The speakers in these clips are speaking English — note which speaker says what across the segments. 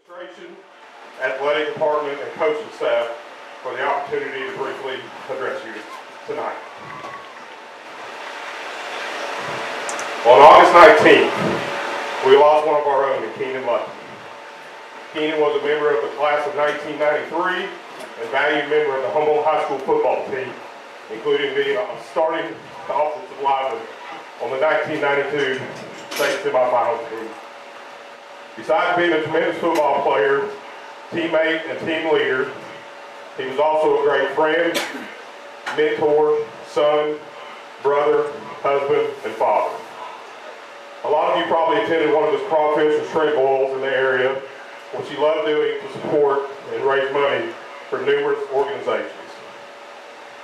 Speaker 1: Administration, athletic department, and coaching staff for the opportunity to briefly address you tonight. On August 19th, we lost one of our own in Keenan Lucky. Keenan was a member of the class of 1993 and valued member of the Humboldt High School football team, including being a starting offensive lineman on the 1992 state semifinal team. Besides being a tremendous football player, teammate, and team leader, he was also a great friend, mentor, son, brother, husband, and father. A lot of you probably attended one of his crawfish and shrimp boils in the area, which he loved doing to support and raise money for numerous organizations.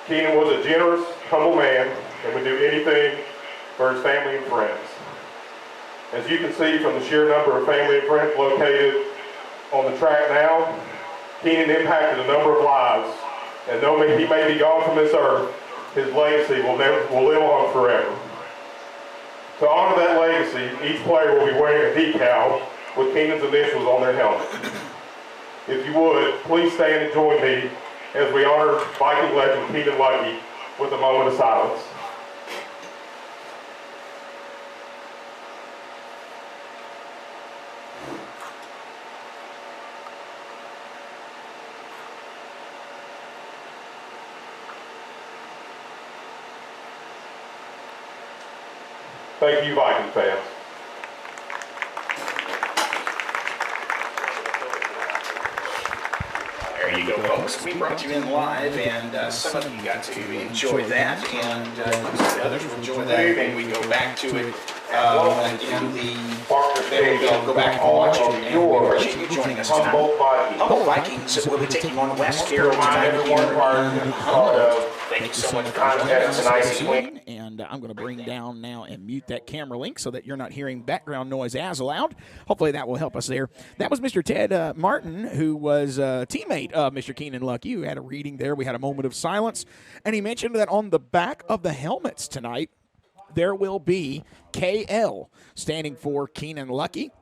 Speaker 1: Keenan was a generous, humble man and would do anything for his family and friends. As you can see from the sheer number of family and friends located on the track now, Keenan impacted a number of lives, and though he may be gone from this earth, his legacy will live on forever. To honor that legacy, each player will be wearing a decal with Keenan's initials on their helmet. If you would, please stand and join me as we honor Viking legend Keenan Lucky with a moment of silence. Thank you, Viking fans.
Speaker 2: There you go, folks. We brought you in live, and some of you got to enjoy that, and the others will enjoy that when we go back to it. There we go back and watch it, and we appreciate you joining us tonight. Humboldt Vikings will be taking on West Carroll tonight. Thank you so much for joining us tonight.
Speaker 3: And I'm going to bring down now and mute that camera link so that you're not hearing background noise as loud. Hopefully that will help us there. That was Mr. Ted Martin, who was a teammate of Mr. Keenan Lucky, who had a reading there. We had a moment of silence. And he mentioned that on the back of the helmets tonight, there will be KL standing for Keenan Lucky.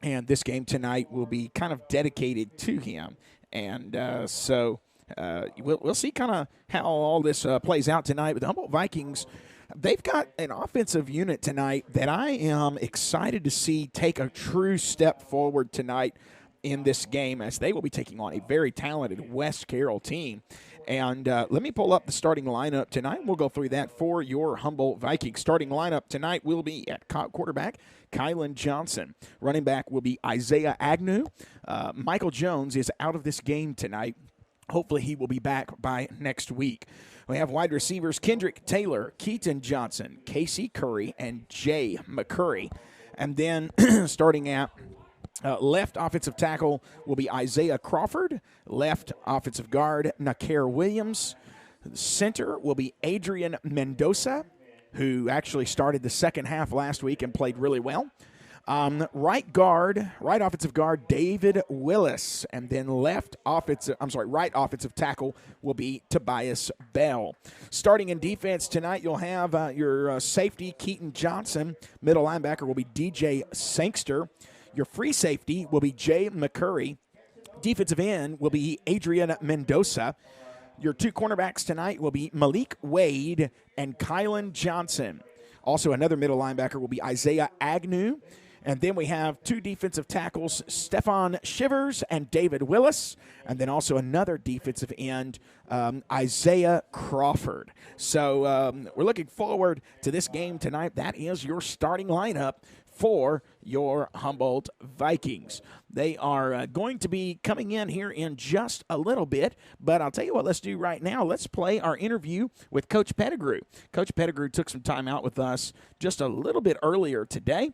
Speaker 3: And this game tonight will be kind of dedicated to him. And so we'll see kind of how all this plays out tonight. But the Humboldt Vikings, they've got an offensive unit tonight that I am excited to see take a true step forward tonight in this game, as they will be taking on a very talented West Carroll team. And let me pull up the starting lineup tonight. We'll go through that for your Humboldt Vikings. Starting lineup tonight will be at quarterback, Kylan Johnson. Running back will be Isaiah Agnew. Michael Jones is out of this game tonight. Hopefully he will be back by next week. We have wide receivers Kendrick Taylor, Keaton Johnson, Casey Curry, and Jay McCurry. And then starting at left offensive tackle will be Isaiah Crawford. Left offensive guard, Nakir Williams. Center will be Adrian Mendoza, who actually started the second half last week and played really well. Right offensive guard, David Willis. And then right offensive tackle will be Tobias Bell. Starting in defense tonight, you'll have your safety, Keaton Johnson. Middle linebacker will be DJ Sangster. Your free safety will be Jay McCurry. Defensive end will be Adrian Mendoza. Your two cornerbacks tonight will be Malik Wade and Kylan Johnson. Also, another middle linebacker will be Isaiah Agnew. And then we have two defensive tackles, Stefan Shivers and David Willis. And then also another defensive end, Isaiah Crawford. So we're looking forward to this game tonight. That is your starting lineup for your Humboldt Vikings. They are going to be coming in here in just a little bit, but I'll tell you what, let's do right now. Let's play our interview with Coach Pettigrew. Coach Pettigrew took some time out with us just a little bit earlier today,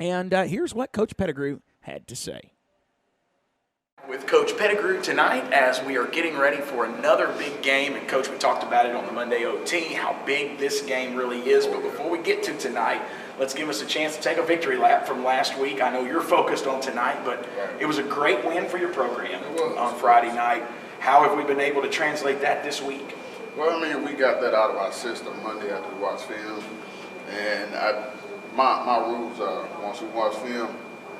Speaker 3: and here's what Coach Pettigrew had to say.
Speaker 2: With Coach Pettigrew tonight as we are getting ready for another big game. And Coach, we talked about it on the Monday OT, how big this game really is. But before we get to tonight, let's give us a chance to take a victory lap from last week. I know you're focused on tonight, but it was a great win for your program on Friday night. How have we been able to translate that this week?
Speaker 4: Well, I mean, we got that out of our system Monday after we watched film. And my rules are, once we watch film,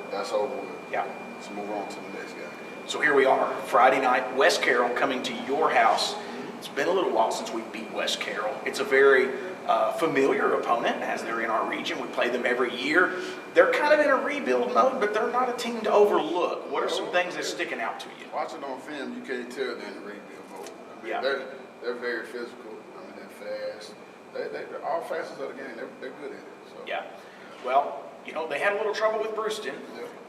Speaker 4: that's over with.
Speaker 2: Yeah.
Speaker 4: Let's move on to the next game.
Speaker 2: So here we are, Friday night, West Carroll coming to your house. It's been a little while since we beat West Carroll. It's a very familiar opponent as they're in our region. We play them every year. They're kind of in a rebuild mode, but they're not a team to overlook. What are some things that's sticking out to you?
Speaker 4: Watching on film, you can't tell they're in a rebuild mode. I mean,
Speaker 2: Yeah.
Speaker 4: they're very physical. I mean, they're fast. They're all facets of the game. They're good at it. So.
Speaker 2: Yeah. Well, you know, they had a little trouble with Brewston,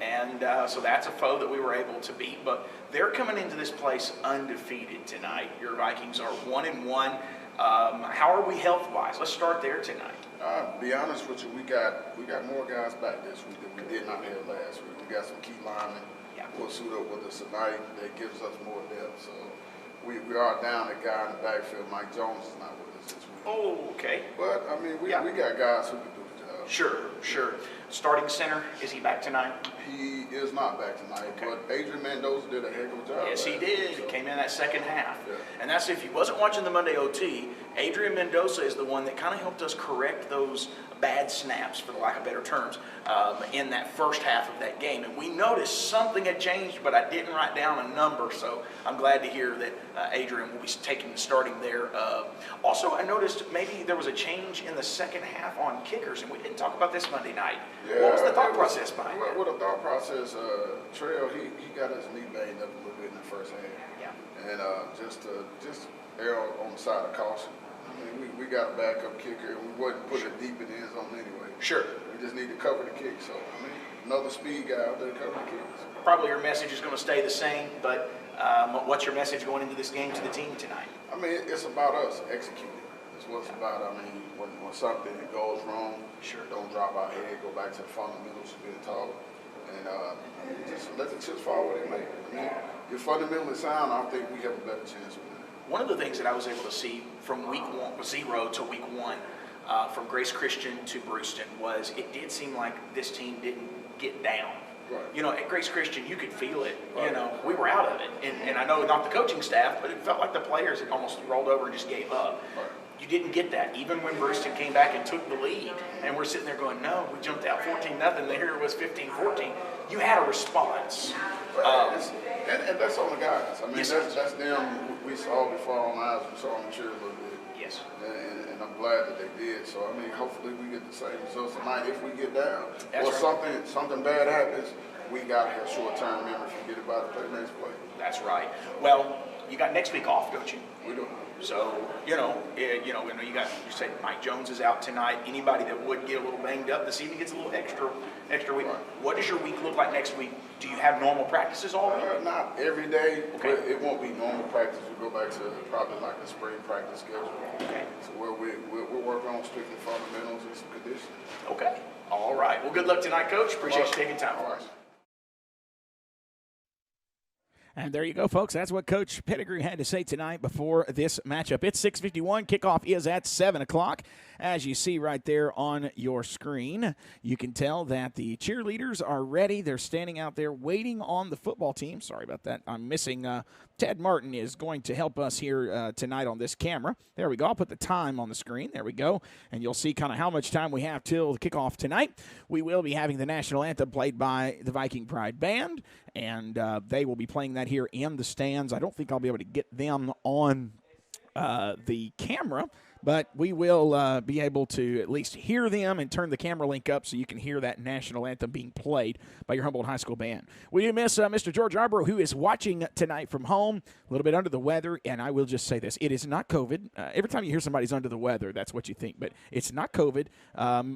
Speaker 2: and so that's a foe that we were able to beat. But they're coming into this place undefeated tonight. Your Vikings are 1-1. How are we health-wise? Let's start there tonight.
Speaker 4: To be honest with you, we got more guys back this week than we did not have last week. We got some key linemen who will suit up with us tonight. That gives us more depth. So we are down a guy in the backfield. Mike Jones is not with us this week.
Speaker 2: Oh, okay.
Speaker 4: But I mean, we got guys who can do the job.
Speaker 2: Sure. Starting center, is he back tonight?
Speaker 4: He is not back tonight, but Adrian Mendoza did a heck of a job.
Speaker 2: Yes, he did. He came in that second half.
Speaker 4: Yeah.
Speaker 2: And that's, if you wasn't watching the Monday OT, Adrian Mendoza is the one that kind of helped us correct those bad snaps, for the lack of better terms, in that first half of that game. And we noticed something had changed, but I didn't write down a number, so I'm glad to hear that Adrian will be taking the starting there. Also, I noticed maybe there was a change in the second half on kickers, and we didn't talk about this Monday night.
Speaker 4: Yeah,
Speaker 2: what was the thought process behind that?
Speaker 4: What the thought process, Trail, he got his knee banged up a little bit in the first half.
Speaker 2: Yeah.
Speaker 4: And just err on the side of caution. I mean, we got a backup kicker, and we wasn't putting it deep in the end zone anyway.
Speaker 2: Sure.
Speaker 4: We just need to cover the kick. So, I mean, another speed guy out there covering the kicks.
Speaker 2: Probably your message is going to stay the same, but what's your message going into this game to the team tonight?
Speaker 4: I mean, it's about us executing. It's what it's about. I mean, when something goes wrong, don't drop our head, go back to the fundamentals of being taught, and just let the chips fall where they may. I mean, you're fundamentally sound, I think we have a better chance with that.
Speaker 2: One of the things that I was able to see from week 0 to week 1, from Grace Christian to Brewston, was it did seem like this team didn't get down.
Speaker 4: Right.
Speaker 2: You know, at Grace Christian, you could feel it.
Speaker 4: Right.
Speaker 2: You know, we were out of it. And I know not the coaching staff, but it felt like the players had almost rolled over and just gave up.
Speaker 4: Right.
Speaker 2: You didn't get that, even when Brewston came back and took the lead. And we're sitting there going, no, we jumped out 14-0. Here it was 15-14. You had a response.
Speaker 4: And that's on the guys. I mean,
Speaker 2: Yes,
Speaker 4: that's them. We saw before our eyes. We saw them mature a little bit.
Speaker 2: Yes.
Speaker 4: And I'm glad that they did. So, I mean, hopefully we get the same results tonight if we get down.
Speaker 2: That's
Speaker 4: or
Speaker 2: right.
Speaker 4: something bad happens, we got to have short-term memory, forget about it, play next play.
Speaker 2: That's right. Well, you got next week off, don't you?
Speaker 4: We do.
Speaker 2: So, you said Mike Jones is out tonight. Anybody that would get a little banged up this evening gets a little extra week.
Speaker 4: Right.
Speaker 2: What does your week look like next week? Do you have normal practices all week?
Speaker 4: Not every day,
Speaker 2: Okay.
Speaker 4: but it won't be normal practice. We'll go back to probably like the spring practice schedule.
Speaker 2: Okay.
Speaker 4: So where we're working on strictly fundamentals and some conditioning.
Speaker 2: Okay. All right. Well, good luck tonight, Coach. Appreciate you taking time.
Speaker 4: All right.
Speaker 3: And there you go, folks. That's what Coach Pettigrew had to say tonight before this matchup. It's 6:51. Kickoff is at 7 o'clock. As you see right there on your screen, you can tell that the cheerleaders are ready. They're standing out there waiting on the football team. Sorry about that. I'm missing Ted Martin is going to help us here tonight on this camera. There we go. I'll put the time on the screen. There we go. And you'll see kind of how much time we have till the kickoff tonight. We will be having the national anthem played by the Viking Pride Band, and they will be playing that here in the stands. I don't think I'll be able to get them on the camera, but we will be able to at least hear them and turn the camera link up so you can hear that national anthem being played by your Humboldt High School band. We do miss Mr. George Arborough, who is watching tonight from home, a little bit under the weather, and I will just say this. It is not COVID. Every time you hear somebody's under the weather, that's what you think, but it's not COVID,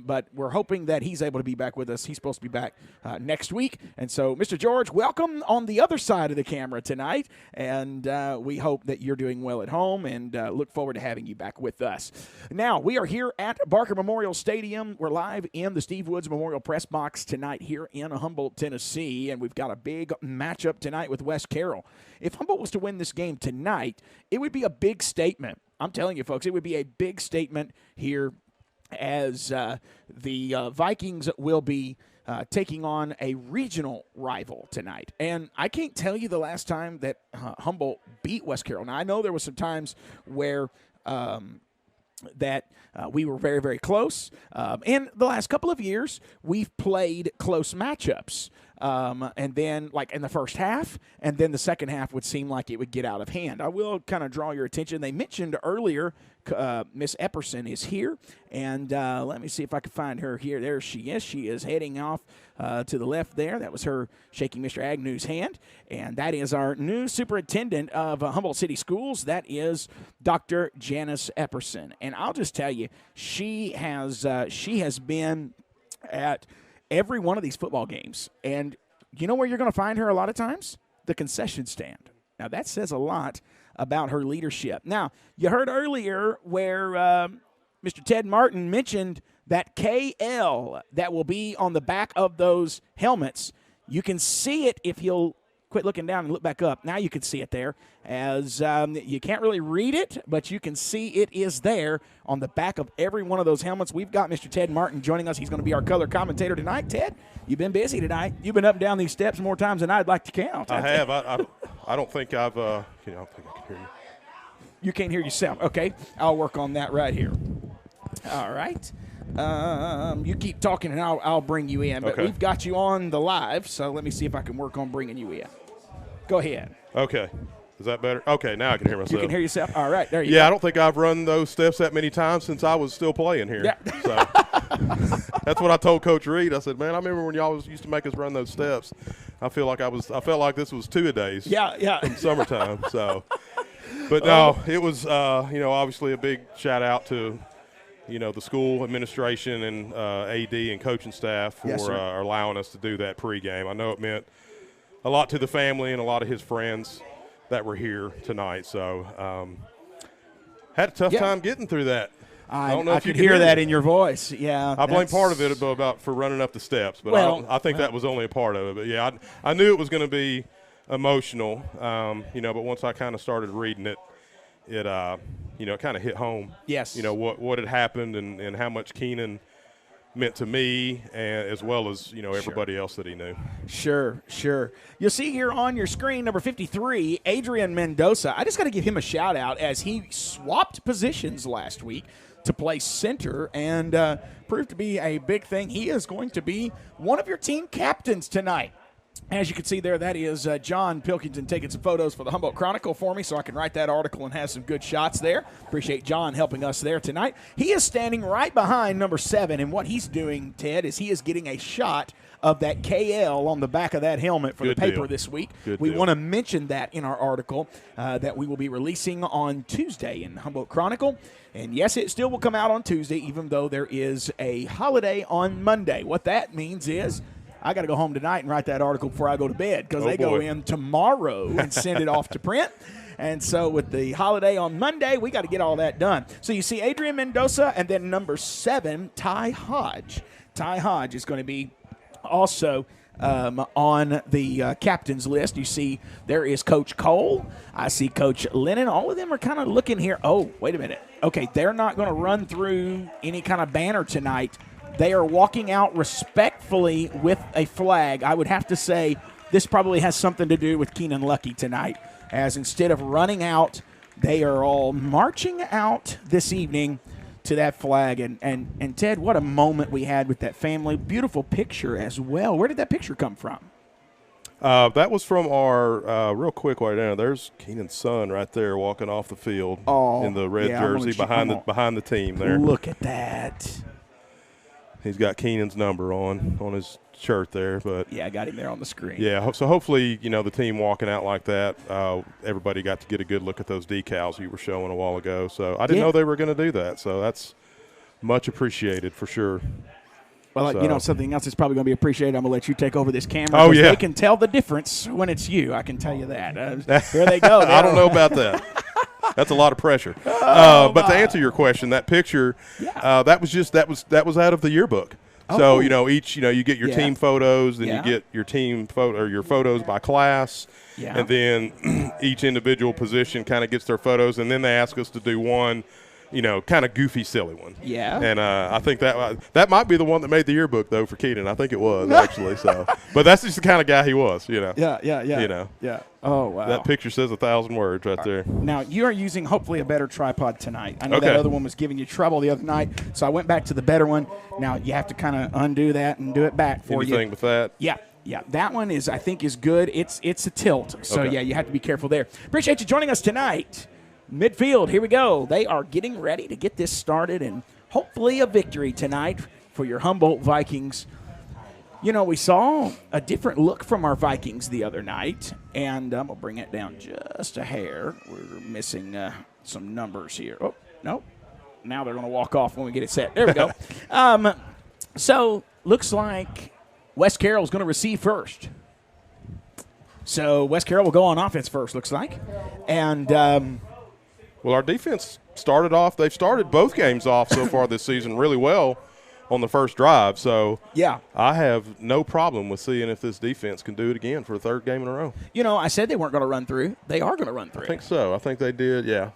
Speaker 3: but we're hoping that he's able to be back with us. He's supposed to be back next week, and so, Mr. George, welcome on the other side of the camera tonight, and we hope that you're doing well at home, and look forward to having you back with us. Now, we are here at Barker Memorial Stadium. We're live in the Steve Woods Memorial Press Box tonight here in Humboldt, Tennessee, and we've got a big matchup tonight with West Carroll. If Humboldt was to win this game tonight, it would be a big statement. I'm telling you, folks, it would be a big statement here as the Vikings will be taking on a regional rival tonight. And I can't tell you the last time that Humboldt beat West Carroll. Now, I know there was some times where we were very, very close. And the last couple of years, we've played close matchups. and then like in the first half, and then the second half would seem like it would get out of hand. I will kind of draw your attention. They mentioned earlier Miss Epperson is here, and let me see if I can find her here. There she is. She is heading off to the left there. That was her shaking Mr. Agnew's hand, and that is our new superintendent of Humboldt City Schools. That is Dr. Janice Epperson, and I'll just tell you, she has been at every one of these football games, and you know where you're going to find her a lot of times? The concession stand. Now, that says a lot about her leadership. Now, you heard earlier where Mr. Ted Martin mentioned that KL that will be on the back of those helmets. You can see it if you'll quit looking down and look back up. Now you can see it there, as you can't really read it, but you can see it is there on the back of every one of those helmets. We've got Mr. Ted Martin joining us. He's going to be our color commentator tonight. Ted, you've been busy tonight. You've been up and down these steps more times than I'd like to count.
Speaker 5: I have. I don't think I've I don't think I can hear you.
Speaker 3: You can't hear yourself. Okay, I'll work on that right here. All right. You keep talking, and I'll bring you in. But
Speaker 5: okay.
Speaker 3: We've got you on the live, so let me see if I can work on bringing you in. Go ahead.
Speaker 5: Okay. Is that better? Okay, now I can hear myself.
Speaker 3: You can hear yourself? All right, there you go.
Speaker 5: Yeah, I don't think I've run those steps that many times since I was still playing here.
Speaker 3: Yeah.
Speaker 5: So that's what I told Coach Reed. I said, man, I remember when y'all used to make us run those steps. I felt like this was two-a-days.
Speaker 3: Yeah.
Speaker 5: From summertime. So, but no, it was, obviously a big shout-out to, the school administration and AD and coaching staff for allowing us to do that pregame. I know it meant a lot to the family and a lot of his friends that were here tonight. So had a tough time getting through that. I don't know if you
Speaker 3: could hear that in your voice. Yeah.
Speaker 5: I blame part of it for running up the steps, but I think that was only a part of it. But, yeah, I knew it was going to be emotional, but once I kind of started reading it, it kind of hit home.
Speaker 3: Yes.
Speaker 5: What had happened and how much Keenan meant to me, and as well as everybody else that he knew. Sure.
Speaker 3: You'll see here on your screen number 53, Adrian Mendoza. I just got to give him a shout out as he swapped positions last week to play center and proved to be a big thing. He is going to be one of your team captains tonight. As you can see there, that is John Pilkington taking some photos for the Humboldt Chronicle for me so I can write that article and have some good shots there. Appreciate John helping us there tonight. He is standing right behind number 7, and what he's doing, Ted, is he is getting a shot of that KL on the back of that helmet for the paper this week. We want to mention that in our article that we will be releasing on Tuesday in the Humboldt Chronicle. And, yes, it still will come out on Tuesday, even though there is a holiday on Monday. What that means is I got to go home tonight and write that article before I go to bed because they go in tomorrow and send it off to print. And so with the holiday on Monday, we got to get all that done. So you see Adrian Mendoza and then number 7, Ty Hodge. Ty Hodge is going to be also on the captain's list. You see there is Coach Cole. I see Coach Lennon. All of them are kind of looking here. Oh, wait a minute. Okay, they're not going to run through any kind of banner tonight. They are walking out respectfully with a flag. I would have to say this probably has something to do with Keenan Lucky tonight, as instead of running out, they are all marching out this evening to that flag. And Ted, what a moment we had with that family. Beautiful picture as well. Where did that picture come from?
Speaker 5: That was from our real quick right now. There's Keenan's son right there walking off the field in the red jersey behind the team there.
Speaker 3: Look at that.
Speaker 5: He's got Keenan's number on his shirt there, but
Speaker 3: yeah, I got him there on the screen.
Speaker 5: Yeah, so hopefully, the team walking out like that, everybody got to get a good look at those decals you were showing a while ago. So I didn't know they were going to do that. So that's much appreciated for sure.
Speaker 3: Well, something else that's probably going to be appreciated. I'm going to let you take over this camera. Oh, yeah. They can tell the difference when it's you. I can tell you that. Here they go.
Speaker 5: I don't know about that. That's a lot of pressure. But to answer your question, that picture, that was out of the yearbook. So you get your team photos, then you get your team photo or your photos by class, and then each individual position kind of gets their photos, and then they ask us to do one, kind of goofy, silly one.
Speaker 3: Yeah.
Speaker 5: And I think that might be the one that made the yearbook though for Keenan. I think it was actually. So, but that's just the kind of guy he was. Yeah.
Speaker 3: Yeah. Oh, wow.
Speaker 5: That picture says 1,000 words right there.
Speaker 3: Now, you are using hopefully a better tripod tonight. I know that other one was giving you trouble the other night, so I went back to the better one. Now, you have to kind of undo that and do it back for you.
Speaker 5: Anything with that?
Speaker 3: Yeah. Yeah, that one I think is good. It's a tilt. So,
Speaker 5: Okay.
Speaker 3: yeah, you have to be careful there. Appreciate you joining us tonight. Midfield, here we go. They are getting ready to get this started and hopefully a victory tonight for your Humboldt Vikings. You know, we saw a different look from our Vikings the other night, and I'm going to bring it down just a hair. We're missing some numbers here. Oh, no. Now they're going to walk off when we get it set. There we go. So, looks like West Carroll is going to receive first. So, West Carroll will go on offense first, looks like. And,
Speaker 5: Well, our defense they've started both games off so far this season really well on the first drive. So,
Speaker 3: yeah.
Speaker 5: I have no problem with seeing if this defense can do it again for a third game in a row.
Speaker 3: You know, I said they weren't going to run through. They are going to run through.
Speaker 5: I think so. I think they did, yeah.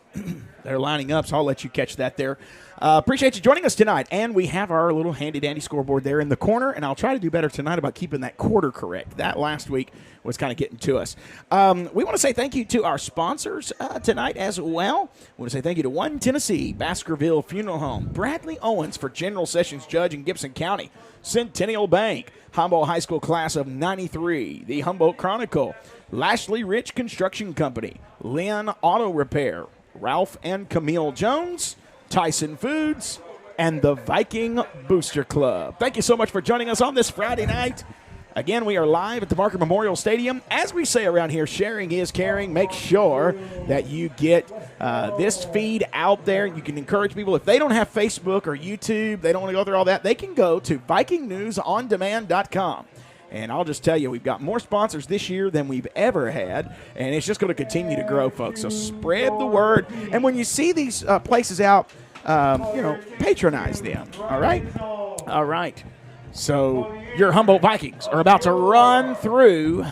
Speaker 3: They're lining up, so I'll let you catch that there. Appreciate you joining us tonight. And we have our little handy-dandy scoreboard there in the corner, and I'll try to do better tonight about keeping that quarter correct. That last week was kind of getting to us. We want to say thank you to our sponsors tonight as well. We want to say thank you to One Tennessee, Baskerville Funeral Home, Bradley Owens for General Sessions Judge in Gibson County, Centennial Bank, Humboldt High School Class of 93, the Humboldt Chronicle, Lashley Rich Construction Company, Lynn Auto Repair, Ralph and Camille Jones, Tyson Foods, and the Viking Booster Club. Thank you so much for joining us on this Friday night. Again, we are live at the Barker Memorial Stadium. As we say around here, sharing is caring. Make sure that you get this feed out there. You can encourage people. If they don't have Facebook or YouTube, they don't want to go through all that, they can go to VikingNewsOnDemand.com. And I'll just tell you, we've got more sponsors this year than we've ever had, and it's just going to continue to grow, folks. So spread the word. And when you see these places out, patronize them. All right? All right. So your Humboldt Vikings are about to run through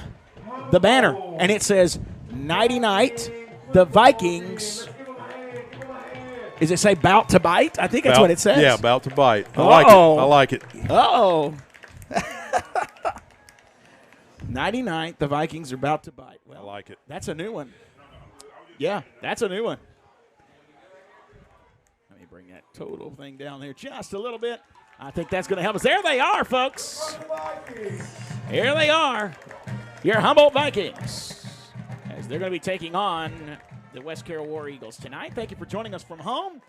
Speaker 3: the banner, and it says, Nighty-night, the Vikings. Does it say "bout to bite"? I think that's what it says.
Speaker 5: Yeah, about to bite. I like it. I like it.
Speaker 3: Uh-oh. Nighty-night, the Vikings are about to bite. Well,
Speaker 5: I like it.
Speaker 3: That's a new one. Yeah, that's a new one. Let me bring that total thing down there just a little bit. I think that's going to help us. There they are, folks. Here they are, your Humboldt Vikings, as they're going to be taking on the West Carroll War Eagles tonight. Thank you for joining us from home.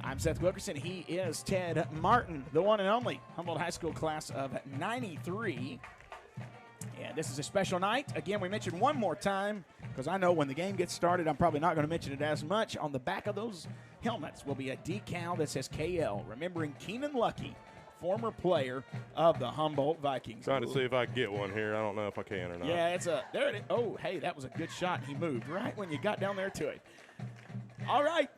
Speaker 3: I'm Seth Wilkerson. He is Ted Martin, the one and only Humboldt High School class of 93. And this is a special night. Again, we mentioned one more time, because I know when the game gets started, I'm probably not going to mention it as much. On the back of those helmets will be a decal that says KL, remembering Keenan Lucky, former player of the Humboldt Vikings.
Speaker 5: Trying to see if I can get one here. I don't know if I can or not.
Speaker 3: Yeah, there it is. Oh, hey, that was a good shot. He moved right when you got down there to it. All right.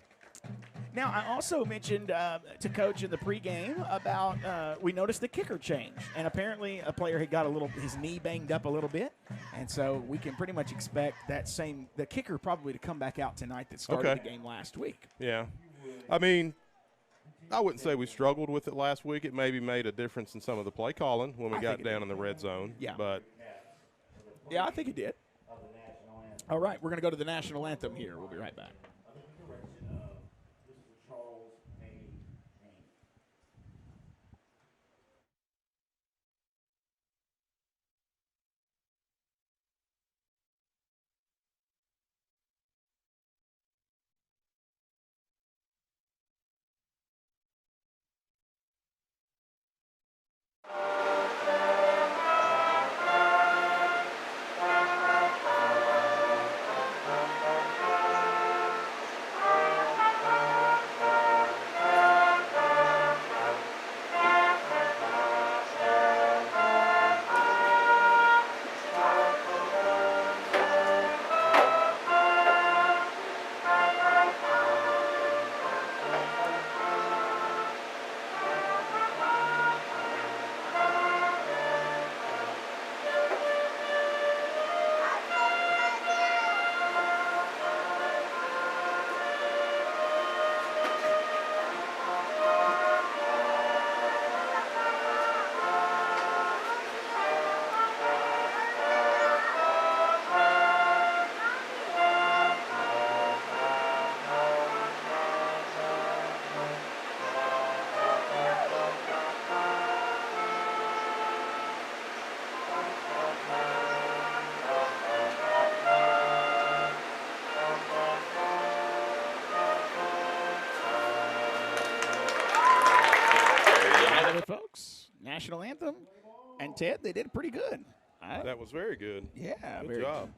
Speaker 3: Now, I also mentioned to Coach in the pregame about we noticed the kicker change, and apparently a player had got his knee banged up a little bit, and so we can pretty much expect the kicker probably to come back out tonight that started the game last week.
Speaker 5: Yeah. I mean, I wouldn't say we struggled with it last week. It maybe made a difference in some of the play calling when we got down in the red zone.
Speaker 3: Yeah.
Speaker 5: But
Speaker 3: yeah, I think it did. All right, we're going to go to the national anthem here. We'll be right back. folks. National anthem. And, Ted, they did pretty good.
Speaker 5: That was very good.
Speaker 3: Yeah,
Speaker 5: good job.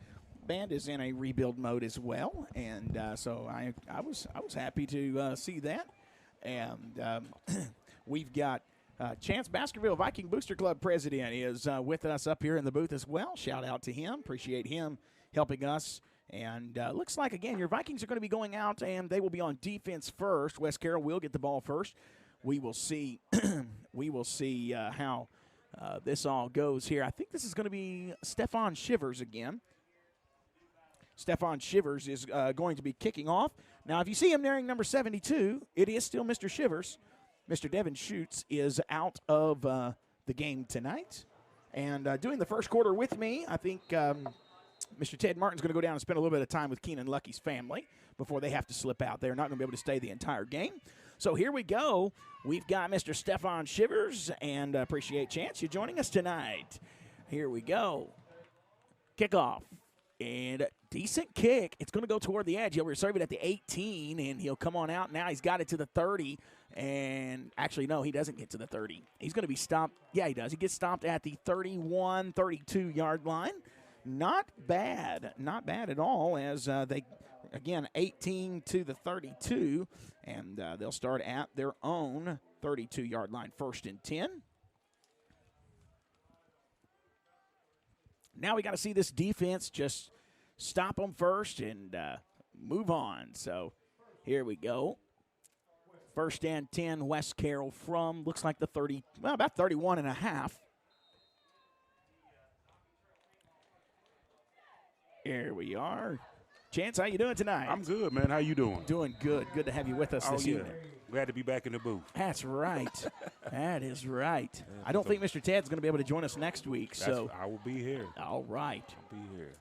Speaker 3: Band is in a rebuild mode as well, and so I was happy to see that. And we've got Chance Baskerville, Viking Booster Club president, is with us up here in the booth as well. Shout out to him. Appreciate him helping us. And looks like, again, your Vikings are going to be going out, and they will be on defense first. Wes Carroll will get the ball first. We will see. We will see how this all goes here. I think this is going to be Stefan Shivers again. Stefan Shivers is going to be kicking off. Now, if you see him nearing number 72, it is still Mr. Shivers. Mr. Devin Schutz is out of the game tonight. And doing the first quarter with me, I think Mr. Ted Martin's going to go down and spend a little bit of time with Keenan Lucky's family before they have to slip out. They're not going to be able to stay the entire game. So here we go. We've got Mr. Stefan Shivers, and appreciate Chance you joining us tonight. Here we go. Kickoff. And decent kick. It's going to go toward the edge. He'll reserve it at the 18, and he'll come on out. Now he's got it to the 30. And actually, no, he doesn't get to the 30. He's going to be stopped. Yeah, he does. He gets stopped at the 31, 32-yard line. Not bad. Not bad at all as they, again, 18 to the 32. And they'll start at their own 32-yard line, 1st and 10. Now we got to see this defense just stop them first and move on. So here we go. 1st and 10, Wes Carroll from, looks like the 30, well, about 31 and a half. Here we are. Chance, how you doing tonight?
Speaker 6: I'm good, man. How you doing?
Speaker 3: Doing good. Good to have you with us this evening.
Speaker 6: Glad to be back in the booth.
Speaker 3: That's right. That is right. I don't think Mr. Ted's going to be able to join us next week. So
Speaker 6: I will be here.
Speaker 3: All right.
Speaker 6: I'll be here.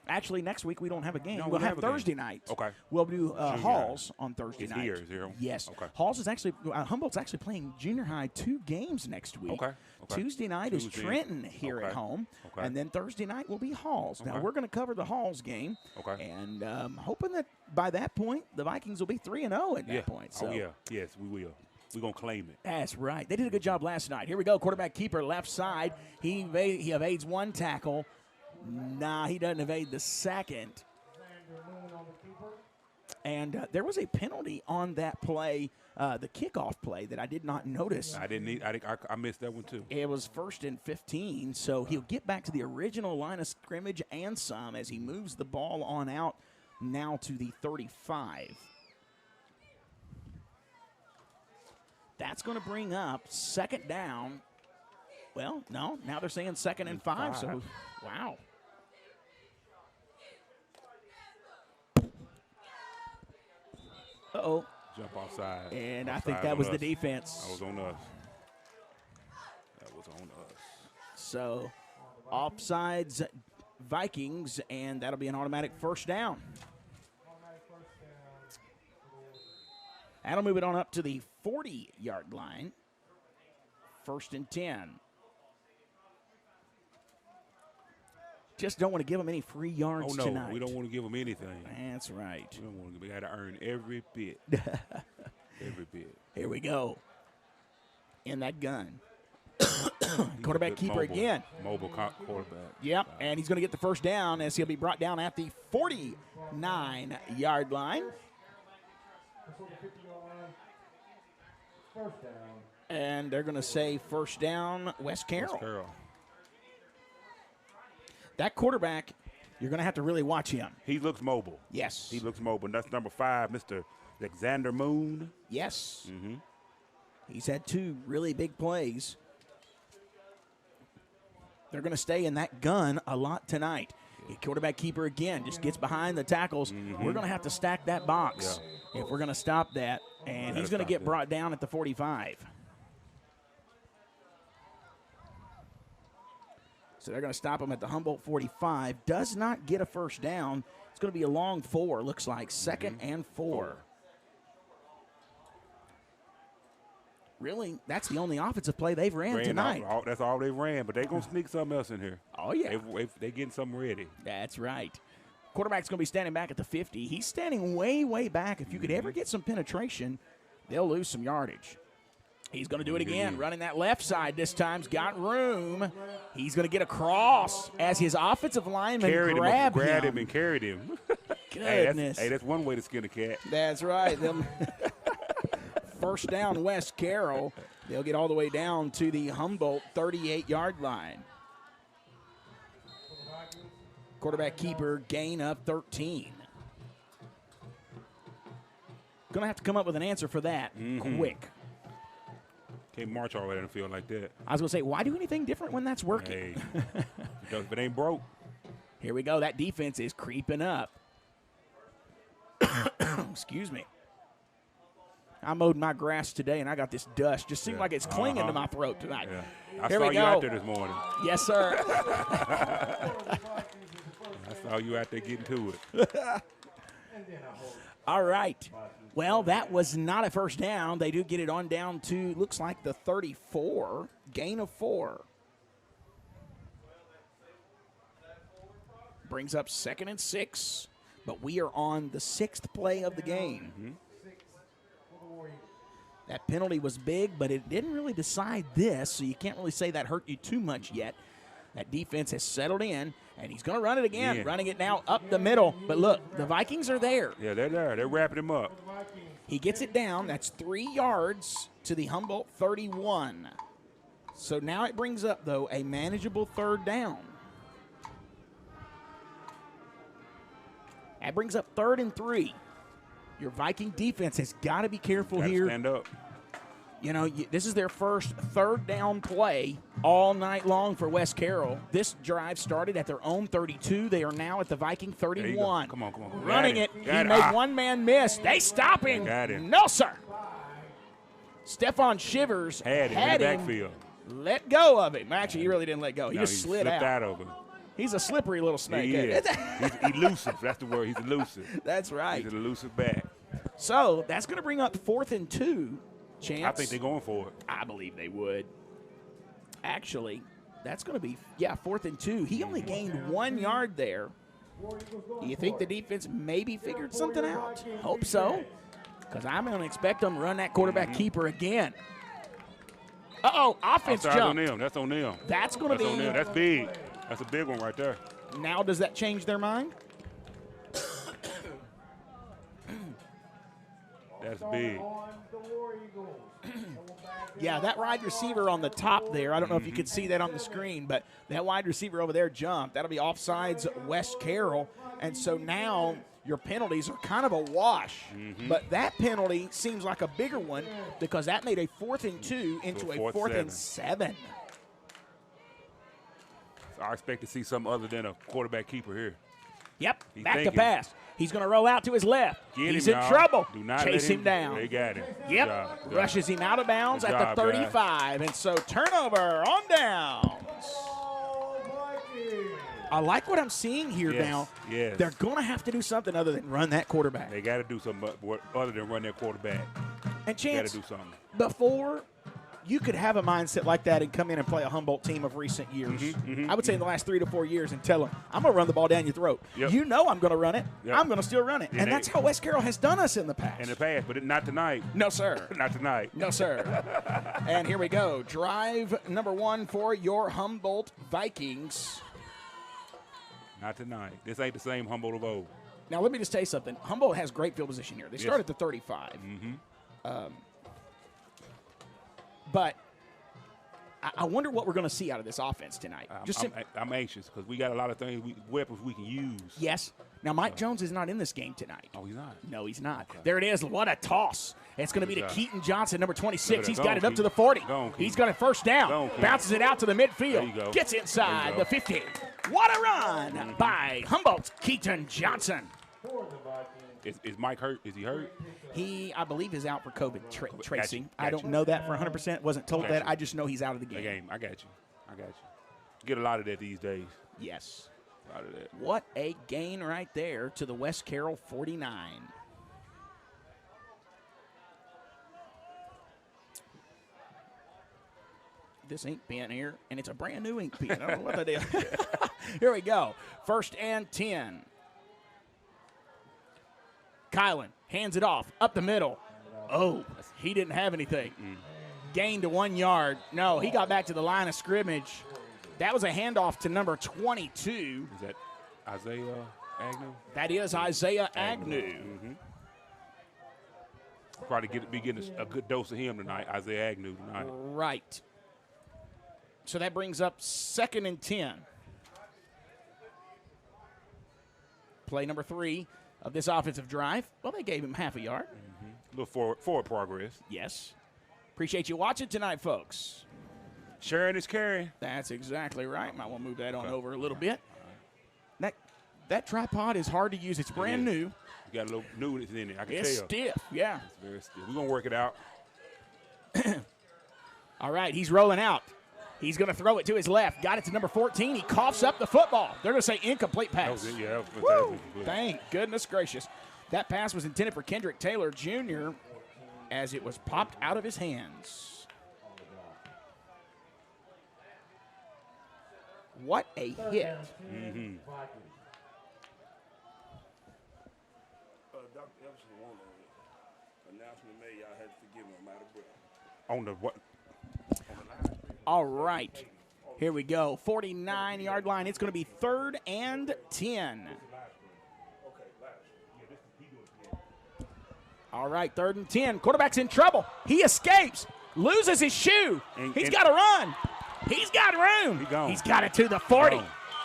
Speaker 3: Actually, next week we don't have a game.
Speaker 6: No,
Speaker 3: we'll
Speaker 6: we
Speaker 3: have
Speaker 6: have a game.
Speaker 3: Thursday night.
Speaker 6: Okay.
Speaker 3: We'll do Halls on Thursday
Speaker 6: It's
Speaker 3: night.
Speaker 6: here, zero?
Speaker 3: Yes.
Speaker 6: Okay.
Speaker 3: Halls is actually Humboldt's actually playing junior high 2 games next week.
Speaker 6: Okay.
Speaker 3: Tuesday night is Trenton here at home, and then Thursday night will be Halls. Now we're going to cover the Halls game.
Speaker 6: Okay.
Speaker 3: And hoping that by that point the Vikings will be 3-0 at that point. So.
Speaker 6: Oh yeah. Yes, we will. We're going to claim it.
Speaker 3: That's right. They did a good job last night. Here we go. Quarterback keeper left side. He evades one tackle. Nah, he doesn't evade the second. And there was a penalty on that play, the kickoff play, that I did not notice.
Speaker 6: I missed that one too.
Speaker 3: It was 1st and 15, so he'll get back to the original line of scrimmage and some as he moves the ball on out now to the 35. That's going to bring up 2nd down. Well, no, now they're saying 2nd and 5, so wow. Uh-oh.
Speaker 6: Jump offside.
Speaker 3: And I think that was the defense.
Speaker 6: That was on us. That was on us.
Speaker 3: So, offsides Vikings, and that'll be an automatic 1st down. That'll move it on up to the 40-yard line. 1st and 10. Just don't want to give them any free yards tonight.
Speaker 6: Oh, no, we don't want to give them anything.
Speaker 3: That's right.
Speaker 6: We don't want to. We got to earn every bit. Every bit.
Speaker 3: Here we go. In that gun. Quarterback keeper again.
Speaker 6: Mobile quarterback.
Speaker 3: Yep, and he's going to get the 1st down as he'll be brought down at the 49-yard line. And they're going to say 1st down, Wes Carroll.
Speaker 6: Wes Carroll.
Speaker 3: That quarterback, you're going to have to really watch him.
Speaker 6: He looks mobile.
Speaker 3: Yes.
Speaker 6: He looks mobile. And that's number 5, Mr. Alexander Moon.
Speaker 3: Yes.
Speaker 6: Mm-hmm.
Speaker 3: He's had 2 really big plays. They're going to stay in that gun a lot tonight. Quarterback keeper again just gets behind the tackles. Mm-hmm. We're going to have to stack that box if we're going to stop that. And he's going to get brought down at the 45. So they're going to stop him at the Humboldt 45. Does not get a 1st down. It's going to be a long 4, looks like. 2nd and 4. Really, that's the only offensive play they've ran tonight.
Speaker 6: That's all they ran, but they're going to sneak something else in here.
Speaker 3: Oh, yeah.
Speaker 6: They're getting something ready.
Speaker 3: That's right. Quarterback's going to be standing back at the 50. He's standing way, way back. If you could ever get some penetration, they'll lose some yardage. He's going to do it again, running that left side this time. He's got room. He's going to get across as his offensive lineman grabbed
Speaker 6: him and carried him.
Speaker 3: Goodness.
Speaker 6: Hey, that's one way to skin a cat.
Speaker 3: That's right. First down, West Carroll. They'll get all the way down to the Humboldt 38-yard line. Quarterback keeper, gain of 13. Going to have to come up with an answer for that quick.
Speaker 6: Can't march all the way down the field like that.
Speaker 3: I was going to say, why do anything different when that's working?
Speaker 6: Hey, if it ain't broke.
Speaker 3: Here we go. That defense is creeping up. Excuse me. I mowed my grass today, and I got this dust. Just seemed like it's clinging to my throat tonight.
Speaker 6: Yeah. I
Speaker 3: Here
Speaker 6: saw
Speaker 3: we
Speaker 6: you
Speaker 3: go.
Speaker 6: out there this morning.
Speaker 3: Yes, sir.
Speaker 6: I saw you out there getting to it.
Speaker 3: All right. Well, that was not a first down. They do get it on down to, looks like the 34, gain of 4. Brings up 2nd and 6, but we are on the 6th play of the game. That penalty was big, but it didn't really decide this, so you can't really say that hurt you too much yet. That defense has settled in, and he's going to run it again, running it now up the middle. But look, the Vikings are there.
Speaker 6: Yeah, they're there. They're wrapping him up.
Speaker 3: He gets it down. That's 3 yards to the Humboldt 31. So now it brings up, though, a manageable 3rd down. That brings up 3rd and 3. Your Viking defense has got to be careful here.
Speaker 6: Stand up.
Speaker 3: You know, this is their first 3rd down play all night long for West Carroll. This drive started at their own 32. They are now at the Viking 31.
Speaker 6: Come on.
Speaker 3: Running it. He made one man miss. They stop him.
Speaker 6: Got him.
Speaker 3: No, sir. Stephon Shivers
Speaker 6: had him in the backfield.
Speaker 3: Let go of him. Actually, he really didn't let go. He just slid
Speaker 6: slipped
Speaker 3: out.
Speaker 6: of him.
Speaker 3: He's a slippery little snake.
Speaker 6: He is. He's elusive. That's the word. He's elusive.
Speaker 3: That's right.
Speaker 6: He's an elusive back.
Speaker 3: So that's going to bring up 4th and 2. Chance.
Speaker 6: I think they're going for it.
Speaker 3: I believe they would. Actually, that's going to be, 4th and 2. He only gained 1 yard there. Do you think the defense maybe figured something out? Hope so, because I'm going to expect them to run that quarterback keeper again. Uh-oh, offense jump.
Speaker 6: That's on them.
Speaker 3: That's going to be.
Speaker 6: On them. That's big. That's a big one right there.
Speaker 3: Now, does that change their mind?
Speaker 6: That's big.
Speaker 3: Yeah, that wide receiver on the top there, I don't know if you could see that on the screen, but that wide receiver over there jumped. That'll be offsides West Carroll. And so now your penalties are kind of a wash. But that penalty seems like a bigger one because that made a 4th and 2 into a 4th and 7.
Speaker 6: So I expect to see something other than a quarterback keeper here.
Speaker 3: Yep, back to pass. He's going to roll out to his left. He's in trouble.
Speaker 6: Do not
Speaker 3: chase him down.
Speaker 6: They got him.
Speaker 3: Yep, rushes him out of bounds at the 35. Guys. And so turnover on downs. I like what I'm seeing here now.
Speaker 6: Yes.
Speaker 3: They're going to have to do something other than run that quarterback.
Speaker 6: They got to do something other than run their quarterback.
Speaker 3: And Chance,
Speaker 6: got to do something.
Speaker 3: Before you could have a mindset like that and come in and play a Humboldt team of recent years. I would say in the last 3 to 4 years and tell them, I'm going to run the ball down your throat.
Speaker 6: Yep.
Speaker 3: You know I'm going to run it.
Speaker 6: Yep.
Speaker 3: I'm going to still run it. And that's how West Carroll has done us in the past.
Speaker 6: In the past, but not tonight.
Speaker 3: No, sir.
Speaker 6: Not tonight.
Speaker 3: No, sir. And here we go. Drive number 1 for your Humboldt Vikings.
Speaker 6: Not tonight. This ain't the same Humboldt of old.
Speaker 3: Now, let me just tell you something. Humboldt has great field position here. They start at the 35. But I wonder what we're going to see out of this offense tonight.
Speaker 6: I'm anxious because we got a lot of weapons we can use.
Speaker 3: Yes. Now, Mike Jones is not in this game tonight.
Speaker 6: Oh, he's not?
Speaker 3: No, he's not.
Speaker 6: Okay.
Speaker 3: There it is. What a toss. It's going to be to Keaton Johnson, number 26. He's got it up
Speaker 6: Keaton.
Speaker 3: to the 40.
Speaker 6: Go on,
Speaker 3: He's got it first down. Bounces it out to the midfield.
Speaker 6: There you go.
Speaker 3: Gets inside the 50. What a run by Humboldt's Keaton Johnson.
Speaker 6: Is Mike hurt? Is he hurt?
Speaker 3: He, I believe, is out for COVID tracing.
Speaker 6: Gotcha.
Speaker 3: I don't know that for 100%. Wasn't told that. I just know he's out of the game.
Speaker 6: I got you. Get a lot of that these days.
Speaker 3: Yes.
Speaker 6: A lot of that.
Speaker 3: What a gain right there to the West Carroll 49. This ink pen here, and it's a brand new ink pen. I don't know what that is. Here we go. 1st and 10. Kylan hands it off up the middle. Oh, he didn't have anything. gained 1 yard. No, he got back to the line of scrimmage. That was a handoff to number 22.
Speaker 6: Is that Isaiah Agnew?
Speaker 3: That is Isaiah Agnew.
Speaker 6: Mm-hmm. Probably be getting a good dose of him tonight, Isaiah Agnew tonight.
Speaker 3: Right. So that brings up 2nd and 10. Play number 3 of this offensive drive. Well, they gave him half a yard.
Speaker 6: Mm-hmm. A little forward progress.
Speaker 3: Yes. Appreciate you watching tonight, folks.
Speaker 6: Sharing is caring.
Speaker 3: That's exactly right. Might want to move that on over a little bit. That tripod is hard to use. It's brand new.
Speaker 6: You got a little newness in it. I can
Speaker 3: It's
Speaker 6: tell.
Speaker 3: stiff, yeah.
Speaker 6: It's very stiff. We're going to work it out.
Speaker 3: All right, he's rolling out. He's going to throw it to his left. Got it to number 14. He coughs up the football. They're going to say incomplete
Speaker 6: That
Speaker 3: pass.
Speaker 6: was it. Yeah, that was
Speaker 3: Woo!
Speaker 6: fantastic.
Speaker 3: Thank goodness gracious. That pass was intended for Kendrick Taylor Jr. as it was popped out of his hands. What a hit.
Speaker 6: Mm-hmm.
Speaker 7: Dr. Epson won an announcement made. Y'all had to forgive him no matter what.
Speaker 6: On the what?
Speaker 3: All right. Here we go. 49-yard line. It's going to be 3rd and 10. All right, 3rd and 10. Quarterback's in trouble. He escapes. Loses his shoe. He's got to run. He's got room. He's got it to the 40.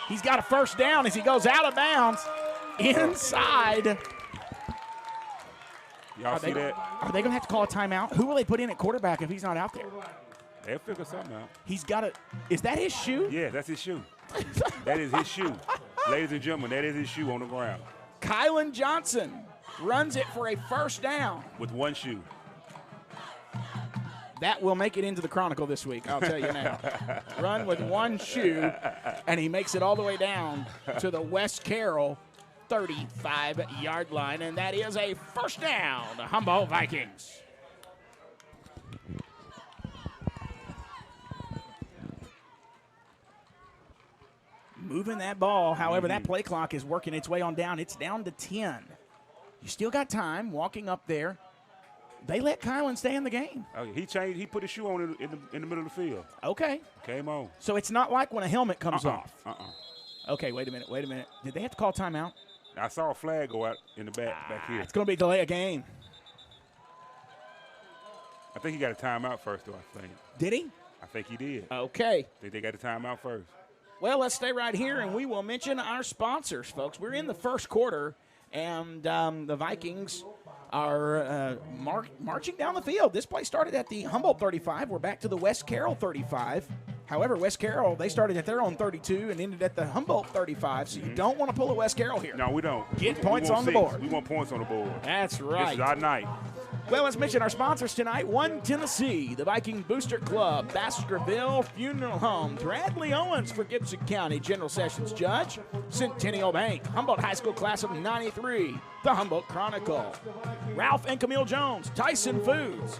Speaker 3: He's got a first down as he goes out of bounds inside.
Speaker 6: Y'all see that?
Speaker 3: Are they going to have to call a timeout? Who will they put in at quarterback if he's not out there?
Speaker 6: They'll figure something out.
Speaker 3: He's got a – is that his shoe?
Speaker 6: Yeah, that's his shoe. That is his shoe. Ladies and gentlemen, that is his shoe on the ground.
Speaker 3: Kylan Johnson runs it for a first down.
Speaker 6: With one shoe.
Speaker 3: That will make it into the Chronicle this week, I'll tell you now. Run with one shoe, and he makes it all the way down to the West Carroll 35-yard line, and that is a first down, the Humboldt Vikings. Moving that ball, however, that play clock is working its way on down. It's down to 10. You still got time walking up there. They let Kylan stay in the game.
Speaker 6: Oh, he changed. He put his shoe on in the middle of the field.
Speaker 3: Okay.
Speaker 6: Came on.
Speaker 3: So it's not like when a helmet comes off.
Speaker 6: Uh-uh.
Speaker 3: Okay, wait a minute. Did they have to call timeout?
Speaker 6: I saw a flag go out in the back here.
Speaker 3: It's going to be a delay of game.
Speaker 6: I think he got a timeout first, though, I think.
Speaker 3: Did he?
Speaker 6: I think he did.
Speaker 3: Okay.
Speaker 6: I think they got a timeout first.
Speaker 3: Well, let's stay right here, and we will mention our sponsors, folks. We're in the first quarter, and the Vikings are marching down the field. This play started at the Humboldt 35. We're back to the West Carroll 35. However, West Carroll, they started at their own 32 and ended at the Humboldt 35, so you don't want to pull a West Carroll here.
Speaker 6: No, we don't.
Speaker 3: Get points on the board.
Speaker 6: We want points on the board.
Speaker 3: That's right.
Speaker 6: This is our night.
Speaker 3: Well, let's mention our sponsors tonight. One Tennessee, the Viking Booster Club, Baskerville Funeral Home, Bradley Owens for Gibson County General Sessions Judge, Centennial Bank, Humboldt High School Class of 93, the Humboldt Chronicle, Ralph and Camille Jones, Tyson Foods,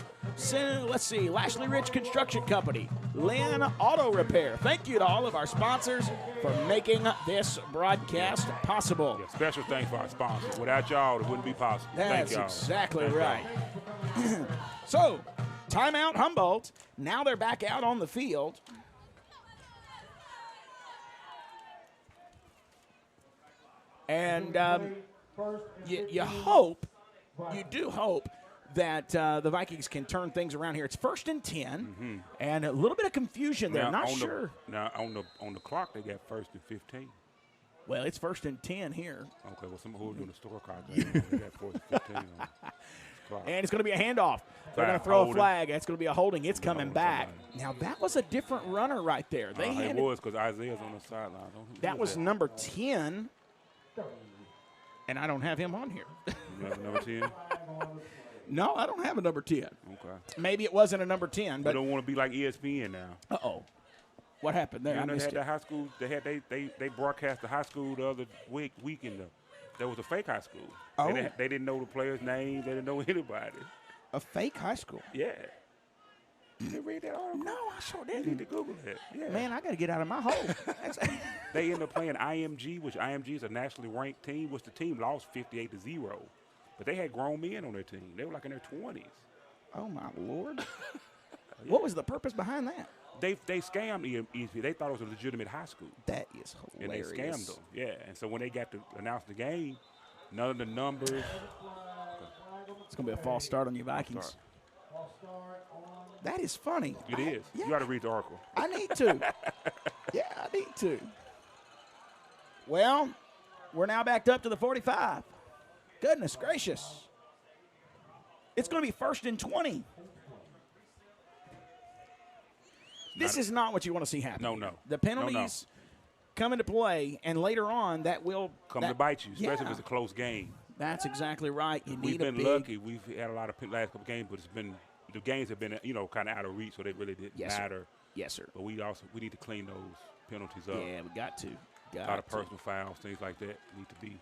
Speaker 3: Lashley Rich Construction Company, Lynn Auto Repair. Thank you to all of our sponsors for making this broadcast possible.
Speaker 6: Yeah, special thanks for our sponsors. Without y'all, it wouldn't be possible.
Speaker 3: That's
Speaker 6: Thank y'all.
Speaker 3: exactly right. So, timeout Humboldt. Now they're back out on the field. And you hope, you do hope, that the Vikings can turn things around here. It's 1st and 10, and a little bit of confusion there. Not sure.
Speaker 6: Now on the clock, they got 1st and 15.
Speaker 3: Well, it's 1st and 10 here.
Speaker 6: Okay, well, someone who was doing the store clock, they got 4th and 15 on the clock.
Speaker 3: And it's going to be a handoff. They're going to throw a flag. It's going to be a holding. It's coming back. Now, that was a different runner right there.
Speaker 6: It was because Isaiah's on the sideline.
Speaker 3: That was number 10, and I don't have him on here.
Speaker 6: You have number 10?
Speaker 3: No, I don't have a number 10.
Speaker 6: Okay.
Speaker 3: Maybe it wasn't a number 10. But
Speaker 6: they don't want to be like ESPN now.
Speaker 3: Uh-oh. What happened there?
Speaker 6: You know,
Speaker 3: I missed
Speaker 6: they had the high school. They broadcast the high school the other weekend. There was a fake high school.
Speaker 3: Oh.
Speaker 6: They didn't know the players' names. They didn't know anybody.
Speaker 3: A fake high school?
Speaker 6: Yeah. You didn't read that article?
Speaker 3: No, I sure
Speaker 6: You need
Speaker 3: didn't.
Speaker 6: to Google it. Yeah.
Speaker 3: Man, I got to get out of my hole.
Speaker 6: They ended up playing IMG, which IMG is a nationally ranked team, which the team lost 58-0. But they had grown men on their team. They were like in their 20s.
Speaker 3: Oh, my Lord. What was the purpose behind that?
Speaker 6: They scammed ESPN. They thought it was a legitimate high school.
Speaker 3: That is hilarious.
Speaker 6: And they scammed them. Yeah. And so when they got to announce the game, none of the numbers.
Speaker 3: It's going to be a false start on you Vikings. That is funny.
Speaker 6: It is.
Speaker 3: Yeah.
Speaker 6: You got to read the article.
Speaker 3: I need to. Yeah, I need to. Well, we're now backed up to the 45. Goodness gracious. It's going to be 1st and 20. This is not what you want to see happen.
Speaker 6: No.
Speaker 3: The penalties come into play, and later on that will
Speaker 6: come to bite you, especially if it's a close game.
Speaker 3: That's exactly right.
Speaker 6: We've been lucky. We've had a lot of last couple games, but the games have been kind of out of reach, so they really didn't matter.
Speaker 3: Yes, sir.
Speaker 6: But we need to clean those penalties up.
Speaker 3: Yeah, we got to.
Speaker 6: A lot of personal fouls, things like that need to be.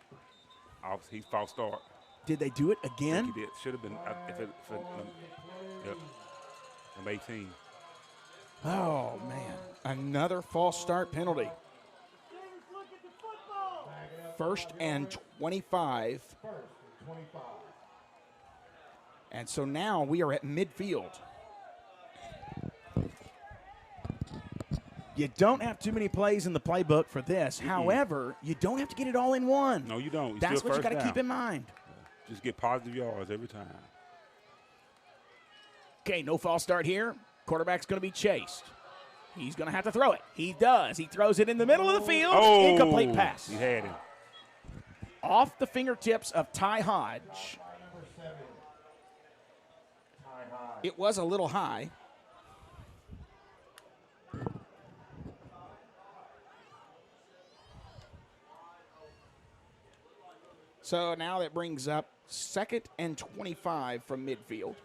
Speaker 6: He's false start.
Speaker 3: Did they do it again?
Speaker 6: He did. Should have been. Yep. Number 18.
Speaker 3: Oh man, another false start penalty. 1st and 25. And so now we are at midfield. You don't have too many plays in the playbook for this. However, you don't have to get it all in one.
Speaker 6: No, you don't.
Speaker 3: That's what you got to keep in mind.
Speaker 6: Just get positive yards every time.
Speaker 3: Okay, no false start here. Quarterback's going to be chased. He's going to have to throw it. He does. He throws it in the middle of the field.
Speaker 6: Oh,
Speaker 3: incomplete pass.
Speaker 6: He had him.
Speaker 3: Off the fingertips of Ty Hodge. It was a little high. So now that brings up 2nd and 25 from midfield.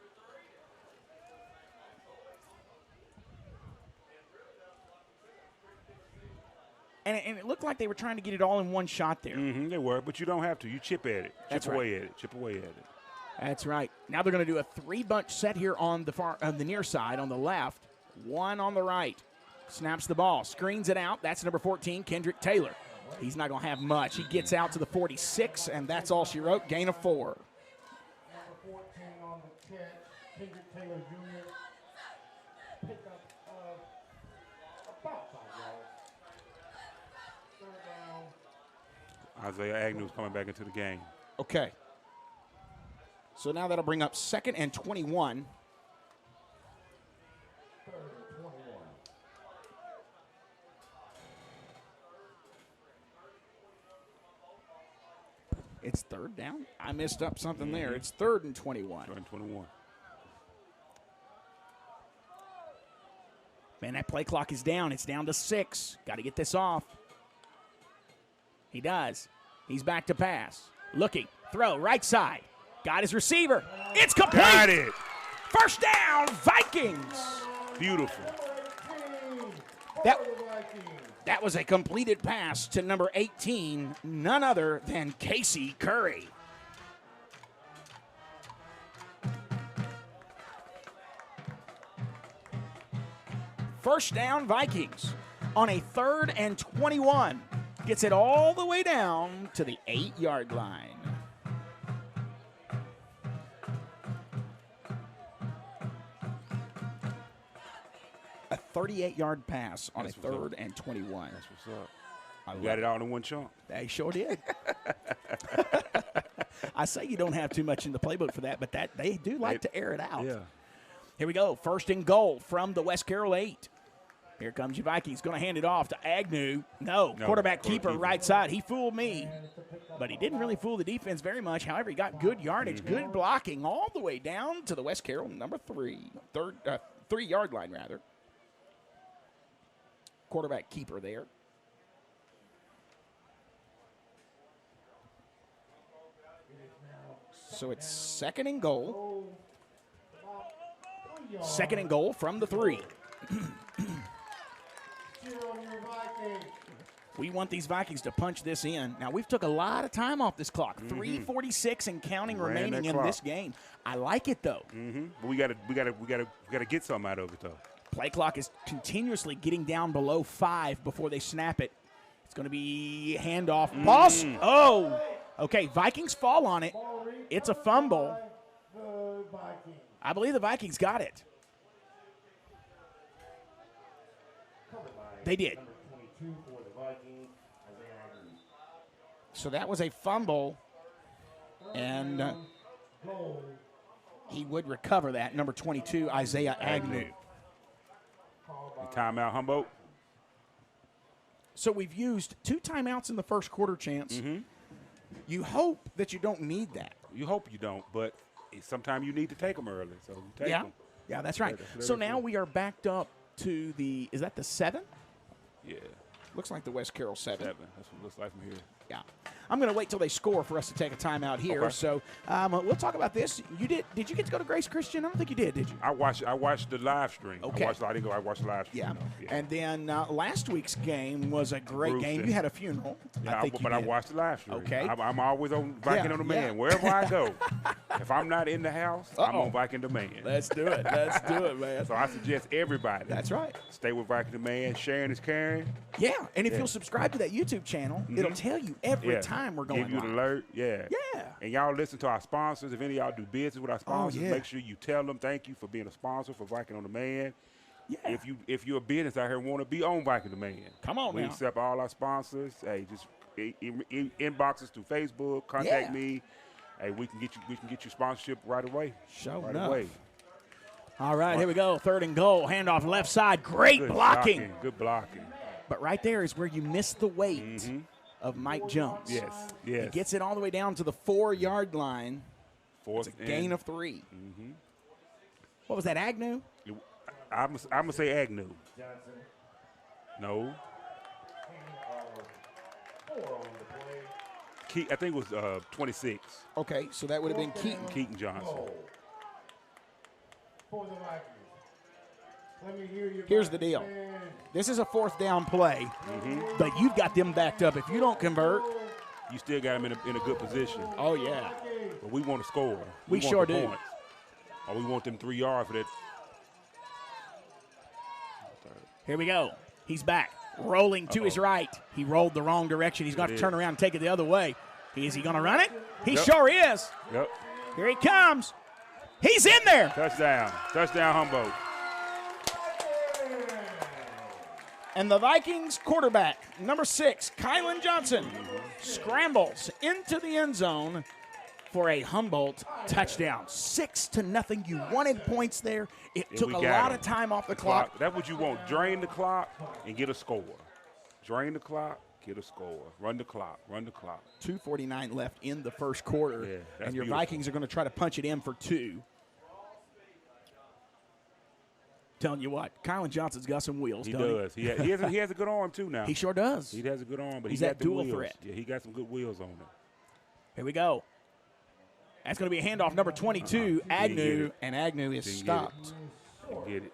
Speaker 3: And it looked like they were trying to get it all in one shot there.
Speaker 6: They were, but you don't have to. You chip at it. Chip away at it.
Speaker 3: That's right. Now they're going to do a 3-bunch set here on the near side, on the left. 1 on the right. Snaps the ball, screens it out. That's number 14, Kendrick Taylor. He's not going to have much. He gets out to the 46, and that's all she wrote. Gain of 4.
Speaker 8: Number 14 on the catch, Kendrick Taylor Jr. Pickup of about 5 yards.
Speaker 6: Isaiah Agnew's coming back into the game.
Speaker 3: Okay. So now that'll bring up 2nd and 21. It's 3rd down. I messed up something there. It's 3rd and 21.
Speaker 6: 3rd and 21.
Speaker 3: Man, that play clock is down. It's down to 6. Got to get this off. He does. He's back to pass. Looking. Throw. Right side. Got his receiver. It's complete.
Speaker 6: Got it.
Speaker 3: 1st down, Vikings.
Speaker 6: Beautiful.
Speaker 3: That was a completed pass to number 18, none other than Casey Curry. First down, Vikings on a 3rd and 21. Gets it all the way down to the 8-yard line. A 38-yard pass on a 3rd and 21.
Speaker 6: That's what's up. I got it all in one chunk.
Speaker 3: They sure did. I say you don't have too much in the playbook for that, but they do like to air it out.
Speaker 6: Yeah.
Speaker 3: Here we go. 1st and goal from the West Carroll 8. Here comes your Vikings. Going to hand it off to Agnew. No, quarterback keeper right side. He fooled me, but he didn't really fool the defense very much. However, he got good yardage, good blocking all the way down to the West Carroll number 3-yard line, rather. Quarterback keeper there. So it's 2nd and goal. 2nd and goal from the 3. We want these Vikings to punch this in. Now, we've took a lot of time off this clock. 3:46 and counting remaining in this game. I like it, though.
Speaker 6: But we gotta get something out of it, though.
Speaker 3: Play clock is continuously getting down below 5 before they snap it. It's going to be handoff. Boss. Oh, okay. Vikings fall on it. It's a fumble. I believe the Vikings got it. They did.
Speaker 8: Number 22 for the Vikings, Isaiah Agnew.
Speaker 3: So that was a fumble, and
Speaker 8: Goal.
Speaker 3: he would recover that. Number 22, Isaiah Agnew.
Speaker 6: Timeout, Humboldt.
Speaker 3: So we've used 2 timeouts in the first quarter, Chance. You hope that you don't need that.
Speaker 6: You hope you don't, but sometimes you need to take them early. So you take them.
Speaker 3: Yeah, that's right. So now we are backed up to is that the 7?
Speaker 6: Yeah.
Speaker 3: Looks like the West Carroll 7.
Speaker 6: That's what it looks like from here.
Speaker 3: Yeah. I'm going to wait till they score for us to take a timeout here.
Speaker 6: Okay.
Speaker 3: So we'll talk about this. Did you get to go to Grace Christian? I don't think you did you?
Speaker 6: I watched the live stream.
Speaker 3: Okay.
Speaker 6: I didn't go. I watched the live stream.
Speaker 3: Yeah.
Speaker 6: Yeah.
Speaker 3: And then last week's game was a great game. You had a funeral.
Speaker 6: Yeah,
Speaker 3: I
Speaker 6: watched the live stream.
Speaker 3: Okay.
Speaker 6: I'm always on Viking on Demand. Wherever I go, if I'm not in the house, I'm on Viking Demand.
Speaker 3: Let's do it. Let's do it, man.
Speaker 6: So I suggest everybody.
Speaker 3: That's right.
Speaker 6: Stay with Viking Demand. Sharing is caring.
Speaker 3: Yeah. And if you'll subscribe to that YouTube channel, it'll tell you every time we're going
Speaker 6: Give you
Speaker 3: live.
Speaker 6: an alert. Yeah.
Speaker 3: Yeah.
Speaker 6: And y'all listen to our sponsors. If any of y'all do business with our sponsors, make sure you tell them thank you for being a sponsor for Viking on Demand.
Speaker 3: Yeah.
Speaker 6: If you're a business out here and want to be on Viking Demand,
Speaker 3: come on
Speaker 6: we
Speaker 3: now.
Speaker 6: accept all our sponsors. Hey, just inbox us through Facebook. Contact me. Hey, we can get you sponsorship right away.
Speaker 3: Right away. All right, here we go. 3rd and goal. Handoff left side. Great blocking.
Speaker 6: Good blocking.
Speaker 3: But right there is where you miss the weight of Mike Jones.
Speaker 6: Yes.
Speaker 3: He gets it all the way down to the 4-yard line. It's a gain of 3. What was that, Agnew?
Speaker 6: I'm going to say Agnew. No. I think it was 26.
Speaker 3: Okay, so that would have been Keaton.
Speaker 6: Keaton Johnson.
Speaker 8: For the Vikings. Let me hear you.
Speaker 3: Here's the deal. This is a 4th down play, but you've got them backed up. If you don't convert,
Speaker 6: you still got them in a good position.
Speaker 3: Oh, yeah.
Speaker 6: But we want to score.
Speaker 3: We
Speaker 6: want
Speaker 3: sure
Speaker 6: the
Speaker 3: do.
Speaker 6: Points. Or we want them 3 yards for that.
Speaker 3: Here we go. He's back. Rolling to his right. He rolled the wrong direction. He's going to turn around and take it the other way. Is he going to run it? He sure is.
Speaker 6: Yep.
Speaker 3: Here he comes. He's in there.
Speaker 6: Touchdown. Touchdown, Humboldt.
Speaker 3: And the Vikings quarterback, number 6, Kylan Johnson, scrambles into the end zone for a Humboldt touchdown. 6-0. You wanted points there. It took a lot of time off the clock.
Speaker 6: That's what you want. Drain the clock and get a score. Drain the clock, get a score. Run the clock.
Speaker 3: 2:49 left in the first quarter.
Speaker 6: Yeah,
Speaker 3: and your
Speaker 6: beautiful.
Speaker 3: Vikings are going to try to punch it in for 2. Telling you what, Kylan Johnson's got some wheels,
Speaker 6: He
Speaker 3: doesn't
Speaker 6: does. He has a good arm, too, now.
Speaker 3: He sure does.
Speaker 6: He has a good arm, but
Speaker 3: He's
Speaker 6: he
Speaker 3: that
Speaker 6: got the
Speaker 3: dual
Speaker 6: wheels.
Speaker 3: threat.
Speaker 6: Yeah, he got some good wheels on him.
Speaker 3: Here we go. That's going to be a handoff, number 22, Agnew, and Agnew is stopped.
Speaker 6: Get it.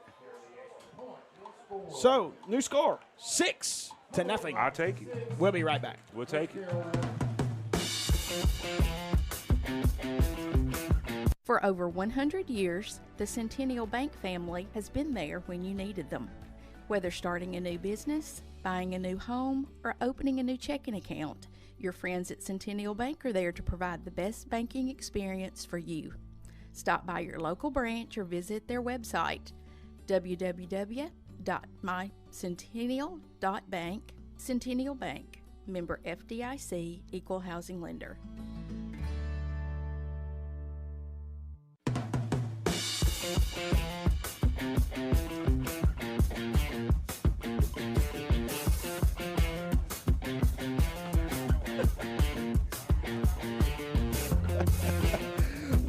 Speaker 3: So, new score, 6-0.
Speaker 6: I'll take it.
Speaker 3: We'll be right back.
Speaker 6: We'll take it.
Speaker 9: For over 100 years, the Centennial Bank family has been there when you needed them. Whether starting a new business, buying a new home, or opening a new checking account, your friends at Centennial Bank are there to provide the best banking experience for you. Stop by your local branch or visit their website, www.mycentennial.bank. Centennial Bank, member FDIC, equal housing lender.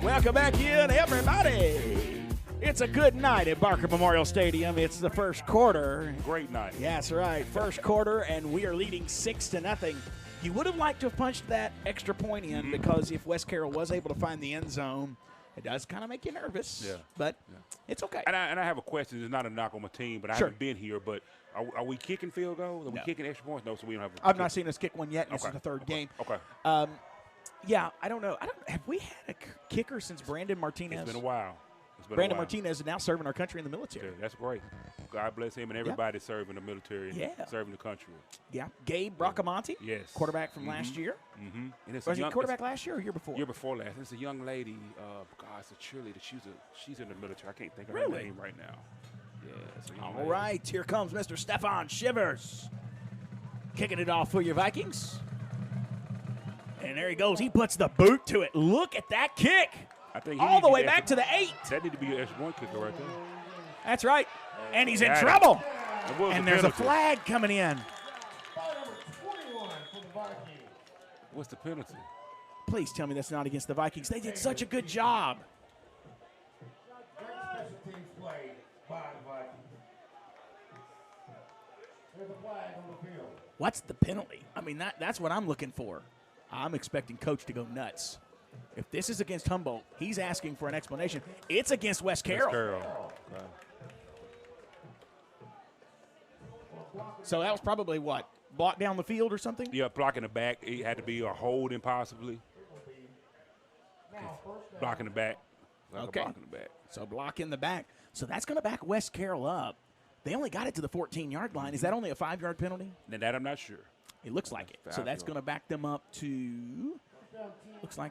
Speaker 3: Welcome back in, everybody. It's a good night at Barker Memorial Stadium. It's the first quarter.
Speaker 6: Great night.
Speaker 3: Yeah, that's right. First quarter, and we are leading 6-0. You would have liked to have punched that extra point in because if West Carroll was able to find the end zone, it does kind of make you nervous.
Speaker 6: Yeah.
Speaker 3: But it's okay.
Speaker 6: And I have a question. It's not a knock on my team, but I haven't been here. But are we kicking field goals? Are we kicking extra points? No, so we don't have a
Speaker 3: I've not seen us kick one yet. This is the third game.
Speaker 6: Okay.
Speaker 3: Yeah, I don't know. Have we had a kicker since Brandon Martinez?
Speaker 6: It's been a while.
Speaker 3: Brandon Martinez is now serving our country in the military.
Speaker 6: Okay, that's great. God bless him and everybody serving the military and serving the country.
Speaker 3: Yeah. Gabe Bracamonte,
Speaker 6: yes,
Speaker 3: quarterback from last year.
Speaker 6: Mm-hmm. And
Speaker 3: was he quarterback last year or year before?
Speaker 6: Year before last. It's a young lady. God, it's a cheerleader. She's in the military. I can't think of her name right now.
Speaker 3: All right, here comes Mr. Stefan Shivers. Kicking it off for your Vikings. And there he goes. He puts the boot to it. Look at that kick.
Speaker 6: I think
Speaker 3: all the way back to the 8.
Speaker 6: That need to be an extra point kicker right there.
Speaker 3: That's right. And he's in trouble.
Speaker 6: And
Speaker 3: there's a flag coming in.
Speaker 6: What's the penalty?
Speaker 3: Please tell me that's not against the Vikings. They did such a good job. What's the penalty? I mean, that's what I'm looking for. I'm expecting Coach to go nuts. If this is against Humboldt, he's asking for an explanation. It's against West Carroll.
Speaker 6: Okay.
Speaker 3: So that was probably what? Block down the field or something?
Speaker 6: Yeah, blocking the back. It had to be a holding possibly. Blocking the back.
Speaker 3: Okay.
Speaker 6: Blocking the back.
Speaker 3: So block in the back. So that's going to back West Carroll up. They only got it to the 14-yard line. Is that only a 5-yard penalty?
Speaker 6: Now that I'm not sure.
Speaker 3: It looks like it. So that's going to back them up to, looks like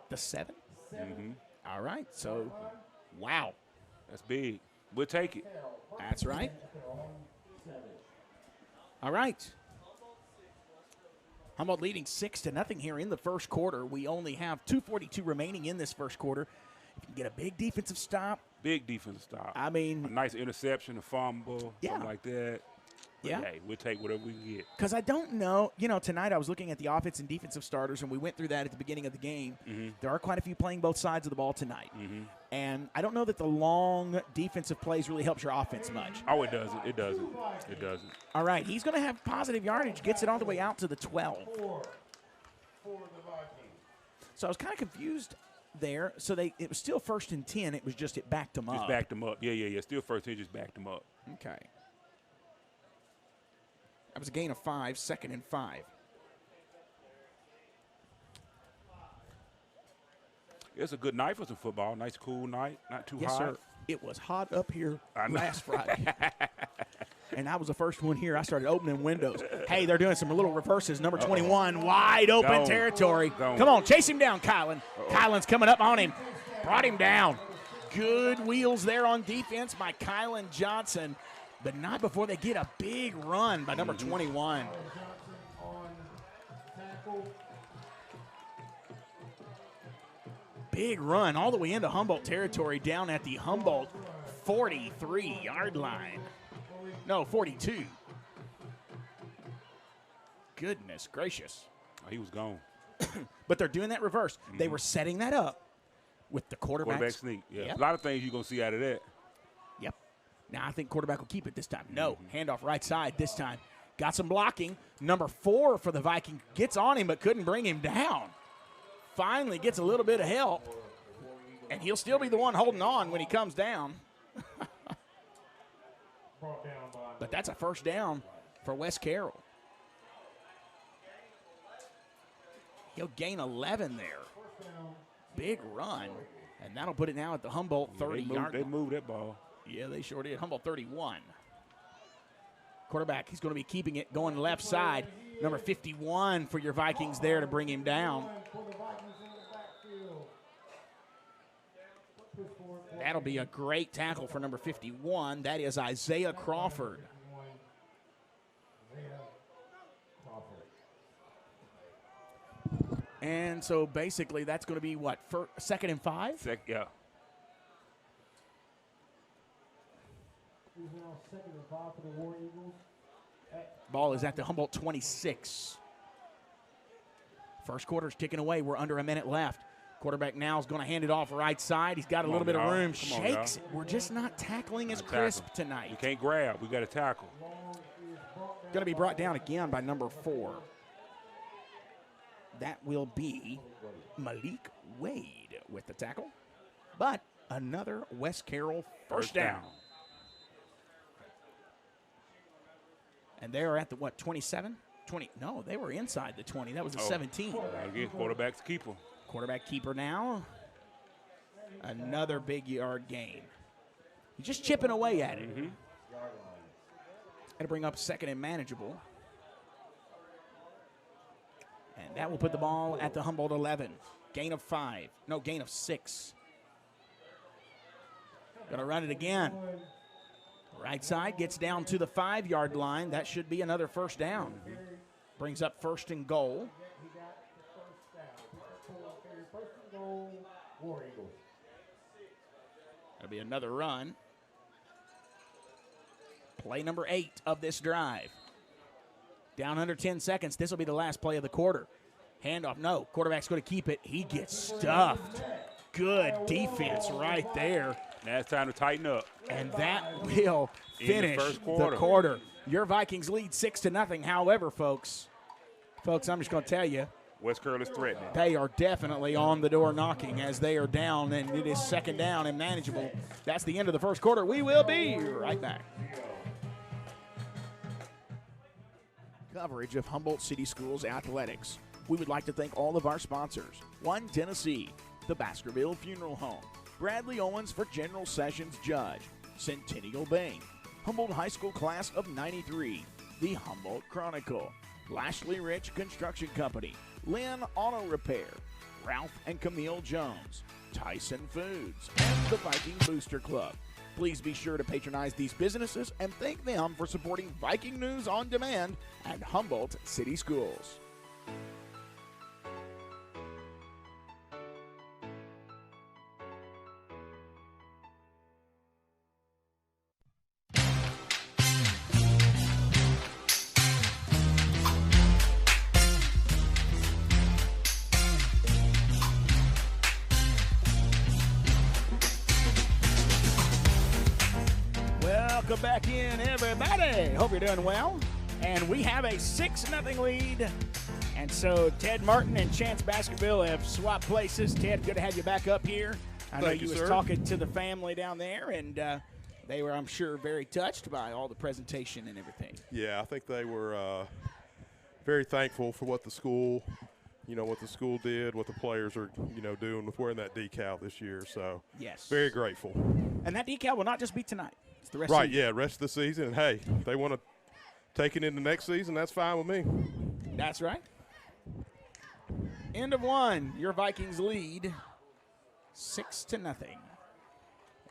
Speaker 3: the 7.
Speaker 6: Mm-hmm.
Speaker 3: All right. So, wow.
Speaker 6: That's big. We'll take it.
Speaker 3: That's right. All right. Humboldt leading 6-0 here in the first quarter. We only have 2:42 remaining in this first quarter. If you can get a big defensive stop.
Speaker 6: Big defensive stop.
Speaker 3: I mean.
Speaker 6: A nice interception, a fumble, something like that. But
Speaker 3: yeah.
Speaker 6: Hey, we'll take whatever we can get.
Speaker 3: Because I don't know. You know, tonight I was looking at the offense and defensive starters, and we went through that at the beginning of the game.
Speaker 6: Mm-hmm.
Speaker 3: There are quite a few playing both sides of the ball tonight.
Speaker 6: Mm-hmm.
Speaker 3: And I don't know that the long defensive plays really helps your offense much.
Speaker 6: Oh, it doesn't. It doesn't. It doesn't.
Speaker 3: All right, he's going to have positive yardage, gets it all the way out to the 12. So I was kind of confused there. So it was still 1st and 10. It was just it backed them up.
Speaker 6: Just backed them up. Yeah. Still 1st and just backed them up.
Speaker 3: Okay. That was a gain of 5, 2nd and 5.
Speaker 6: It's a good night for some football. Nice, cool night. Not too hot.
Speaker 3: Yes, sir. It was hot up here last Friday. And I was the first one here. I started opening windows. Hey, they're doing some little reverses. Number 21, wide open territory. Come on, chase him down, Kylan. Kylan's coming up on him. Brought him down. Good wheels there on defense by Kylan Johnson, but not before they get a big run by number 21. Big run all the way into Humboldt territory down at the Humboldt 43-yard line. No, 42. Goodness gracious.
Speaker 6: Oh, he was gone.
Speaker 3: But they're doing that reverse. Mm-hmm. They were setting that up with the quarterback
Speaker 6: sneak. Yeah.
Speaker 3: Yep.
Speaker 6: A lot of things you're going to see out of that.
Speaker 3: Yep. Now I think quarterback will keep it this time. No, handoff right side this time. Got some blocking. Number 4 for the Viking gets on him but couldn't bring him down. Finally gets a little bit of help. And he'll still be the one holding on when he comes down. But that's a first down for West Carroll. He'll gain 11 there. Big run. And that'll put it now at the Humboldt 30-yard line.
Speaker 6: They moved that ball.
Speaker 3: Yeah, they sure did. Humboldt 31. Quarterback, he's going to be keeping it going left side. Number 51 for your Vikings there to bring him down. That'll be a great tackle for number 51. That is Isaiah Crawford. And so basically that's going to be what, 2nd and 5?
Speaker 6: Yeah.
Speaker 3: Ball is at the Humboldt 26. First quarter's ticking away. We're under a minute left. Quarterback now is going to hand it off right side. He's got a little bit of room. Shakes it. We're just not tackling as crisp tonight.
Speaker 6: We can't grab. We got to tackle.
Speaker 3: Going to be brought down again by number 4. That will be Malik Wade with the tackle. But another West Carroll first down. And they are at the, 27? 20. No, they were inside the 20. That was a 17.
Speaker 6: Again, quarterback's keeper.
Speaker 3: Quarterback keeper now. Another big yard gain. He's just chipping away at it. Got to bring up 2nd and manageable. And that will put the ball at the Humboldt 11. Gain of 5. No, gain of 6. Going to run it again. Right side gets down to the 5-yard line. That should be another first down. Brings up 1st and goal.
Speaker 8: He got the first down. First and goal, War Eagles.
Speaker 3: That'll be another run. Play number 8 of this drive. Down under 10 seconds. This will be the last play of the quarter. Handoff. No. Quarterback's going to keep it. He gets stuffed. Good defense right there.
Speaker 6: Now it's time to tighten up.
Speaker 3: And that will finish
Speaker 6: first
Speaker 3: the quarter. Your Vikings lead 6-0. However, folks, I'm just going to tell you,
Speaker 6: West Carroll is threatening.
Speaker 3: they are definitely on the door knocking as they are down, and it is 2nd down and manageable. That's the end of the first quarter. We will be right back. Coverage of Humboldt City Schools athletics. We would like to thank all of our sponsors. One Tennessee, the Baskerville Funeral Home, Bradley Owens for General Sessions Judge, Centennial Bank, Humboldt High School Class of '93, the Humboldt Chronicle, Lashley Rich Construction Company, Lynn Auto Repair, Ralph and Camille Jones, Tyson Foods, and the Viking Booster Club. Please be sure to patronize these businesses and thank them for supporting Viking News on Demand at Humboldt City Schools. Welcome back in, everybody. Hope you're doing well. And we have a 6-0 lead. And so Ted Martin and Chance Baskerville have swapped places. Ted, good to have you back up here. I know you was talking to the family down there, and they were, I'm sure, very touched by all the presentation and everything.
Speaker 5: Yeah, I think they were very thankful for what the school, what the school did, what the players are, doing with wearing that decal this year. So,
Speaker 3: yes,
Speaker 5: very grateful.
Speaker 3: And that decal will not just be tonight. It's the rest
Speaker 5: right,
Speaker 3: of the
Speaker 5: rest of the season. And, hey, if they want to take it into next season, that's fine with me.
Speaker 3: That's right. End of one. Your Vikings lead 6-0.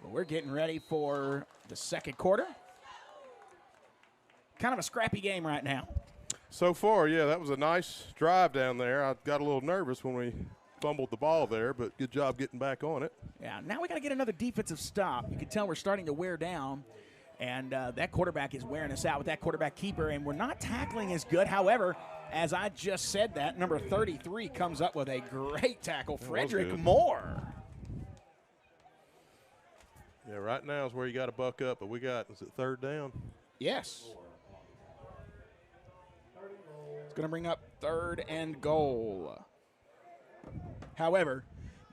Speaker 3: Well, we're getting ready for the second quarter. Kind of a scrappy game right now.
Speaker 5: So far, yeah, that was a nice drive down there. I got a little nervous when we fumbled the ball there, but good job getting back on it.
Speaker 3: Yeah, now we got to get another defensive stop. You can tell we're starting to wear down, and that quarterback is wearing us out with that quarterback keeper, and we're not tackling as good. However, as I just said that, number 33 comes up with a great tackle, Frederick Moore.
Speaker 5: Yeah, right now is where you got to buck up, but is it 3rd down?
Speaker 3: Yes. It's going to bring up 3rd and goal. However,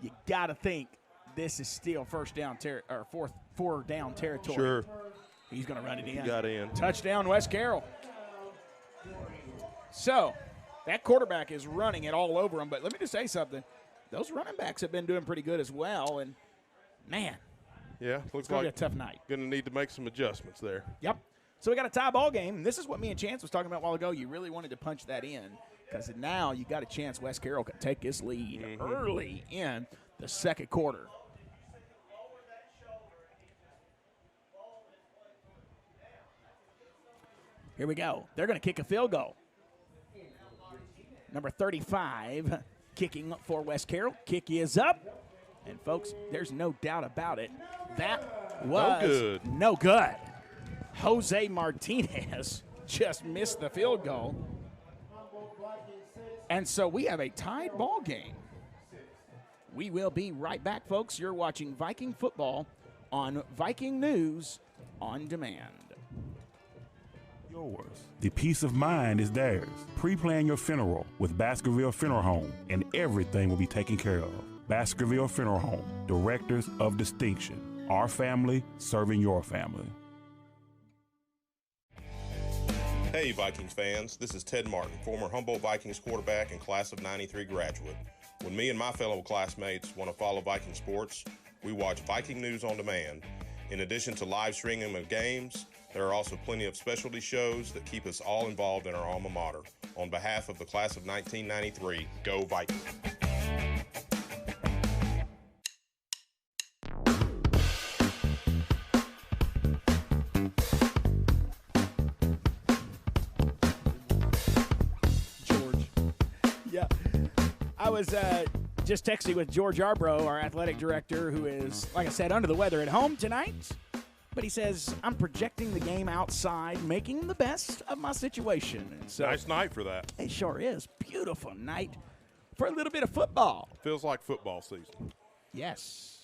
Speaker 3: you got to think this is still 4 down territory.
Speaker 5: Sure.
Speaker 3: He's going to run it in.
Speaker 5: Got in.
Speaker 3: Touchdown, West Carroll. So, that quarterback is running it all over him. But let me just say something. Those running backs have been doing pretty good as well. And, man,
Speaker 5: yeah, looks
Speaker 3: it's going to
Speaker 5: like
Speaker 3: be a tough night.
Speaker 5: Going to need to make some adjustments there.
Speaker 3: Yep. So we got a tie ball game. And this is what me and Chance was talking about a while ago. You really wanted to punch that in because now you got a chance West Carroll can take this lead early in the second quarter. Here we go. They're going to kick a field goal. Number 35 kicking for West Carroll. Kick is up. And, folks, there's no doubt about it. That was no good. Jose Martinez just missed the field goal. And so we have a tied ball game. We will be right back, folks. You're watching Viking football on Viking News on Demand.
Speaker 6: Yours. The peace of mind is theirs. Pre-plan your funeral with Baskerville Funeral Home, and everything will be taken care of. Baskerville Funeral Home, directors of distinction. Our family serving your family.
Speaker 10: Hey Vikings fans, this is Ted Martin, former Humboldt Vikings quarterback and class of '93 graduate. When me and my fellow classmates want to follow Viking sports, we watch Viking News on Demand. In addition to live streaming of games, there are also plenty of specialty shows that keep us all involved in our alma mater. On behalf of the class of 1993, go Vikings!
Speaker 3: I was just texting with George Arbro, our athletic director, who is, like I said, under the weather at home tonight. But he says, I'm projecting the game outside, making the best of my situation. And so,
Speaker 5: nice night for that.
Speaker 3: It sure is. Beautiful night for a little bit of football.
Speaker 5: Feels like football season.
Speaker 3: Yes.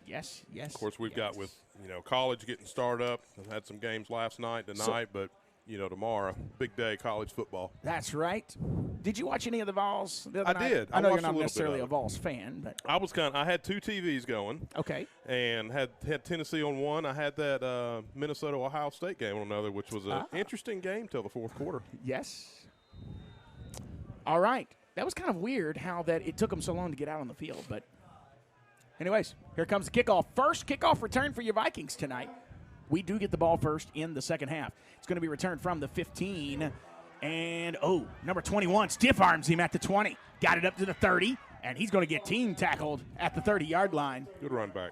Speaker 3: Yes, yes.
Speaker 5: Of course, we've got with, college getting started up. I've had some games last night, tonight, but, tomorrow, big day, college football.
Speaker 3: That's right. Did you watch any of the Vols the other
Speaker 5: I
Speaker 3: night?
Speaker 5: did.
Speaker 3: I know
Speaker 5: watched
Speaker 3: you're not
Speaker 5: a little
Speaker 3: necessarily
Speaker 5: bit
Speaker 3: a
Speaker 5: of it.
Speaker 3: Vols fan, but
Speaker 5: I had two TVs going.
Speaker 3: Okay.
Speaker 5: And had Tennessee on one. I had that Minnesota-Ohio State game on another, which was an interesting game till the fourth quarter.
Speaker 3: Yes. All right. That was kind of weird how that it took them so long to get out on the field, but anyways, here comes the kickoff. First kickoff return for your Vikings tonight. We do get the ball first in the second half. It's going to be returned from the 15. And, number 21 stiff arms him at the 20. Got it up to the 30, and he's going to get team tackled at the 30-yard line.
Speaker 5: Good run back.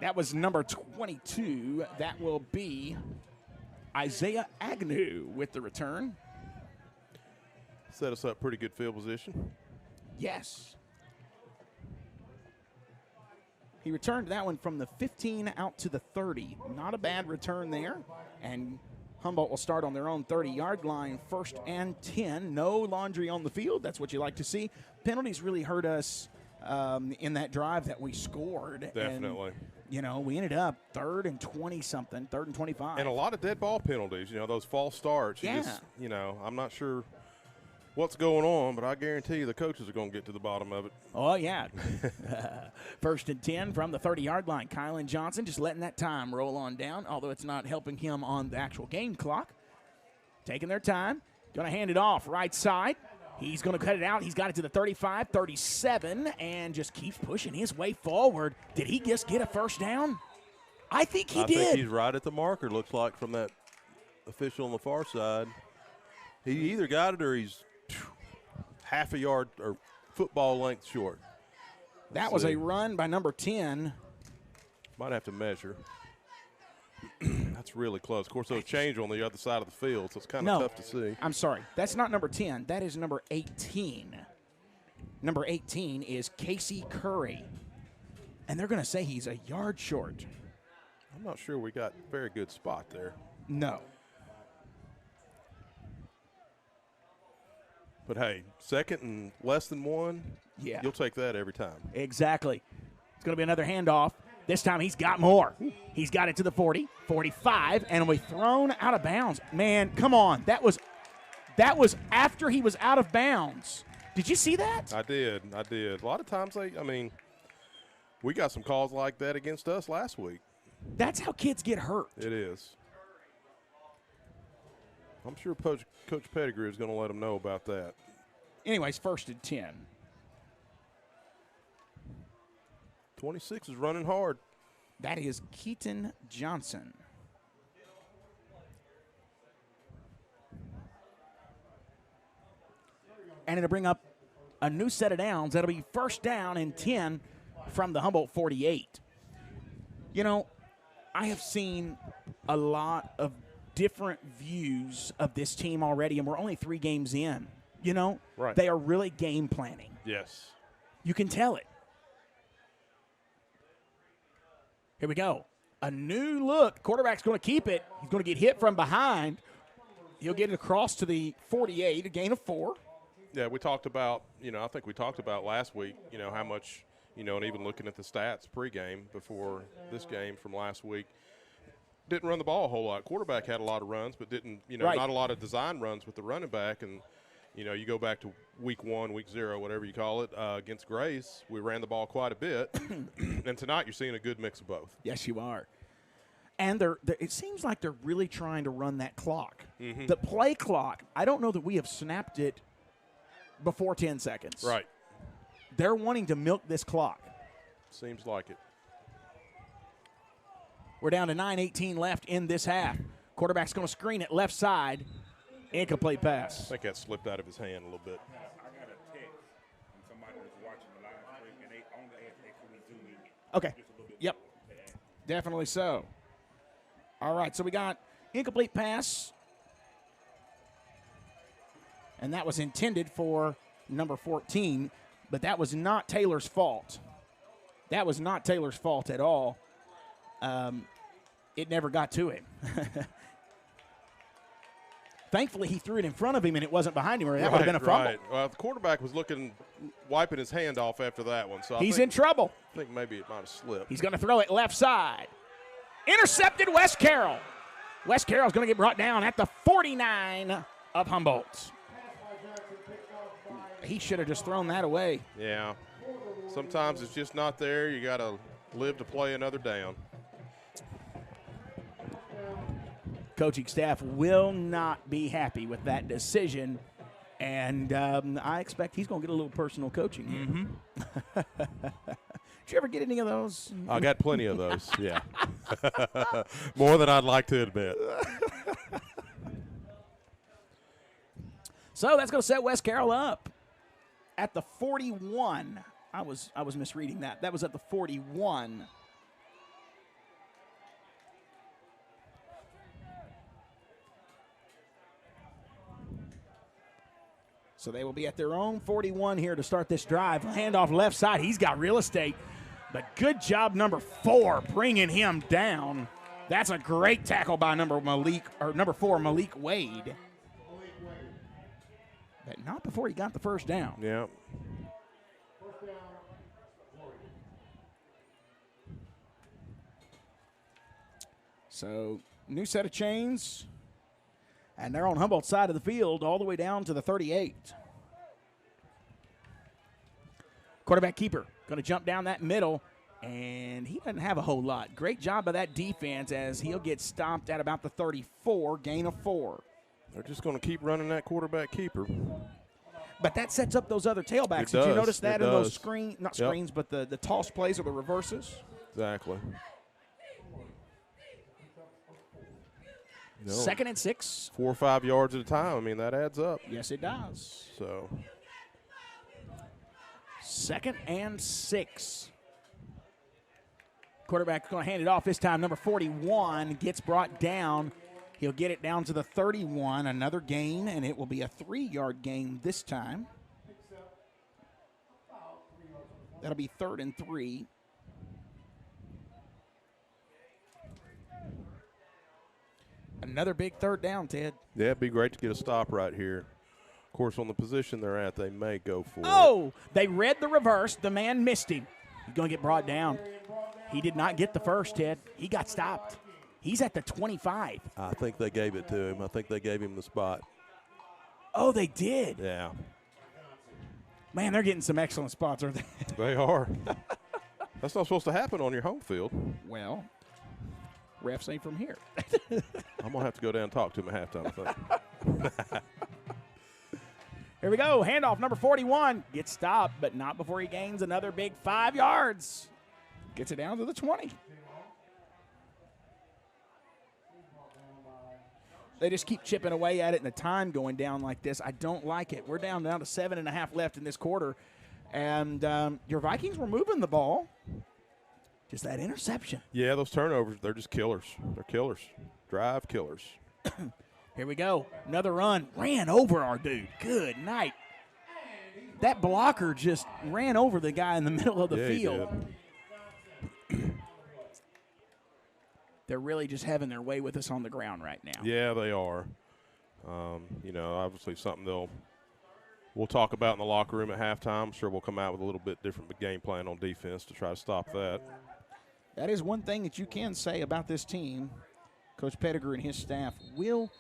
Speaker 3: That was number 22. That will be Isaiah Agnew with the return.
Speaker 5: Set us up pretty good field position.
Speaker 3: Yes. He returned that one from the 15 out to the 30. Not a bad return there. And Humboldt will start on their own 30-yard line, 1st and 10. No laundry on the field. That's what you like to see. Penalties really hurt us in that drive that we scored.
Speaker 5: Definitely.
Speaker 3: And, we ended up 3rd and 20-something, 3rd and 25.
Speaker 5: And a lot of dead ball penalties, those false starts.
Speaker 3: Yeah.
Speaker 5: I'm not sure what's going on, but I guarantee you the coaches are going to get to the bottom of it.
Speaker 3: Oh, yeah. 1st and 10 from the 30-yard line. Kylan Johnson just letting that time roll on down, although it's not helping him on the actual game clock. Taking their time. Going to hand it off right side. He's going to cut it out. He's got it to the 35, 37, and just keeps pushing his way forward. Did he just get a first down? I think he did.
Speaker 11: I think he's right at the marker, looks like, from that official on the far side. He either got it or he's half a yard or football length short.
Speaker 3: That was a run by number 10.
Speaker 5: Might have to measure. That's really close. Of course, those change on the other side of the field, so it's kind of tough to see.
Speaker 3: I'm sorry. That's not number 10. That is number 18. Number 18 is Casey Curry. And they're going to say he's a yard short.
Speaker 5: I'm not sure we got a very good spot there.
Speaker 3: No.
Speaker 5: But, hey, 2nd and less than 1, you'll take that every time.
Speaker 3: Exactly. It's going to be another handoff. This time he's got more. He's got it to the 40, 45, and we thrown out of bounds. Man, come on. That was after he was out of bounds. Did you see that?
Speaker 5: I did. A lot of times, we got some calls like that against us last week.
Speaker 3: That's how kids get hurt.
Speaker 5: It is. I'm sure Coach Pettigrew is going to let them know about that.
Speaker 3: Anyways, 1st and 10.
Speaker 5: 26 is running hard.
Speaker 3: That is Keaton Johnson. And it'll bring up a new set of downs. That'll be 1st down and 10 from the Humboldt 48. I have seen a lot of different views of this team already, and we're only 3 games in.
Speaker 5: Right.
Speaker 3: They are really game planning.
Speaker 5: Yes.
Speaker 3: You can tell it. Here we go. A new look. Quarterback's going to keep it. He's going to get hit from behind. He'll get it across to the 48, a gain of 4.
Speaker 5: Yeah, we talked about, I think we talked about last week, how much, and even looking at the stats pregame before this game from last week, didn't run the ball a whole lot. Quarterback had a lot of runs, but didn't, not a lot of design runs with the running back. And, you go back to week 1, week 0, whatever you call it, against Grace, we ran the ball quite a bit. And tonight you're seeing a good mix of both.
Speaker 3: Yes, you are. And it seems like they're really trying to run that clock.
Speaker 5: Mm-hmm.
Speaker 3: The play clock, I don't know that we have snapped it before 10 seconds.
Speaker 5: Right.
Speaker 3: They're wanting to milk this clock.
Speaker 5: Seems like it.
Speaker 3: We're down to 9:18 left in this half. Quarterback's going to screen it left side. Incomplete pass.
Speaker 5: I think that slipped out of his hand a little bit.
Speaker 7: I got a text from somebody that's watching the live stream, and they only asked me could we zoom in.
Speaker 3: Okay. Yep. Definitely so. All right, so we got incomplete pass. And that was intended for number 14, but that was not Taylor's fault. That was not Taylor's fault at all. It never got to him. Thankfully, he threw it in front of him and it wasn't behind him, or that would have been a fumble.
Speaker 5: Right. Well, the quarterback was wiping his hand off after that one. So
Speaker 3: He's in trouble.
Speaker 5: I think maybe it might have slipped.
Speaker 3: He's going to throw it left side. Intercepted Wes Carroll. Wes Carroll's going to get brought down at the 49 of Humboldt. He should have just thrown that away.
Speaker 5: Yeah. Sometimes it's just not there. You got to live to play another down.
Speaker 3: Coaching staff will not be happy with that decision, and I expect he's going to get a little personal coaching. Did you ever get any of those?
Speaker 5: I got plenty of those, yeah. More than I'd like to admit.
Speaker 3: So that's going to set Wes Carroll up at the 41. I was misreading that. That was at the 41. So they will be at their own 41 here to start this drive. Handoff left side. He's got real estate. But good job, number 4, bringing him down. That's a great tackle by number 4, Malik Wade. But not before he got the first down.
Speaker 5: Yeah.
Speaker 3: So new set of chains. And they're on Humboldt's side of the field all the way down to the 38. Quarterback keeper going to jump down that middle, and he doesn't have a whole lot. Great job by that defense as he'll get stopped at about the 34, gain of 4.
Speaker 5: They're just going to keep running that quarterback keeper.
Speaker 3: But that sets up those other tailbacks. Did you notice that in those screens, but the toss plays or the reverses?
Speaker 5: Exactly. No.
Speaker 3: 2nd and 6.
Speaker 5: 4 or 5 yards at a time. I mean, that adds up.
Speaker 3: Yes, it does.
Speaker 5: So
Speaker 3: 2nd and 6. Quarterback going to hand it off this time. Number 41 gets brought down. He'll get it down to the 31. Another gain, and it will be a 3-yard gain this time. That'll be 3rd and 3. Another big 3rd down, Ted.
Speaker 5: Yeah, it'd be great to get a stop right here. Of course, on the position they're at, they may go for it.
Speaker 3: Oh, they read the reverse. The man missed him. He's going to get brought down. He did not get the first, Ted. He got stopped. He's at the 25.
Speaker 5: I think they gave it to him. I think they gave him the spot.
Speaker 3: Oh, they did?
Speaker 5: Yeah.
Speaker 3: Man, they're getting some excellent spots, aren't they?
Speaker 5: They are. That's not supposed to happen on your home field.
Speaker 3: Well, refs ain't from here.
Speaker 5: I'm going to have to go down and talk to him at halftime, I think.
Speaker 3: Here we go. Handoff, number 41. Gets stopped, but not before he gains another big 5 yards. Gets it down to the 20. They just keep chipping away at it, and the time going down like this, I don't like it. We're down to 7.5 left in this quarter, and your Vikings were moving the ball. Just that interception.
Speaker 5: Yeah, those turnovers, they're just killers. They're killers. Drive killers.
Speaker 3: Here we go. Another run. Ran over our dude. Good night. That blocker just ran over the guy in the middle of the field. They're really just having their way with us on the ground right now.
Speaker 5: Yeah, they are. Obviously something we'll talk about in the locker room at halftime. I'm sure we'll come out with a little bit different game plan on defense to try to stop that.
Speaker 3: That is one thing that you can say about this team. Coach Pettigrew and his staff will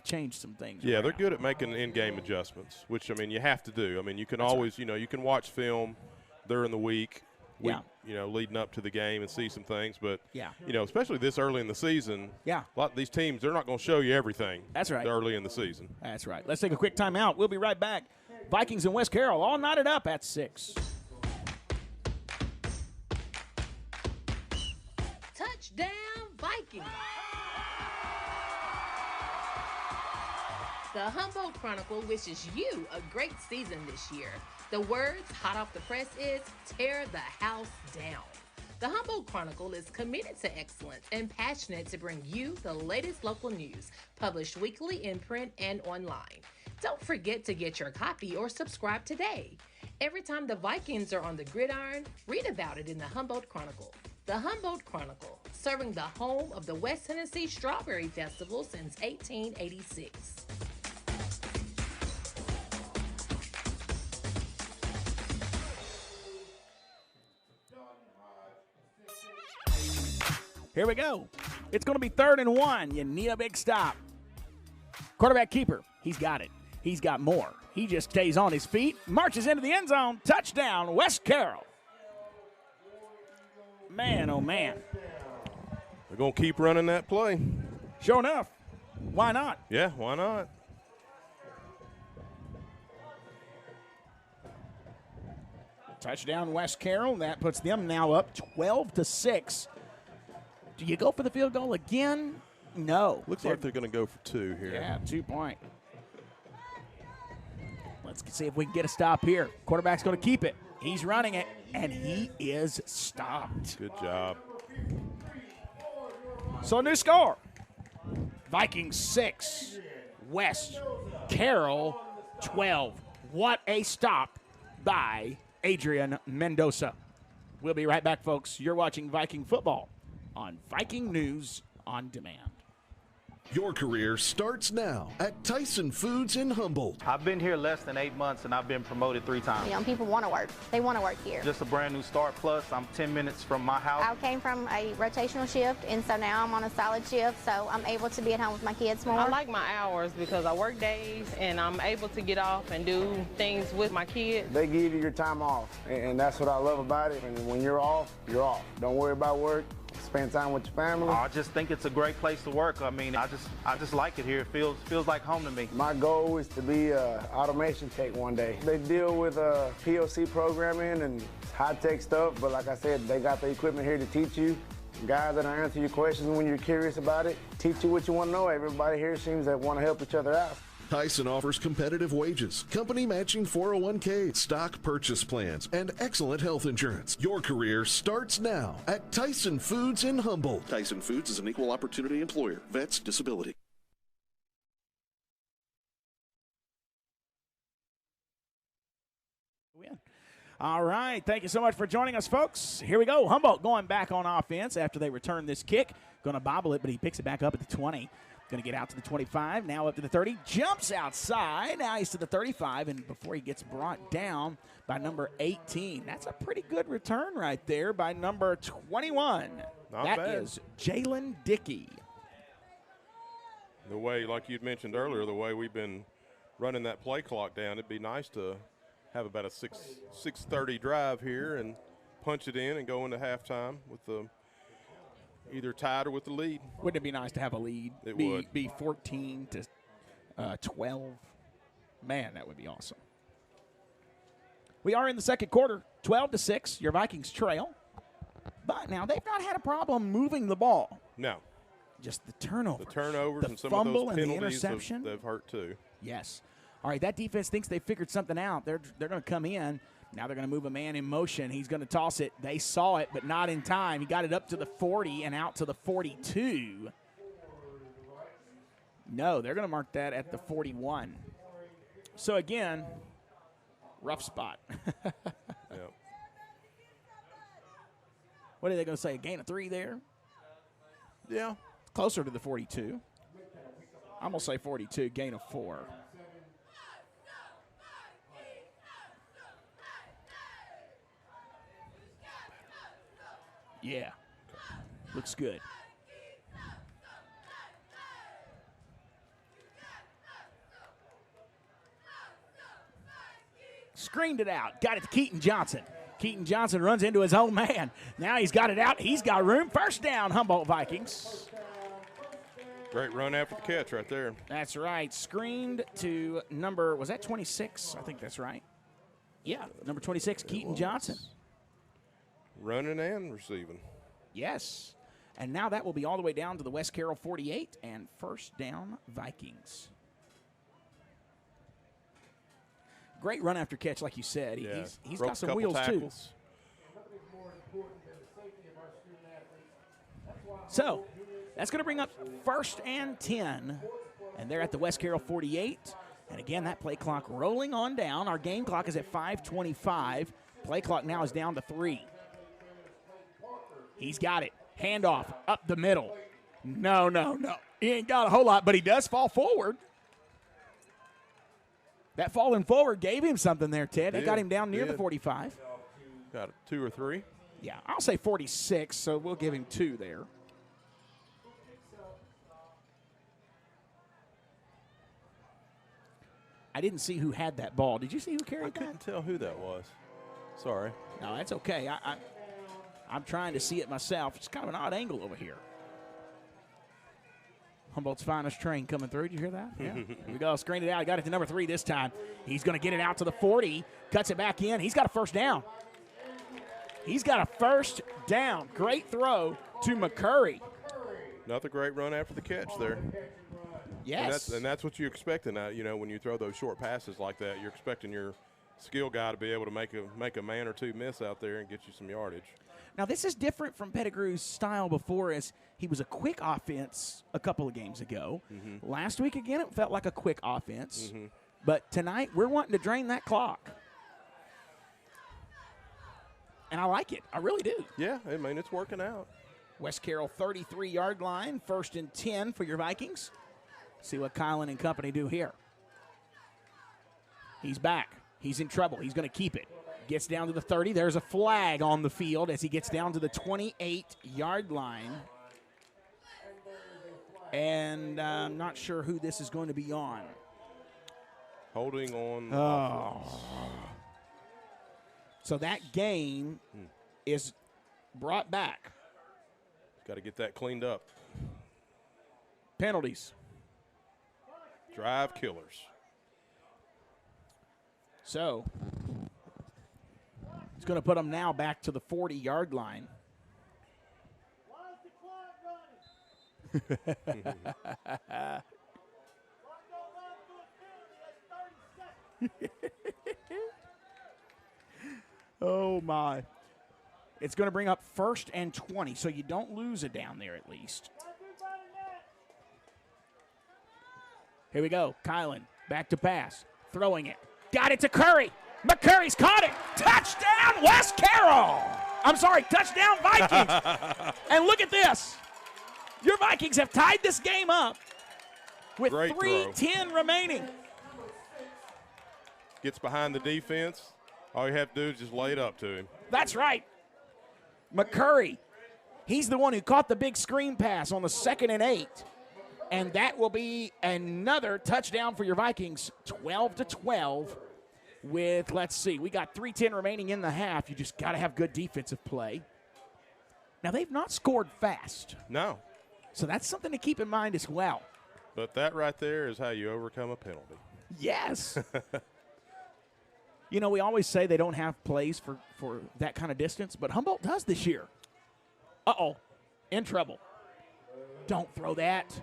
Speaker 3: change some things.
Speaker 5: Yeah,
Speaker 3: around.
Speaker 5: they're good at making in-game adjustments, which, you have to do. You can always, you can watch film during the week. Leading up to the game and see some things. But, especially this early in the season, a lot of these teams, they're not going to show you everything.
Speaker 3: That's right.
Speaker 5: Early in the season.
Speaker 3: That's right. Let's take a quick timeout. We'll be right back. Vikings and West Carroll all knotted up at 6.
Speaker 12: Touchdown, Vikings! The Humboldt Chronicle wishes you a great season this year. The words hot off the press is tear the house down. The Humboldt Chronicle is committed to excellence and passionate to bring you the latest local news, published weekly in print and online. Don't forget to get your copy or subscribe today. Every time the Vikings are on the gridiron, read about it in the Humboldt Chronicle. The Humboldt Chronicle, serving the home of the West Tennessee Strawberry Festival since 1886.
Speaker 3: Here we go. It's going to be 3rd and 1. You need a big stop. Quarterback keeper. He's got it. He's got more. He just stays on his feet, marches into the end zone. Touchdown, West Carroll. Man, oh, man.
Speaker 5: They're going to keep running that play.
Speaker 3: Sure enough. Why not?
Speaker 5: Yeah, why not?
Speaker 3: Touchdown, West Carroll. That puts them now up 12-6. Do you go for the field goal again? No.
Speaker 11: Looks like they're going to go for 2 here.
Speaker 3: Yeah, 2 point. Let's see if we can get a stop here. Quarterback's going to keep it. He's running it, and he is stopped.
Speaker 5: Good job.
Speaker 3: So, new score. Vikings 6, West Carroll 12. What a stop by Adrian Mendoza. We'll be right back, folks. You're watching Viking football on Viking News on Demand.
Speaker 13: Your career starts now at Tyson Foods in Humboldt.
Speaker 14: I've been here less than 8 months and I've been promoted 3 times.
Speaker 15: Young people want to work. They want to work here.
Speaker 14: Just a brand new start, plus I'm 10 minutes from my house.
Speaker 15: I came from a rotational shift, and so now I'm on a solid shift, so I'm able to be at home with my kids more.
Speaker 16: I like my hours because I work days and I'm able to get off and do things with my kids.
Speaker 17: They give you your time off, and that's what I love about it. And when you're off, you're off. Don't worry about work. Spend time with your family.
Speaker 14: I just think it's a great place to work. I mean, I just like it here. It feels like home to me.
Speaker 17: My goal is to be an automation tech one day. They deal with PLC programming and high-tech stuff, but like I said, they got the equipment here to teach you. Guys that'll answer your questions when you're curious about it, teach you what you want to know. Everybody here seems to want to help each other out.
Speaker 13: Tyson offers competitive wages, company matching 401k, stock purchase plans, and excellent health insurance. Your career starts now at Tyson Foods in Humboldt. Tyson Foods is an equal opportunity employer. Vets disability.
Speaker 3: All right. Thank you so much for joining us, folks. Here we go. Humboldt going back on offense after they return this kick. Going to bobble it, but he picks it back up at the 20. Going to get out to the 25, now up to the 30, jumps outside. Now he's to the 35, and before he gets brought down by number 18. That's a pretty good return right there by number 21.
Speaker 5: Not
Speaker 3: that
Speaker 5: bad.
Speaker 3: is Jalen Dickey.
Speaker 5: The way, like you'd mentioned earlier, the way we've been running that play clock down, it'd be nice to have about a 6:30 drive here and punch it in and go into halftime with the either tied or with the lead.
Speaker 3: Wouldn't it be nice to have a lead?
Speaker 5: It would.
Speaker 3: Be 14 to 12. Man, that would be awesome. We are in the second quarter, 12-6. Your Vikings trail. But now they've not had a problem moving the ball.
Speaker 5: No.
Speaker 3: Just the turnovers.
Speaker 5: The turnovers and some
Speaker 3: fumble
Speaker 5: of those
Speaker 3: and the
Speaker 5: penalties
Speaker 3: interception.
Speaker 5: they've hurt too.
Speaker 3: Yes. All right, that defense thinks they figured something out. They're going to come in. Now they're going to move a man in motion. He's going to toss it. They saw it, but not in time. He got it up to the 40 and out to the 42. No, they're going to mark that at the 41. So, again, rough spot.
Speaker 5: Yep.
Speaker 3: What are they going to say, a gain of 3 there?
Speaker 11: Yeah.
Speaker 3: Closer to the 42. I'm going to say 42, gain of 4. Yeah, looks good. Screened it out. Got it to Keaton Johnson. Keaton Johnson runs into his own man. Now he's got it out. He's got room. First down, Humboldt Vikings.
Speaker 5: Great run after the catch right there.
Speaker 3: That's right. Screened to number, was that 26? I think that's right. Yeah, number 26, Keaton Johnson.
Speaker 5: Running and receiving.
Speaker 3: Yes. And now that will be all the way down to the West Carroll 48 and first down Vikings. Great run after catch, like you said.
Speaker 5: Yeah.
Speaker 3: He's
Speaker 5: Broke
Speaker 3: got some
Speaker 5: a couple
Speaker 3: wheels,
Speaker 5: tackles.
Speaker 3: too. So that's going to bring up 1st and 10, and they're at the West Carroll 48. And again, that play clock rolling on down. Our game clock is at 5:25. Play clock now is down to 3. He's got it. Handoff up the middle. No. He ain't got a whole lot, but he does fall forward. That falling forward gave him something there, Ted. It got him down near the 45.
Speaker 11: Got 2 or 3?
Speaker 3: Yeah, I'll say 46, so we'll give him 2 there. I didn't see who had that ball. Did you see who carried that?
Speaker 11: I couldn't tell who that was. Sorry.
Speaker 3: No, that's okay. I'm trying to see it myself. It's kind of an odd angle over here. Humboldt's finest train coming through. Did you hear that? Yeah. Here we go. Screened it out. He got it to number 3 this time. He's going to get it out to the 40. Cuts it back in. He's got a first down. He's got a first down. Great throw to McCurry.
Speaker 11: Another great run after the catch there.
Speaker 3: Yes.
Speaker 11: And that's what you expect in that. You know, when you throw those short passes like that, you're expecting your skill guy to be able to make a man or two miss out there and get you some yardage.
Speaker 3: Now, this is different from Pettigrew's style before, as he was a quick offense a couple of games ago. Last week, again, it felt like a quick offense. But tonight, we're wanting to drain that clock. And I like it. I really do.
Speaker 11: Yeah, I mean, it's working out.
Speaker 3: West Carroll 33-yard line, 1st and 10 for your Vikings. See what Kylan and company do here. He's back. He's in trouble. He's going to keep it. Gets down to the 30. There's a flag on the field as he gets down to the 28-yard line. And I'm not sure who this is going to be on.
Speaker 11: Holding on.
Speaker 3: Oh. So that game is brought back.
Speaker 11: Got to get that cleaned up.
Speaker 3: Penalties.
Speaker 11: Drive killers.
Speaker 3: So it's going to put them now back to the 40-yard line. Oh, my. It's going to bring up 1st and 20, so you don't lose it down there at least. Here we go. Kylan back to pass. Throwing it. Got it to Curry. McCurry's caught it. Touchdown, West Carroll. I'm sorry, touchdown, Vikings. And look at this. Your Vikings have tied this game up with 3:10 remaining.
Speaker 11: Gets behind the defense. All you have to do is just lay it up to him.
Speaker 3: That's right. McCurry, he's the one who caught the big screen pass on the 2nd and 8. And that will be another touchdown for your Vikings, 12-12 with, let's see, we got 3:10 remaining in the half. You just got to have good defensive play. Now, they've not scored fast.
Speaker 11: No.
Speaker 3: So that's something to keep in mind as well.
Speaker 11: But that right there is how you overcome a penalty.
Speaker 3: Yes. You know, we always say they don't have plays for that kind of distance, but Humboldt does this year. Uh-oh, in trouble. Don't throw that.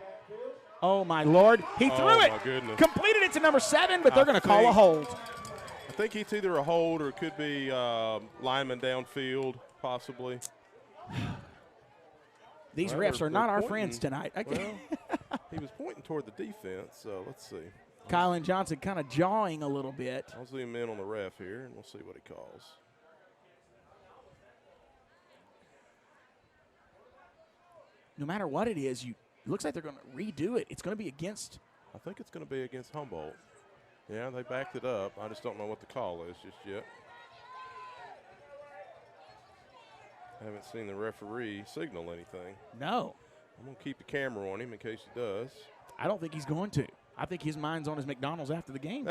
Speaker 3: Oh, my Lord. He threw it.
Speaker 11: My goodness.
Speaker 3: Completed it to number 7, but they're going to call a hold.
Speaker 11: I think it's either a hold or it could be lineman downfield, possibly.
Speaker 3: These refs are not our friends tonight.
Speaker 11: Well, he was pointing toward the defense, so let's see.
Speaker 3: Kylan Johnson kind of jawing a little bit.
Speaker 11: I'll zoom in on the ref here, and we'll see what he calls.
Speaker 3: No matter what it is, it looks like they're going to redo it. It's going to be against.
Speaker 11: I think it's going to be against Humboldt. Yeah, they backed it up. I just don't know what the call is just yet. I haven't seen the referee signal anything.
Speaker 3: No.
Speaker 11: I'm going to keep the camera on him in case he does.
Speaker 3: I don't think he's going to. I think his mind's on his McDonald's after the game.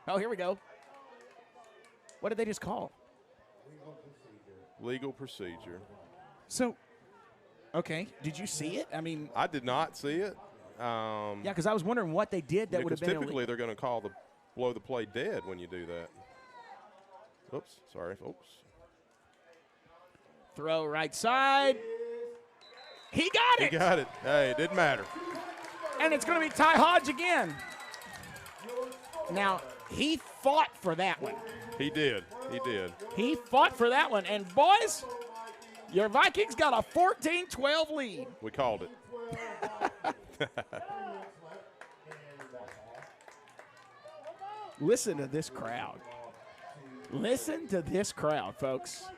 Speaker 3: Oh, here we go. What did they just call?
Speaker 11: Legal procedure.
Speaker 3: So, okay, did you see it? I mean,
Speaker 11: I did not see it.
Speaker 3: Yeah, because I was wondering what they did that would have been
Speaker 11: typically they're going to call blow the play dead when you do that. Oops, sorry, folks.
Speaker 3: Throw right side. He got it.
Speaker 11: He got it. Hey, it didn't matter.
Speaker 3: And it's going to be Ty Hodge again. Now, he fought for that one.
Speaker 11: He did. He did.
Speaker 3: He fought for that one. And, boys, Your Vikings got a 14-12 lead.
Speaker 5: We called it.
Speaker 3: Listen to this crowd. Listen to this crowd, folks.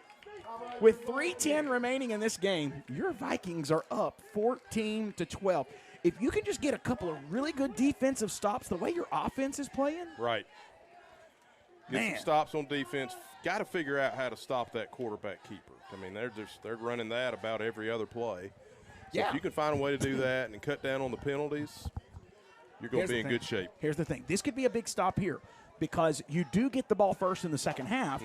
Speaker 3: With 3:10 remaining in this game, your Vikings are up 14-12. If you can just get a couple of really good defensive stops the way your offense is playing.
Speaker 5: Right. Get some stops on defense. Got to figure out how to stop that quarterback keeper. I mean, they're running that about every other play. So if you can find a way to do that and cut down on the penalties, you're going to be in good shape.
Speaker 3: Here's the thing. This could be a big stop here because you do get the ball first in the second half,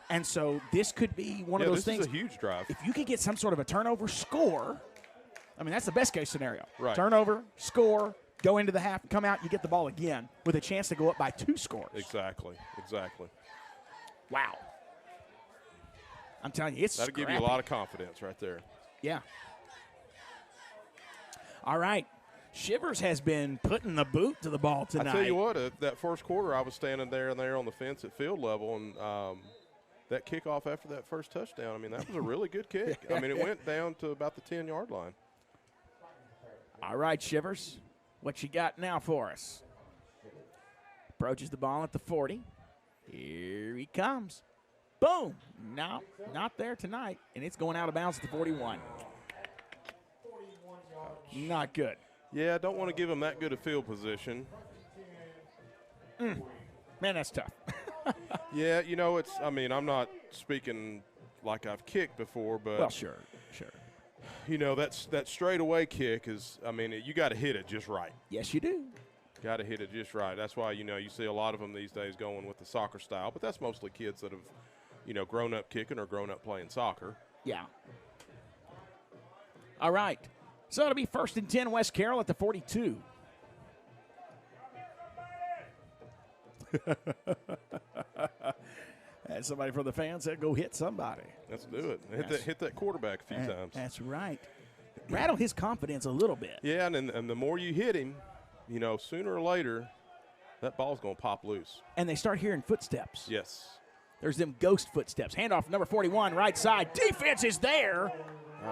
Speaker 3: and so this could be one of those things.
Speaker 5: This is a huge drive.
Speaker 3: If you could get some sort of a turnover, score, I mean, that's the best case scenario.
Speaker 5: Right.
Speaker 3: Turnover, score, go into the half, come out, you get the ball again with a chance to go up by 2 scores.
Speaker 5: Exactly.
Speaker 3: Wow. I'm telling you, it's
Speaker 5: That'll give you a lot of confidence right there.
Speaker 3: Yeah. All right. Shivers has been putting the boot to the ball tonight.
Speaker 5: I tell you what, that first quarter I was standing there on the fence at field level, and that kickoff after that first touchdown, I mean, that was a really good kick. I mean, it went down to about the 10-yard line.
Speaker 3: All right, Shivers, what you got now for us? Approaches the ball at the 40. Here he comes. Boom. No, not there tonight, and it's going out of bounds at the 41. Not good.
Speaker 5: Yeah, I don't want to give him that good a field position.
Speaker 3: Man, that's tough.
Speaker 5: Yeah, I'm not speaking like I've kicked before, but.
Speaker 3: Well, sure.
Speaker 5: That straightaway kick is, you got to hit it just right.
Speaker 3: Yes, you do.
Speaker 5: Got to hit it just right. That's why, you see a lot of them these days going with the soccer style, but that's mostly kids that have, grown up kicking or grown up playing soccer.
Speaker 3: Yeah. All right. So it'll be 1st and 10 West Carroll at the 42. And somebody from the fans said, go hit somebody.
Speaker 5: Let's do it. Hit that quarterback a few times.
Speaker 3: That's right. Rattle his confidence a little bit.
Speaker 5: Yeah, and the more you hit him, sooner or later, that ball's going to pop loose.
Speaker 3: And they start hearing footsteps.
Speaker 5: Yes.
Speaker 3: There's them ghost footsteps. Handoff number 41, right side. Defense is there,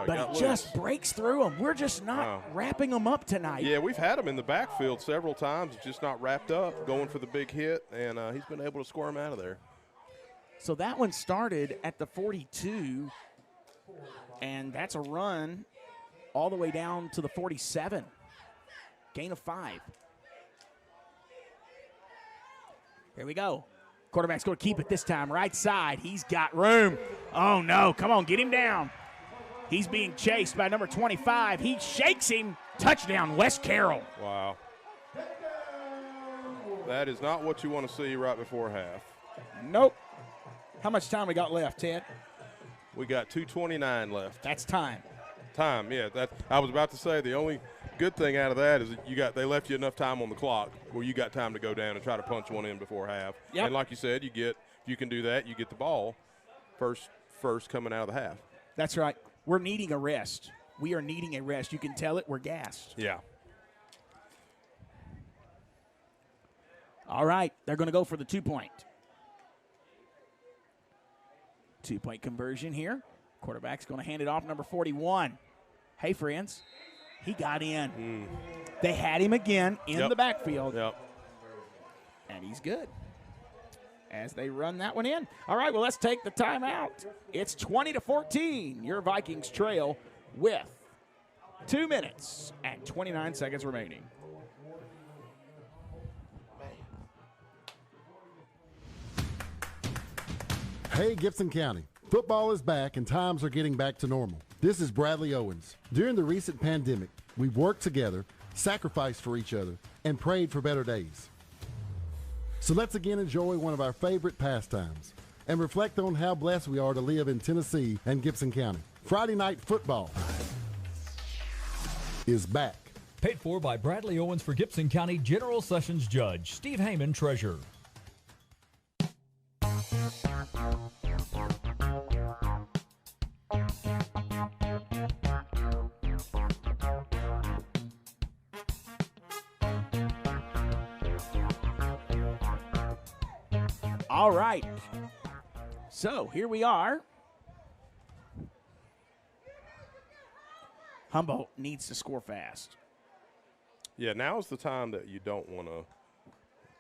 Speaker 3: but it just breaks through them. We're just not wrapping them up tonight.
Speaker 5: Yeah, we've had him in the backfield several times, just not wrapped up, going for the big hit, and he's been able to squirm out of there.
Speaker 3: So that one started at the 42, and that's a run all the way down to the 47. Gain of 5. Here we go. Quarterback's going to keep it this time. Right side. He's got room. Oh, no. Come on, get him down. He's being chased by number 25. He shakes him. Touchdown, West Carroll.
Speaker 5: Wow. That is not what you want to see right before half.
Speaker 3: Nope. How much time we got left, Ted?
Speaker 5: We got 2:29 left.
Speaker 3: That's time.
Speaker 5: Yeah. I was about to say the only good thing out of that is that they left you enough time on the clock where you got time to go down and try to punch one in before half.
Speaker 3: Yep.
Speaker 5: And like you said, if you can do that, you get the ball first coming out of the half.
Speaker 3: That's right. We're needing a rest. We are needing a rest. You can tell it. We're gassed.
Speaker 5: Yeah.
Speaker 3: All right. They're going to go for the 2-point. 2-point conversion here. Quarterback's going to hand it off, number 41. Hey, friends. He got in. They had him again in the backfield.
Speaker 5: Yep.
Speaker 3: And he's good as they run that one in. All right, well, let's take the timeout. It's 20-14. Your Vikings trail with 2 minutes and 29 seconds remaining.
Speaker 18: Hey, Gibson County. Football is back and times are getting back to normal. This is Bradley Owens. During the recent pandemic, we've worked together, sacrificed for each other, and prayed for better days. So let's again enjoy one of our favorite pastimes and reflect on how blessed we are to live in Tennessee and Gibson County. Friday Night Football is back.
Speaker 19: Paid for by Bradley Owens for Gibson County General Sessions Judge Steve Heyman, Treasurer.
Speaker 3: All right. So here we are. Humboldt needs to score fast.
Speaker 5: Yeah, now's the time that you don't want to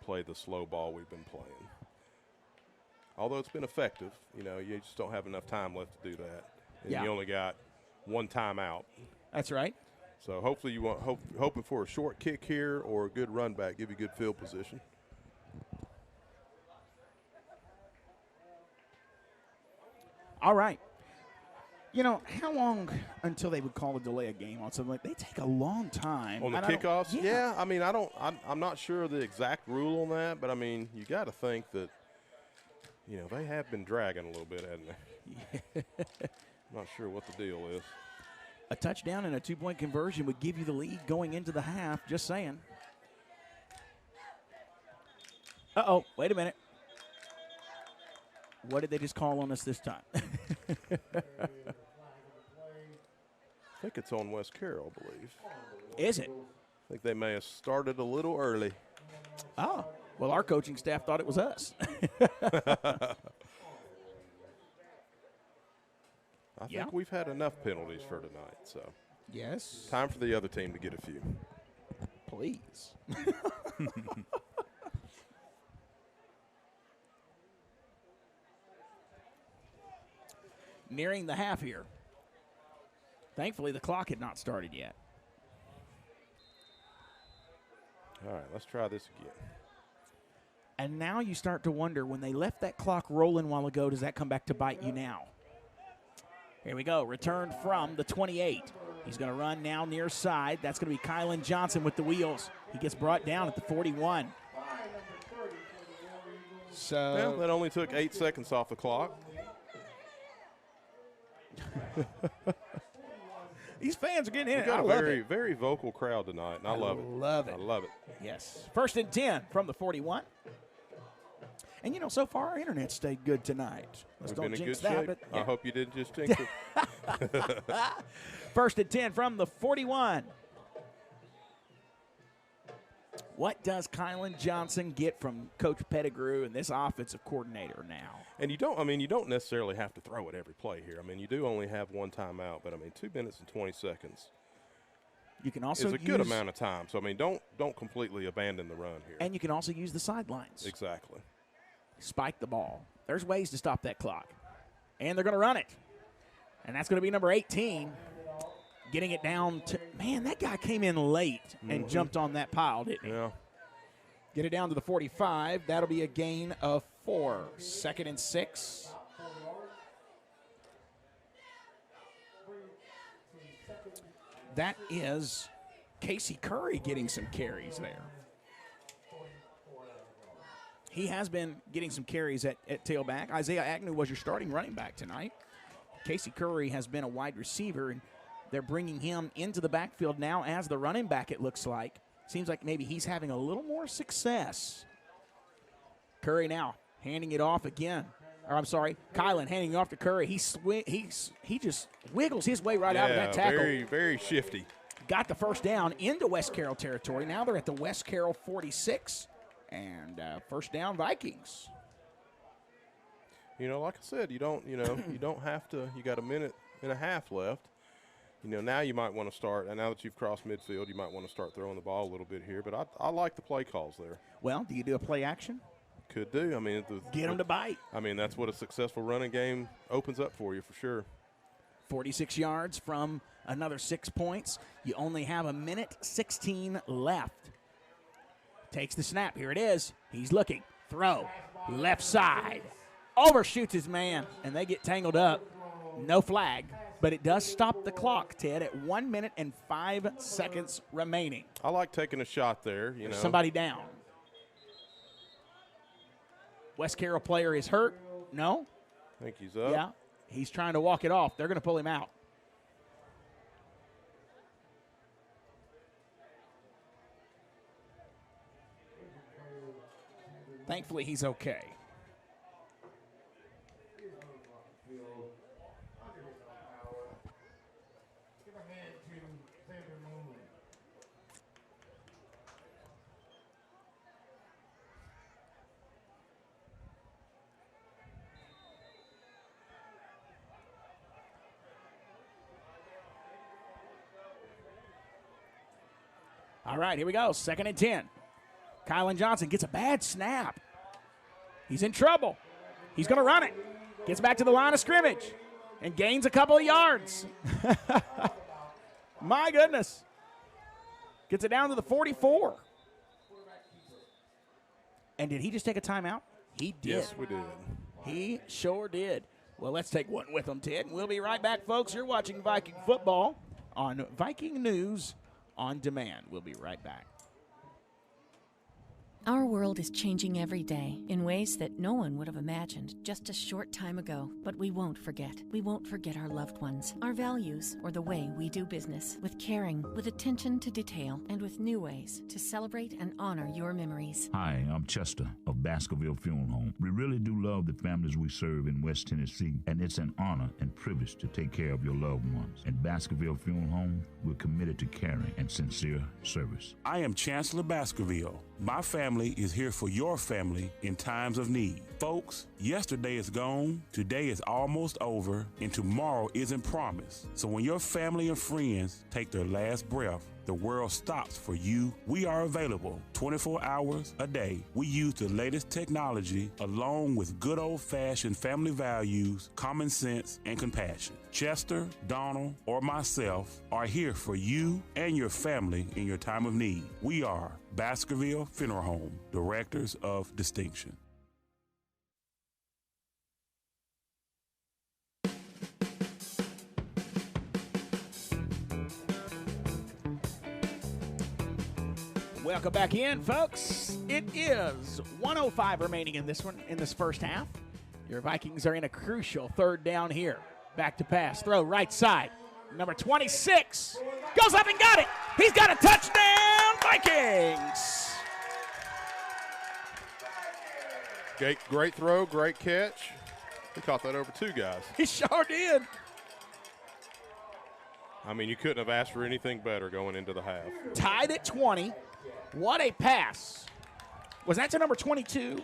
Speaker 5: play the slow ball we've been playing. Although it's been effective, you just don't have enough time left to do that. And you only got one timeout.
Speaker 3: That's right.
Speaker 5: So hopefully you hoping for a short kick here or a good run back, give you good field position.
Speaker 3: All right. How long until they would call a delay a game on something like they take a long time
Speaker 5: on the kickoffs? Yeah, I mean, I'm not sure the exact rule on that, but I mean, you got to think that they have been dragging a little bit, haven't they? I'm not sure what the deal is.
Speaker 3: A touchdown and a 2-point conversion would give you the lead going into the half. Just saying. Uh-oh, wait a minute. What did they just call on us this time?
Speaker 5: I think it's on West Carroll, I believe.
Speaker 3: Is it?
Speaker 5: I think they may have started a little early.
Speaker 3: Oh, well, our coaching staff thought it was us.
Speaker 5: I think we've had enough penalties for tonight, so.
Speaker 3: Yes.
Speaker 5: Time for the other team to get a few.
Speaker 3: Please. Nearing the half here. Thankfully, the clock had not started yet.
Speaker 5: All right, let's try this again.
Speaker 3: And now you start to wonder, when they left that clock rolling a while ago, does that come back to bite you now? Here we go. Return from the 28. He's going to run now near side. That's going to be Kylan Johnson with the wheels. He gets brought down at the 41. So
Speaker 5: well, that only took 8 seconds off the clock.
Speaker 3: These fans are getting in.
Speaker 5: We got a very, very vocal crowd tonight, and I love it.
Speaker 3: Love it.
Speaker 5: I love it.
Speaker 3: Yes. 1st and 10 from the 41. And, so far our internet stayed good tonight. Let's don't jinx that. But,
Speaker 5: I hope you didn't just jinx it.
Speaker 3: 1st and 10 from the 41. What does Kylan Johnson get from Coach Pettigrew and this offensive coordinator now?
Speaker 5: And you don't necessarily have to throw it every play here. I mean, you do only have one timeout, but 2 minutes and 20 seconds.
Speaker 3: You can also
Speaker 5: is a good amount of time. So don't completely abandon the run here.
Speaker 3: And you can also use the sidelines.
Speaker 5: Exactly.
Speaker 3: Spike the ball. There's ways to stop that clock. And they're going to run it. And that's going to be number 18. Getting it down to, man, that guy came in late and jumped on that pile, didn't he?
Speaker 5: Yeah.
Speaker 3: Get it down to the 45. That'll be a gain of 4. 2nd and 6. That is Casey Curry getting some carries there. He has been getting some carries at tailback. Isaiah Agnew was your starting running back tonight. Casey Curry has been a wide receiver, and they're bringing him into the backfield now as the running back, it looks like. Seems like maybe he's having a little more success. Curry now handing it off again. Or I'm sorry, Kylan handing it off to Curry. He just wiggles his way right out of that tackle.
Speaker 5: Very, very shifty.
Speaker 3: Got the first down into West Carroll territory. Now they're at the West Carroll 46. And first down, Vikings.
Speaker 5: Like I said, you don't have to. You got a minute and a half left. Now you might want to start, and now that you've crossed midfield, you might want to start throwing the ball a little bit here. But I like the play calls there.
Speaker 3: Well, do you do a play action?
Speaker 5: Could do.
Speaker 3: Get them to bite.
Speaker 5: That's what a successful running game opens up for you for sure.
Speaker 3: 46 yards from another 6 points. You only have a minute 16 left. Takes the snap. Here it is. He's looking. Throw. Left side. Overshoots his man, and they get tangled up. No flag, but it does stop the clock, Ted, at 1 minute and 5 seconds remaining.
Speaker 5: I like taking a shot there.
Speaker 3: Somebody down. West Carroll player is hurt. No?
Speaker 5: I think he's up.
Speaker 3: Yeah. He's trying to walk it off. They're going to pull him out. Thankfully, he's okay. All right, here we go. 2nd and 10. Kylan Johnson gets a bad snap. He's in trouble. He's going to run it. Gets back to the line of scrimmage and gains a couple of yards. My goodness. Gets it down to the 44. And did he just take a timeout? He did.
Speaker 5: Yes, we did.
Speaker 3: He sure did. Well, let's take one with him, Ted. We'll be right back, folks. You're watching Viking football on Viking News on Demand. We'll be right back.
Speaker 20: Our world is changing every day in ways that no one would have imagined just a short time ago. But we won't forget. We won't forget our loved ones, our values, or the way we do business. With caring, with attention to detail, and with new ways to celebrate and honor your memories.
Speaker 21: Hi, I'm Chester of Baskerville Funeral Home. We really do love the families we serve in West Tennessee, and it's an honor and privilege to take care of your loved ones. At Baskerville Funeral Home, we're committed to caring and sincere service.
Speaker 6: I am Chancellor Baskerville. My family is here for your family in times of need. Folks, yesterday is gone, today is almost over, and tomorrow isn't promised. So when your family and friends take their last breath, the world stops for you. We are available 24 hours a day. We use the latest technology along with good old-fashioned family values, common sense, and compassion. Chester, Donald, or myself are here for you and your family in your time of need. We are Baskerville Funeral Home, Directors of Distinction.
Speaker 3: Welcome back in, folks. It is 1:05 remaining in this one, in this first half. Your Vikings are in a crucial 3rd down here. Back to pass, throw right side. Number 26 goes up and got it. He's got a touchdown, Vikings.
Speaker 5: Great throw, great catch. He caught that over 2 guys.
Speaker 3: He sure did.
Speaker 5: I mean, you couldn't have asked for anything better going into the half.
Speaker 3: Tied at 20. What a pass. Was that to number 22?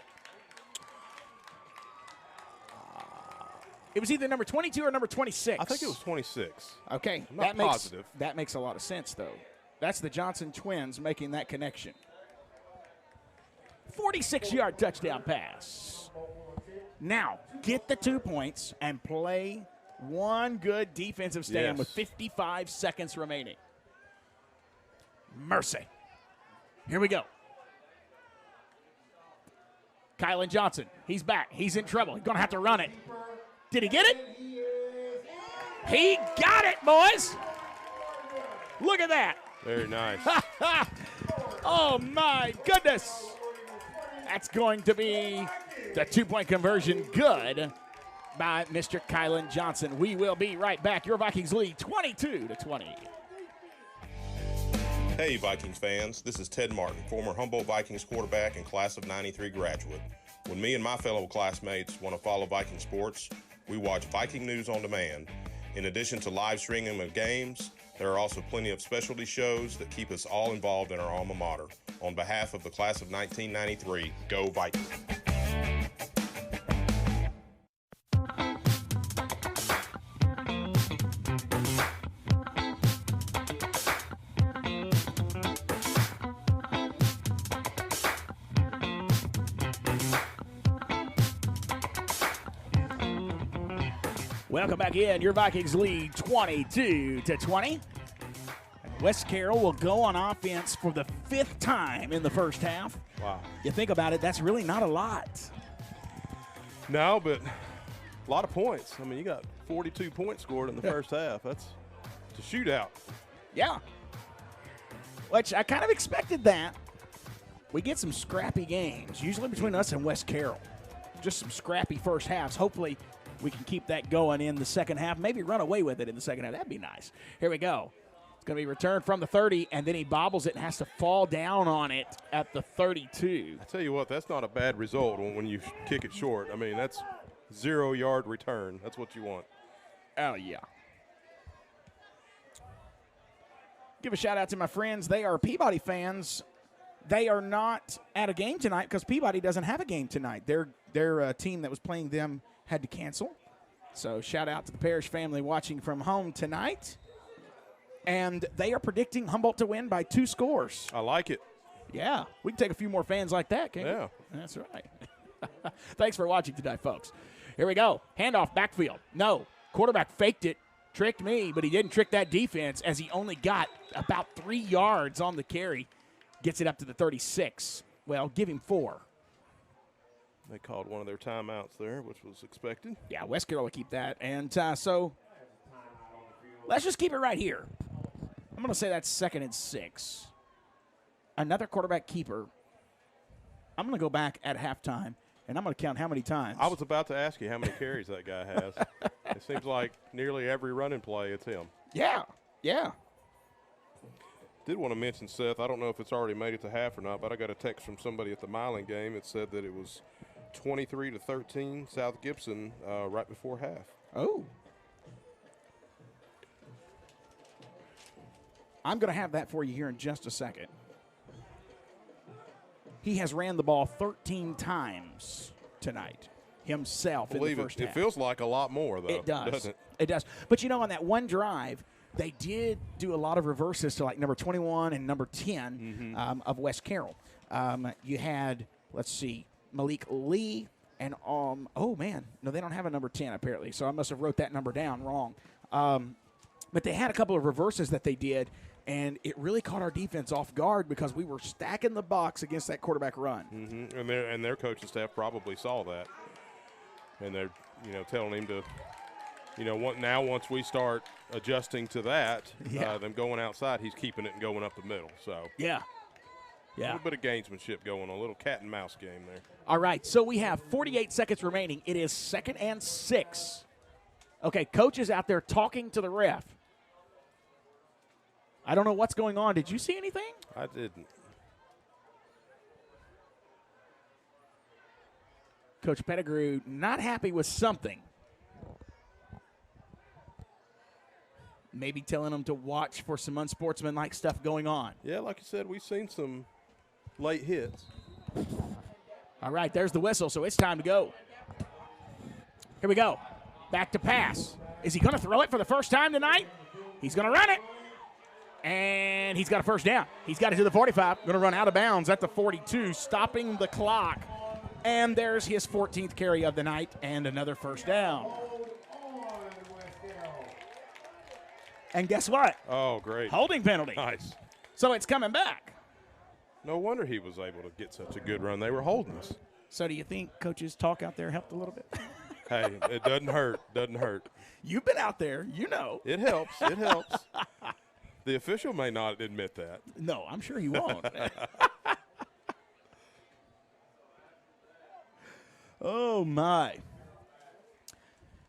Speaker 3: It was either number 22 or number 26.
Speaker 5: I think it was 26.
Speaker 3: Okay.
Speaker 5: I'm not positive.
Speaker 3: That makes a lot of sense, though. That's the Johnson twins making that connection. 46-yard touchdown pass. Now, get the 2 points and play one good defensive stand with 55 seconds remaining. Mercy. Here we go. Kylan Johnson, he's back. He's in trouble. He's going to have to run it. Did he get it? He got it, boys. Look at that.
Speaker 5: Very nice.
Speaker 3: Oh, my goodness. That's going to be the 2-point conversion good by Mr. Kylan Johnson. We will be right back. Your Vikings lead 22-20.
Speaker 10: Hey Vikings fans, this is Ted Martin, former Humboldt Vikings quarterback and class of 93 graduate. When me and my fellow classmates want to follow Viking sports, we watch Viking News on Demand. In addition to live streaming of games, there are also plenty of specialty shows that keep us all involved in our alma mater. On behalf of the class of 1993, go Vikings!
Speaker 3: Welcome back in. Your Vikings lead 22-20. West Carroll will go on offense for the 5th time in the first half.
Speaker 5: Wow.
Speaker 3: You think about it, that's really not a lot.
Speaker 5: No, but a lot of points. I mean, you got 42 points scored in the first half. That's a shootout.
Speaker 3: Yeah. Which I kind of expected that. We get some scrappy games, usually between us and West Carroll. Just some scrappy first halves. Hopefully we can keep that going in the second half. Maybe run away with it in the second half. That'd be nice. Here we go. It's going to be returned from the 30, and then he bobbles it and has to fall down on it at the 32.
Speaker 5: I tell you what, that's not a bad result when you kick it short. I mean, that's 0-yard return. That's what you want.
Speaker 3: Oh, yeah. Give a shout out to my friends. They are Peabody fans. They are not at a game tonight because Peabody doesn't have a game tonight. Their team that was playing them had to cancel. So shout out to the Parrish family watching from home tonight. And they are predicting Humboldt to win by 2 scores.
Speaker 5: I like it.
Speaker 3: Yeah, we can take a few more fans like that, can't we?
Speaker 5: Yeah.
Speaker 3: That's right. Thanks for watching today, folks. Here we go. Handoff, backfield. No, quarterback faked it, tricked me, but he didn't trick that defense as he only got about 3 yards on the carry. Gets it up to the 36. Well, give him 4.
Speaker 5: They called one of their timeouts there, which was expected.
Speaker 3: Yeah, West Carroll will keep that. And so let's just keep it right here. I'm going to say that's 2nd and 6. Another quarterback keeper. I'm going to go back at halftime, and I'm going to count how many times.
Speaker 5: I was about to ask you how many carries that guy has. It seems like nearly every running play, it's him.
Speaker 3: Yeah, yeah.
Speaker 5: Did want to mention, Seth, I don't know if it's already made it to half or not, but I got a text from somebody at the Milan game. It said that it was 23-13 South Gibson right before half.
Speaker 3: Oh. I'm going to have that for you here in just a second. He has ran the ball 13 times tonight himself in the first half.
Speaker 5: It feels like a lot more, though.
Speaker 3: It does.
Speaker 5: Doesn't it?
Speaker 3: It does. But, you know, on that one drive, they did do a lot of reverses to, like, number 21 and number 10 of West Carroll. You had, let's see, Malik Lee and, oh, man. No, they don't have a number 10, apparently, so I must have wrote that number down wrong. But they had a couple of reverses that they did, and it really caught our defense off guard because we were stacking the box against that quarterback run.
Speaker 5: And their coaching staff probably saw that. And they're, telling him to, once we start adjusting to that, them going outside, he's keeping it and going up the middle. So
Speaker 3: yeah.
Speaker 5: A little bit of gamesmanship going on, a little cat and mouse game there.
Speaker 3: All right, so we have 48 seconds remaining. It is 2nd and 6. Okay, coach is out there talking to the ref. I don't know what's going on. Did you see anything?
Speaker 5: I didn't.
Speaker 3: Coach Pettigrew not happy with something. Maybe telling them to watch for some unsportsmanlike stuff going on.
Speaker 5: Yeah, like you said, we've seen some late hits.
Speaker 3: All right, there's the whistle, so it's time to go. Here we go. Back to pass. Is he going to throw it for the first time tonight? He's going to run it. And he's got a first down. He's got it to the 45. Going to run out of bounds at the 42, stopping the clock. And there's his 14th carry of the night and another first down. And guess what?
Speaker 5: Oh, great.
Speaker 3: Holding penalty.
Speaker 5: Nice.
Speaker 3: So it's coming back.
Speaker 5: No wonder he was able to get such a good run. They were holding us.
Speaker 3: So do you think Coach's talk out there helped a little bit?
Speaker 5: Hey, it doesn't hurt. Doesn't hurt.
Speaker 3: You've been out there. You know.
Speaker 5: It helps. It helps. The official may not admit that.
Speaker 3: No, I'm sure he won't. Oh, my.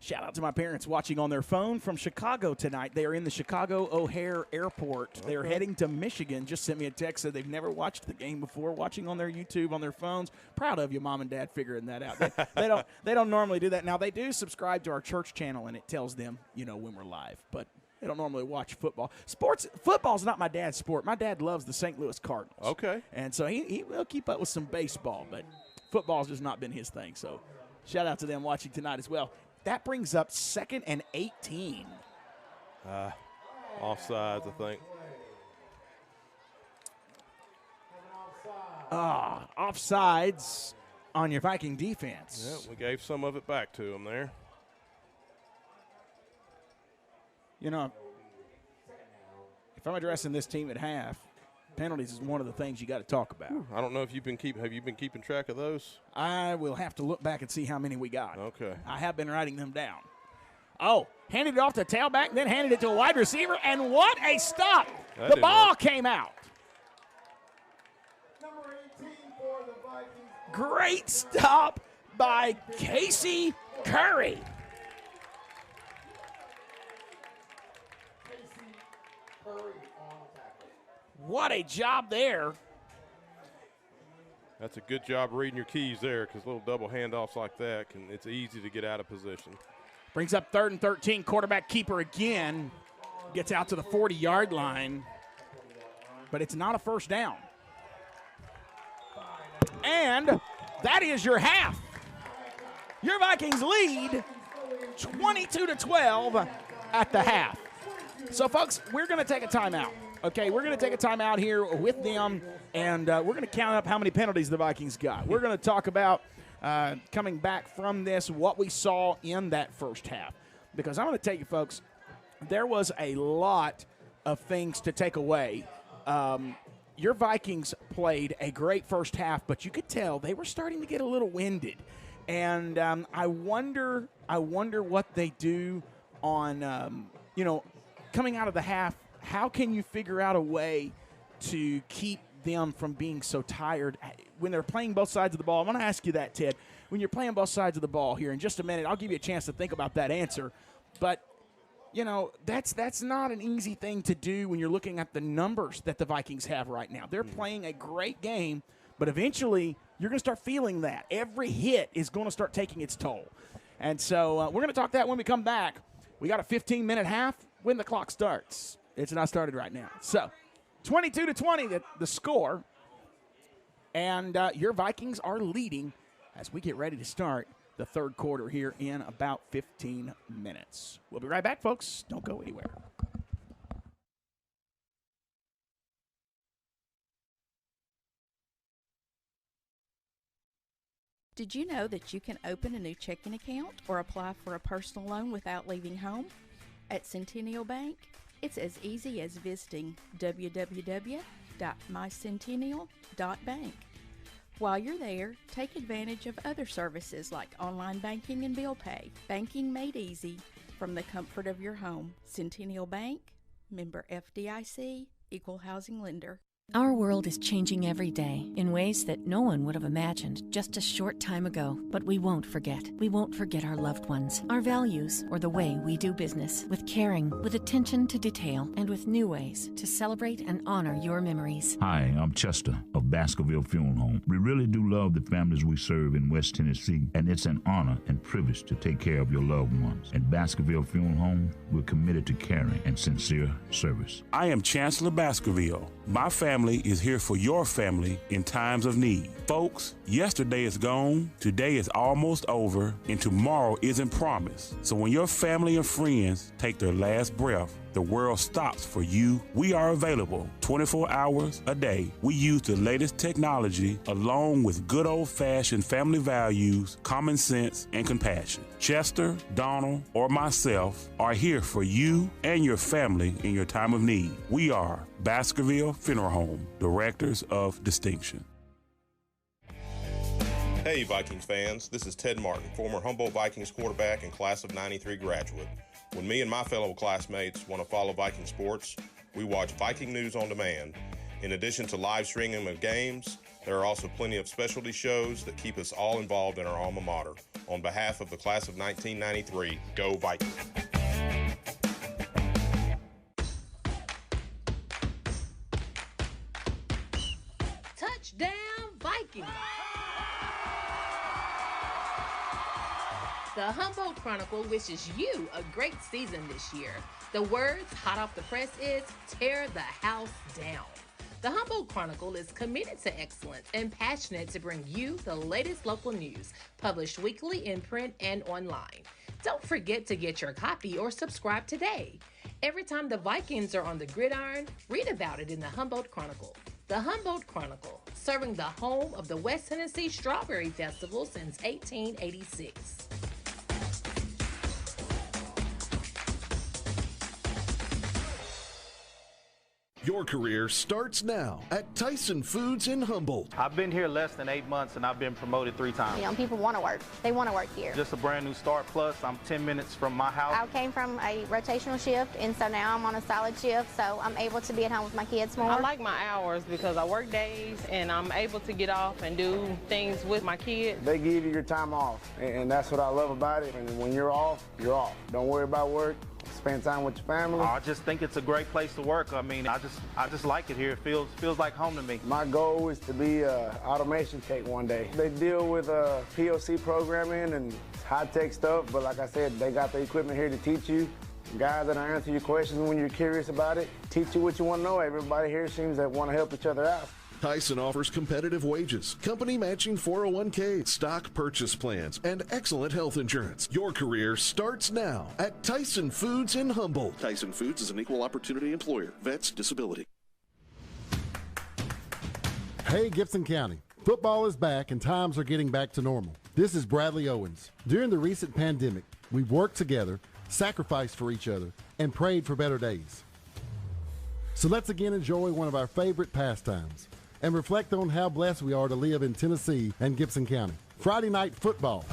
Speaker 3: Shout out to my parents watching on their phone from Chicago tonight. They are in the Chicago O'Hare Airport. Okay. They are heading to Michigan. Just sent me a text, said they've never watched the game before, watching on their YouTube, on their phones. Proud of you, Mom and Dad, figuring that out. They don't normally do that. Now, they do subscribe to our church channel, and it tells them, when we're live. But they don't normally watch football. Football's not my dad's sport. My dad loves the St. Louis Cardinals.
Speaker 5: Okay.
Speaker 3: And so he will keep up with some baseball, but football's just not been his thing. So shout out to them watching tonight as well. That brings up 2nd and 18.
Speaker 5: Offsides, I think.
Speaker 3: Offsides on your Viking defense.
Speaker 5: Yeah, we gave some of it back to them there.
Speaker 3: If I'm addressing this team at half, penalties is one of the things you got to talk about.
Speaker 5: I don't know if have you been keeping track of those?
Speaker 3: I will have to look back and see how many we got.
Speaker 5: Okay.
Speaker 3: I have been writing them down. Oh, handed it off to tailback, then handed it to a wide receiver, and what a stop. The ball came out.
Speaker 8: Number 18 for the Vikings.
Speaker 3: Great stop by Casey Curry. What a job there.
Speaker 5: That's a good job reading your keys there, because little double handoffs like that, it's easy to get out of position.
Speaker 3: Brings up 3rd and 13. Quarterback keeper again. Gets out to the 40-yard line. But it's not a first down. And that is your half. Your Vikings lead 22-12 at the half. So, folks, we're going to take a timeout. Okay, we're going to take a timeout here with them, and we're going to count up how many penalties the Vikings got. We're going to talk about coming back from this, what we saw in that first half. Because I'm going to tell you, folks, there was a lot of things to take away. Your Vikings played a great first half, but you could tell they were starting to get a little winded. And I wonder what they do on, coming out of the half. How can you figure out a way to keep them from being so tired when they're playing both sides of the ball? I want to ask you that, Ted. When you're playing both sides of the ball here in just a minute, I'll give you a chance to think about that answer. But, that's not an easy thing to do when you're looking at the numbers that the Vikings have right now. They're playing a great game, but eventually you're going to start feeling that. Every hit is going to start taking its toll. And so we're going to talk that when we come back. We got a 15-minute half when the clock starts. It's not started right now. So 22-20 the score. And your Vikings are leading as we get ready to start the third quarter here in about 15 minutes. We'll be right back, folks. Don't go anywhere.
Speaker 9: Did you know that you can open a new checking account or apply for a personal loan without leaving home? At Centennial Bank, it's as easy as visiting www.mycentennial.bank. While you're there, take advantage of other services like online banking and bill pay. Banking made easy from the comfort of your home. Centennial Bank, member FDIC, equal housing lender.
Speaker 20: Our world is changing every day in ways that no one would have imagined just a short time ago. But we won't forget. We won't forget our loved ones, our values, or the way we do business. With caring, with attention to detail, and with new ways to celebrate and honor your memories.
Speaker 21: Hi, I'm Chester of Baskerville Funeral Home. We really do love the families we serve in West Tennessee, and it's an honor and privilege to take care of your loved ones. At Baskerville Funeral Home, we're committed to caring and sincere service.
Speaker 6: I am Chancellor Baskerville. My family is here for your family in times of need. Folks, yesterday is gone, today is almost over, and tomorrow isn't promised. So when your family and friends take their last breath, the world stops for you. We are available 24 hours a day. We use the latest technology along with good old-fashioned family values, common sense, and compassion. Chester, Donald, or myself are here for you and your family in your time of need. We are Baskerville Funeral Home, Directors of Distinction.
Speaker 10: Hey Vikings fans, this is Ted Martin, former Humboldt Vikings quarterback and class of 93 graduate. When me and my fellow classmates want to follow Viking sports, we watch Viking News on Demand. In addition to live streaming of games, there are also plenty of specialty shows that keep us all involved in our alma mater. On behalf of the class of 1993, go Vikings!
Speaker 12: Touchdown Vikings! The Humboldt Chronicle wishes you a great season this year. The words hot off the press is tear the house down. The Humboldt Chronicle is committed to excellence and passionate to bring you the latest local news, published weekly in print and online. Don't forget to get your copy or subscribe today. Every time the Vikings are on the gridiron, read about it in the Humboldt Chronicle. The Humboldt Chronicle, serving the home of the West Tennessee Strawberry Festival since 1886.
Speaker 13: Your career starts now at Tyson Foods in Humboldt.
Speaker 14: I've been here less than 8 months and I've been promoted 3 times.
Speaker 15: Young people want to work. They want to work here.
Speaker 14: Just a brand new start, plus I'm 10 minutes from my house.
Speaker 15: I came from a rotational shift, and so now I'm on a solid shift, so I'm able to be at home with my kids more.
Speaker 16: I like my hours because I work days and I'm able to get off and do things with my kids.
Speaker 17: They give you your time off, and that's what I love about it. And when you're off, you're off. Don't worry about work. Spend time with your family.
Speaker 14: I just think it's a great place to work. I mean, I just like it here. It feels like home to me.
Speaker 17: My goal is to be an automation tech one day. They deal with POC programming and high-tech stuff, but like I said, they got the equipment here to teach you. Guys that answer your questions when you're curious about it, teach you what you want to know. Everybody here seems to want to help each other out.
Speaker 13: Tyson offers competitive wages, company matching 401k, stock purchase plans, and excellent health insurance. Your career starts now at Tyson Foods in Humboldt. Tyson Foods is an equal opportunity employer. Vets disability.
Speaker 18: Hey, Gibson County. Football is back and times are getting back to normal. This is Bradley Owens. During the recent pandemic, we've worked together, sacrificed for each other, and prayed for better days. So let's again enjoy one of our favorite pastimes and reflect on how blessed we are to live in Tennessee and Gibson County. Friday Night Football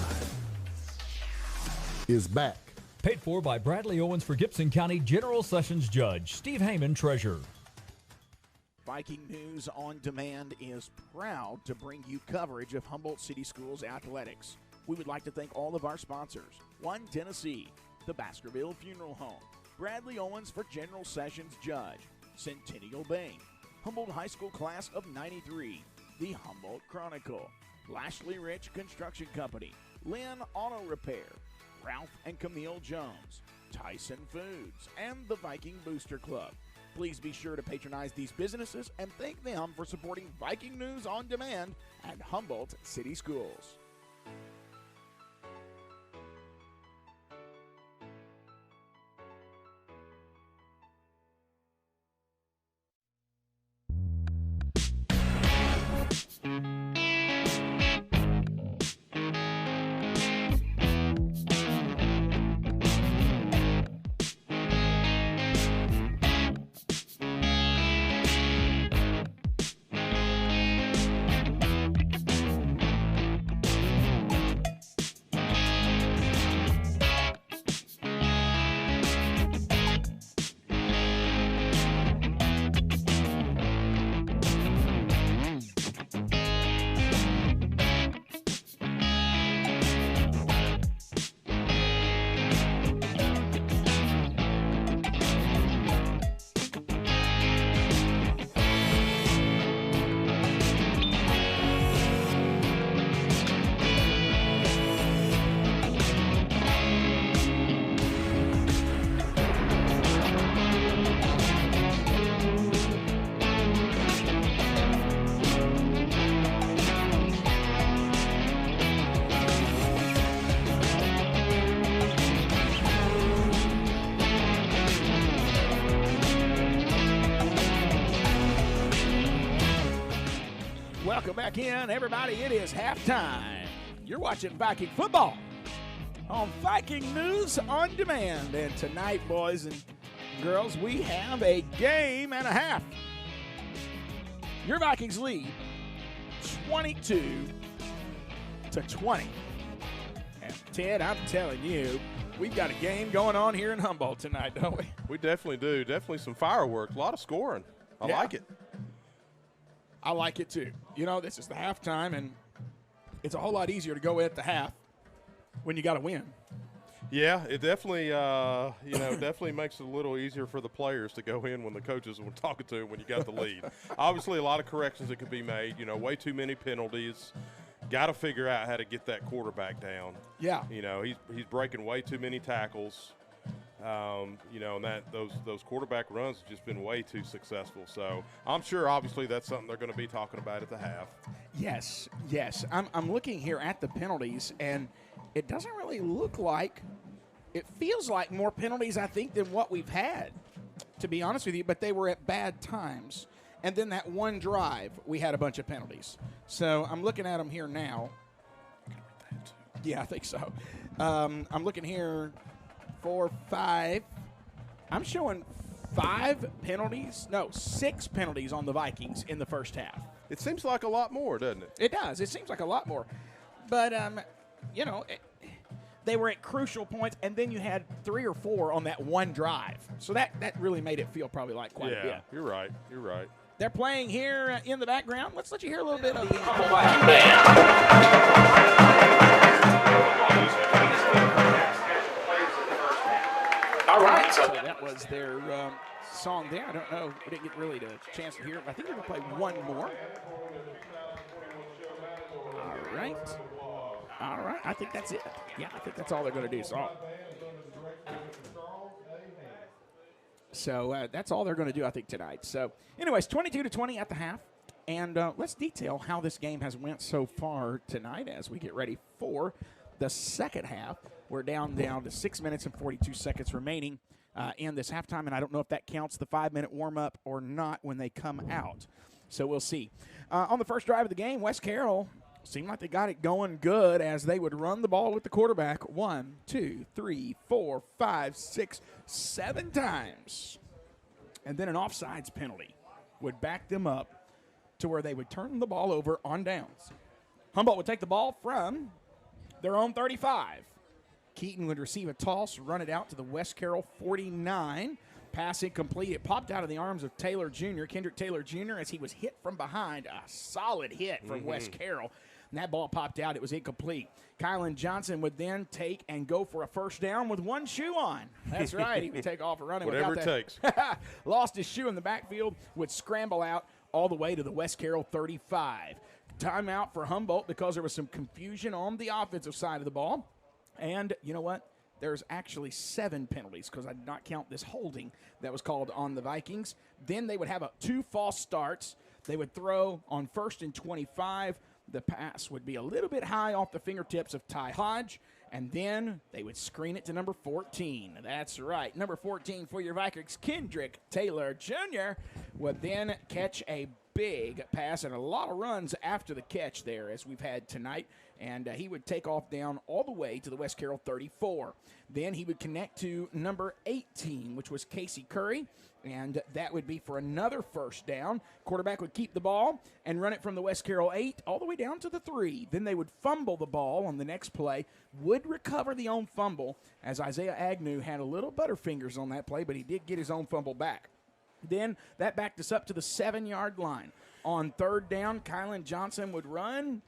Speaker 18: is back.
Speaker 19: Paid for by Bradley Owens for Gibson County General Sessions Judge Steve Heyman, Treasurer.
Speaker 3: Viking News on Demand is proud to bring you coverage of Humboldt City Schools athletics. We would like to thank all of our sponsors: One Tennessee, the Baskerville Funeral Home, Bradley Owens for General Sessions Judge, Centennial Bank, Humboldt High School Class of '93, the Humboldt Chronicle, Lashley Rich Construction Company, Lynn Auto Repair, Ralph and Camille Jones, Tyson Foods, and the Viking Booster Club. Please be sure to patronize these businesses and thank them for supporting Viking News on Demand and Humboldt City Schools. Welcome back in, everybody. It is halftime. You're watching Viking football on Viking News on Demand. And tonight, boys and girls, we have a game and a half. Your Vikings lead 22-20. And Ted, I'm telling you, we've got a game going on here in Humboldt tonight, don't we?
Speaker 5: We definitely do. Definitely some fireworks. A lot of scoring. I like it.
Speaker 3: I like it too. You know, this is the halftime, and it's a whole lot easier to go at the half when you got to win.
Speaker 5: Yeah, it definitely, definitely makes it a little easier for the players to go in when the coaches were talking to them when you got the lead. Obviously, a lot of corrections that could be made. You know, way too many penalties. Got to figure out how to get that quarterback down.
Speaker 3: Yeah.
Speaker 5: You know, he's breaking way too many tackles. And those quarterback runs have just been way too successful. So I'm sure, obviously, that's something they're going to be talking about at the half.
Speaker 3: Yes. I'm looking here at the penalties, and it doesn't really look like – it feels like more penalties, I think, than what we've had, to be honest with you, but they were at bad times. And then that one drive, we had a bunch of penalties. So I'm looking at them here now. Yeah, I think so. I'm looking here – 4, 5. I'm showing 6 penalties on the Vikings in the first half.
Speaker 5: It seems like a lot more, doesn't it?
Speaker 3: It does. It seems like a lot more. But, they were at crucial points, and then you had 3 or 4 on that one drive. So that really made it feel probably like quite a bit.
Speaker 5: Yeah, you're right.
Speaker 3: They're playing here in the background. Let's let you hear a little bit of the
Speaker 2: Viking band. All right, so
Speaker 3: that was their song there. I don't know. We didn't get really a chance to hear it. I think we're going to play one more. All right. I think that's it. Yeah, I think that's all they're going to do. So that's all they're going to do, I think, tonight. So, anyways, 22-20 at the half. And let's detail how this game has went so far tonight as we get ready for the second half. We're down to 6 minutes and 42 seconds remaining in this halftime, and I don't know if that counts the 5-minute warm-up or not when they come out. So we'll see. On the first drive of the game, West Carroll seemed like they got it going good as they would run the ball with the quarterback 1, 2, 3, 4, 5, 6, 7 times. And then an offsides penalty would back them up to where they would turn the ball over on downs. Humboldt would take the ball from their own 35. Keaton would receive a toss, run it out to the West Carroll 49. Pass incomplete. It popped out of the arms of Taylor Jr., Kendrick Taylor Jr., as he was hit from behind. A solid hit from West Carroll. And that ball popped out. It was incomplete. Kylan Johnson would then take and go for a first down with one shoe on. That's right. He would take off and running.
Speaker 5: Whatever it takes.
Speaker 3: Lost his shoe in the backfield, would scramble out all the way to the West Carroll 35. Timeout for Humboldt because there was some confusion on the offensive side of the ball. And you know what? There's actually 7 penalties because I did not count this holding that was called on the Vikings. Then they would have 2 false starts. They would throw on 1st and 25. The pass would be a little bit high off the fingertips of Ty Hodge, and then they would screen it to number 14. That's right, number 14 for your Vikings, Kendrick Taylor Jr. would then catch a big pass and a lot of runs after the catch there, as we've had tonight, and he would take off down all the way to the West Carroll 34. Then he would connect to number 18, which was Casey Curry, and that would be for another first down. Quarterback would keep the ball and run it from the West Carroll 8 all the way down to the 3. Then they would fumble the ball on the next play, would recover the own fumble, as Isaiah Agnew had a little butterfingers on that play, but he did get his own fumble back. Then that backed us up to the 7-yard line. On 3rd down, Kylan Johnson would run,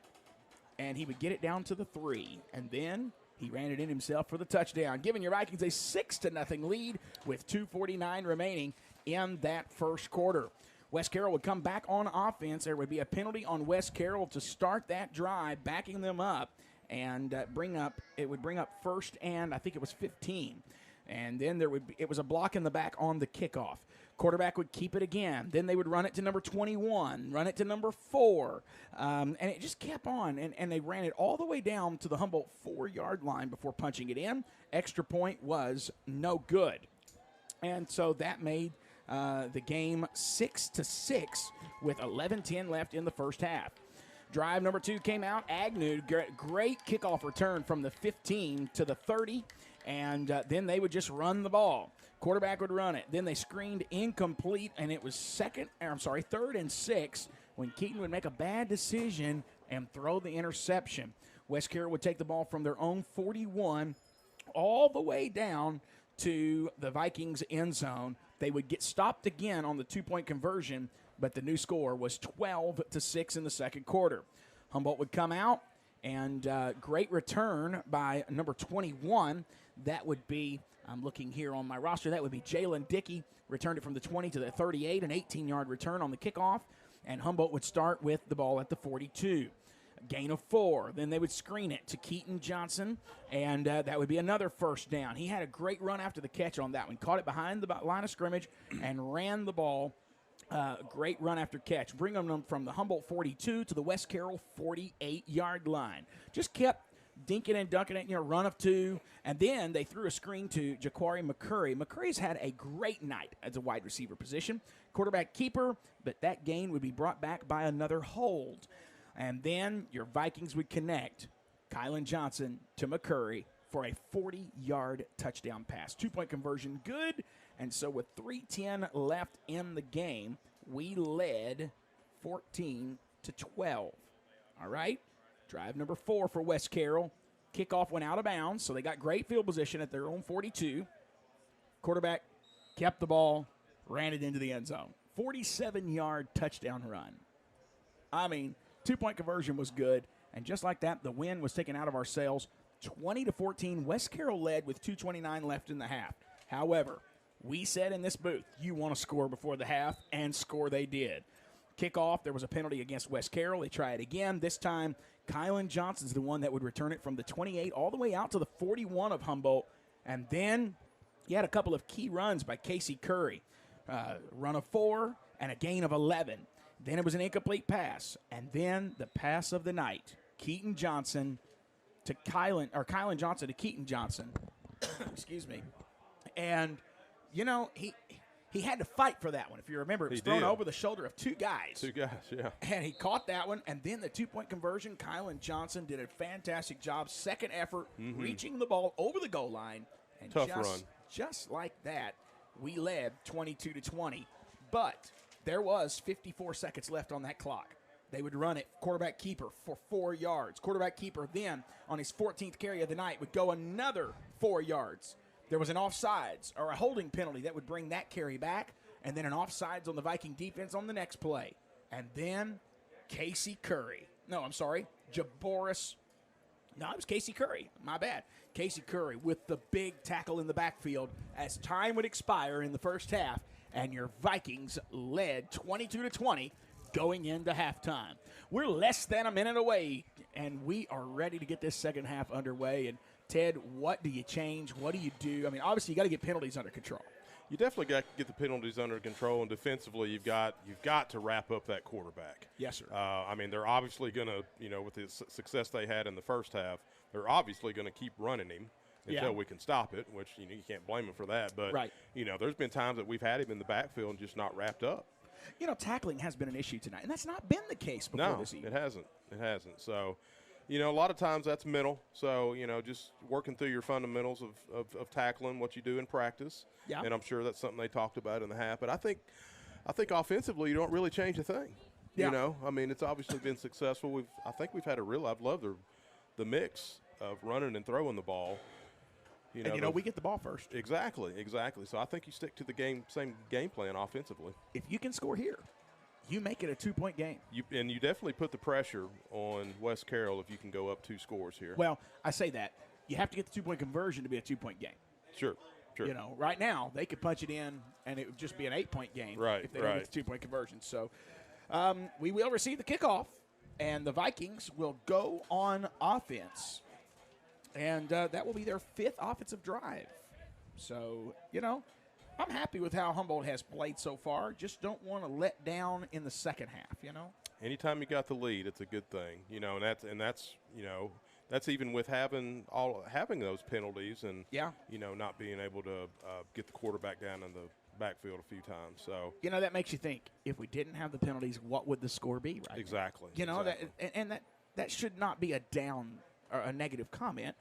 Speaker 3: and he would get it down to the 3. And then he ran it in himself for the touchdown, giving your Vikings a 6-0 lead with 2:49 remaining in that first quarter. West Carroll would come back on offense. There would be a penalty on West Carroll to start that drive, backing them up, and bring up 1st and I think it was 15. And then it was a block in the back on the kickoff. Quarterback would keep it again. Then they would run it to number 21, run it to number 4. And it just kept on. And they ran it all the way down to the Humboldt 4-yard line before punching it in. Extra point was no good. And so that made the game 6-6 with 11:10 left in the first half. Drive number 2 came out. Agnew, great kickoff return from the 15 to the 30. And then they would just run the ball. Quarterback would run it. Then they screened incomplete, and it was 3rd and 6 when Keaton would make a bad decision and throw the interception. West Carroll would take the ball from their own 41 all the way down to the Vikings end zone. They would get stopped again on the 2-point conversion, but the new score was 12-6 in the second quarter. Humboldt would come out, and great return by number 21. That would be, I'm looking here on my roster, that would be Jalen Dickey. Returned it from the 20 to the 38, an 18-yard return on the kickoff. And Humboldt would start with the ball at the 42. A gain of 4. Then they would screen it to Keaton Johnson, and that would be another first down. He had a great run after the catch on that one. Caught it behind the line of scrimmage and ran the ball. Great run after catch. Bringing them from the Humboldt 42 to the West Carroll 48-yard line. Just kept dinking and dunking it, run of 2. And then they threw a screen to Jaquari McCurry. McCurry's had a great night as a wide receiver position. Quarterback keeper, but that gain would be brought back by another hold. And then your Vikings would connect Kylan Johnson to McCurry for a 40-yard touchdown pass. 2-point conversion, good. And so with 3:10 left in the game, we led 14-12. All right? Drive number 4 for West Carroll. Kickoff went out of bounds, so they got great field position at their own 42. Quarterback kept the ball, ran it into the end zone. 47-yard touchdown run. I mean, 2-point conversion was good, and just like that, the win was taken out of our sails. 20-14, West Carroll led with 2:29 left in the half. However, we said in this booth, you want to score before the half, and score they did. Kickoff, there was a penalty against West Carroll. They try it again. This time, Kylan Johnson's the one that would return it from the 28 all the way out to the 41 of Humboldt. And then you had a couple of key runs by Casey Curry. Run of 4 and a gain of 11. Then it was an incomplete pass. And then the pass of the night, Kylan Johnson to Kylan Johnson to Keaton Johnson. Excuse me. And, you know, he had to fight for that one. If you remember, it was thrown over the shoulder of two guys.
Speaker 5: Yeah.
Speaker 3: And he caught that one. And then the two-point conversion, Kylan Johnson did a fantastic job. Second effort, reaching the ball over the goal line. And
Speaker 5: tough run.
Speaker 3: Just like that, we led 22-20. But there was 54 seconds left on that clock. They would run it quarterback keeper for 4 yards. Quarterback keeper then, on his 14th carry of the night, would go another 4 yards. There was an offsides or a holding penalty that would bring that carry back, and then an offsides on the Viking defense on the next play. And then Casey Curry. No, I'm sorry, Jaboris. No, it was Casey Curry. My bad. Casey Curry with the big tackle in the backfield as time would expire in the first half, and your Vikings led 22-20 going into halftime. We're less than a minute away, and we are ready to get this second half underway. And Ted, what do you change? What do you do? I mean, obviously, you got to get penalties under control.
Speaker 5: You definitely got to get the penalties under control, and defensively, you've got to wrap up that quarterback.
Speaker 3: Yes, sir.
Speaker 5: I mean, they're obviously going to, you know, with the success they had in the first half, they're obviously going to keep running him until we can stop it, which, you know, you can't blame them for that. But, you know, there's been times that we've had him in the backfield and just not wrapped up.
Speaker 3: You know, tackling has been an issue tonight, and that's not been the case before this evening.
Speaker 5: No, it hasn't. So, you know, a lot of times that's mental. So, you know, just working through your fundamentals of tackling, what you do in practice.
Speaker 3: Yeah.
Speaker 5: And I'm sure that's something they talked about in the half. But I think offensively, you don't really change a thing.
Speaker 3: Yeah.
Speaker 5: You know, I mean, it's obviously been successful. I've had I've loved the mix of running and throwing the ball.
Speaker 3: We get the ball first.
Speaker 5: Exactly. So I think you stick to the same game plan offensively.
Speaker 3: If you can score here, you make it a 2-point game.
Speaker 5: You definitely put the pressure on West Carroll if you can go up 2 scores here.
Speaker 3: Well, I say that. You have to get the 2-point conversion to be a 2-point game.
Speaker 5: Sure.
Speaker 3: You know, right now, they could punch it in, and it would just be an 8-point game if they don't get the 2-point conversion. So we will receive the kickoff, and the Vikings will go on offense. And that will be their 5th offensive drive. So, you know, I'm happy with how Humboldt has played so far. Just don't want to let down in the second half, you know.
Speaker 5: Anytime you got the lead, it's a good thing, you know, and that's you know, that's even with having those penalties and you know, not being able to get the quarterback down in the backfield a few times. So,
Speaker 3: you know, that makes you think, if we didn't have the penalties, what would the score be, right?
Speaker 5: Exactly.
Speaker 3: You know, that should not be a down or a negative comment.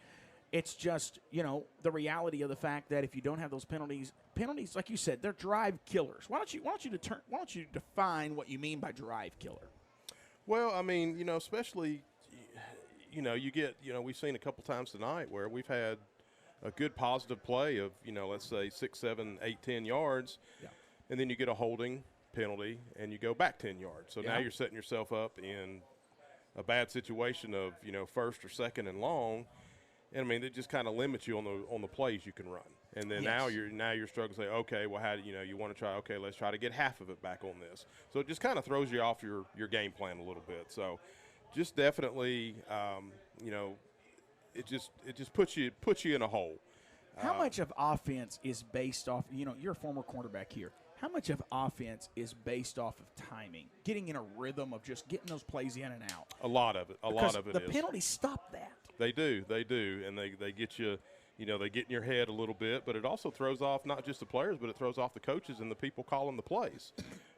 Speaker 3: It's just, you know, the reality of the fact that if you don't have those penalties, like you said, they're drive killers. Why don't you define what you mean by drive killer?
Speaker 5: Well, I mean, you know, especially, you know, we've seen a couple times tonight where we've had a good positive play of, you know, let's say 6, 7, 8, 10 yards, and then you get a holding penalty and you go back 10 yards. So now you're setting yourself up in a bad situation of, you know, first or second and long. And I mean, it just kind of limits you on the plays you can run. And then now you're struggling to say, okay, well, how do you want to try? Okay, let's try to get half of it back on this. So it just kind of throws you off your game plan a little bit. So just definitely, you know, it just puts you in a hole.
Speaker 3: How much of offense is based off? You know, you're a former cornerback here. How much of offense is based off of timing, getting in a rhythm of just getting those plays in and out?
Speaker 5: A lot of it.
Speaker 3: The penalties stop that.
Speaker 5: They do, and they get you. You know, they get in your head a little bit, but it also throws off not just the players, but it throws off the coaches and the people calling the plays.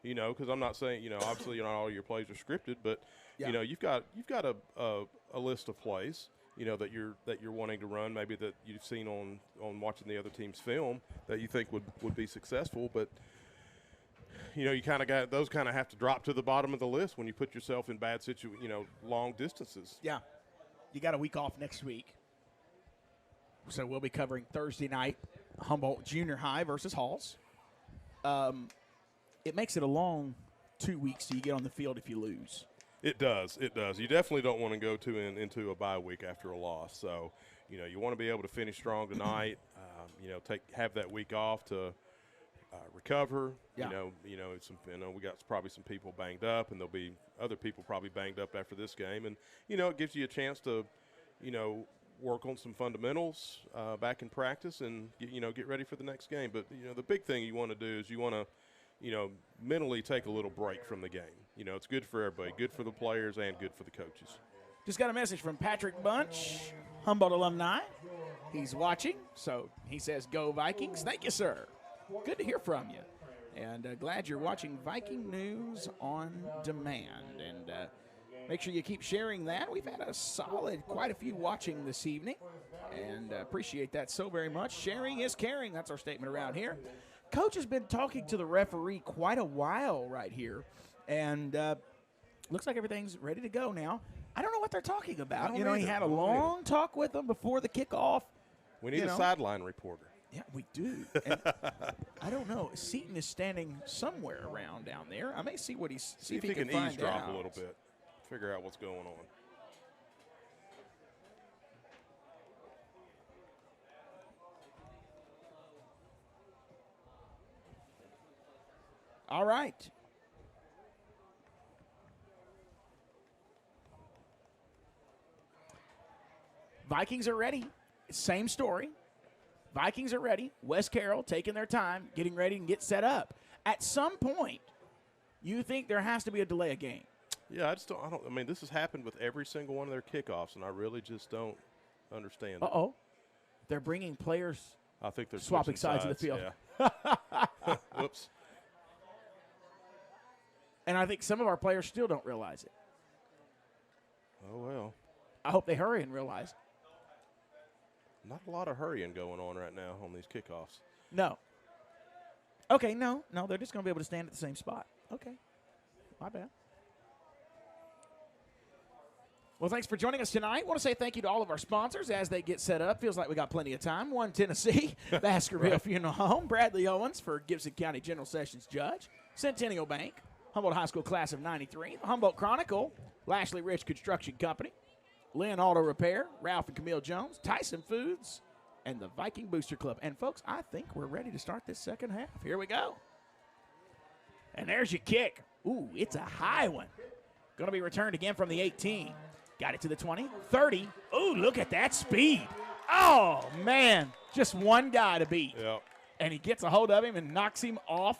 Speaker 5: You know, because I'm not saying, you know, obviously not all your plays are scripted, but you know, you've got a list of plays, you know, that you're wanting to run, maybe that you've seen on watching the other team's film that you think would be successful, but you know, you kind of have to drop to the bottom of the list when you put yourself in bad long distances.
Speaker 3: Yeah. You got a week off next week. So we'll be covering Thursday night, Humboldt Junior High versus Halls. It makes it a long 2 weeks till you get on the field if you lose.
Speaker 5: It does. You definitely don't want to go into a bye week after a loss. So, you know, you want to be able to finish strong tonight. You know, have that week off to recover.
Speaker 3: Yeah.
Speaker 5: You know, we got probably some people banged up, and there'll be other people probably banged up after this game. And, you know, it gives you a chance to, you know, work on some fundamentals back in practice and, get ready for the next game. But, you know, the big thing you want to do is you want mentally take a little break from the game. It's good for everybody, good for the players and good for the coaches.
Speaker 3: Just got a message from Patrick Bunch, Humboldt alumni. He's watching, so he says, "Go Vikings." Thank you, sir. Good to hear from you. And glad you're watching Viking News on Demand. And make sure you keep sharing that. We've had quite a few watching this evening, and appreciate that so very much. Sharing is caring. That's our statement around here. Coach has been talking to the referee quite a while right here, and looks like everything's ready to go now. I don't know what they're talking about. He had a long talk with them before the kickoff.
Speaker 5: We need a sideline reporter.
Speaker 3: Yeah, we do. And I don't know. Seaton is standing somewhere around down there. I may see what he's
Speaker 5: see if he can eavesdrop a little bit, figure out what's going on.
Speaker 3: All right. Vikings are ready. Same story. Vikings are ready. West Carroll taking their time, getting ready and get set up. At some point, you think there has to be a delay of game.
Speaker 5: Yeah, I mean, this has happened with every single one of their kickoffs, and I really just don't understand.
Speaker 3: Uh-oh. They're bringing players.
Speaker 5: I think they're
Speaker 3: swapping sides of the field.
Speaker 5: Yeah. Whoops.
Speaker 3: And I think some of our players still don't realize it.
Speaker 5: Oh, well.
Speaker 3: I hope they hurry and realize.
Speaker 5: Not a lot of hurrying going on right now on these kickoffs.
Speaker 3: No. Okay, no, they're just going to be able to stand at the same spot. Okay, my bad. Well, thanks for joining us tonight. I want to say thank you to all of our sponsors as they get set up. Feels like we got plenty of time. One Tennessee, Baskerville Funeral Home, Bradley Owens for Gibson County General Sessions Judge, Centennial Bank, Humboldt High School Class of 93, the Humboldt Chronicle, Lashley Rich Construction Company, Lynn Auto Repair, Ralph and Camille Jones, Tyson Foods, and the Viking Booster Club. And, folks, I think we're ready to start this second half. Here we go. And there's your kick. Ooh, it's a high one. Going to be returned again from the 18. Got it to the 20, 30. Ooh, look at that speed. Oh, man. Just one guy to beat.
Speaker 5: Yep.
Speaker 3: And he gets a hold of him and knocks him off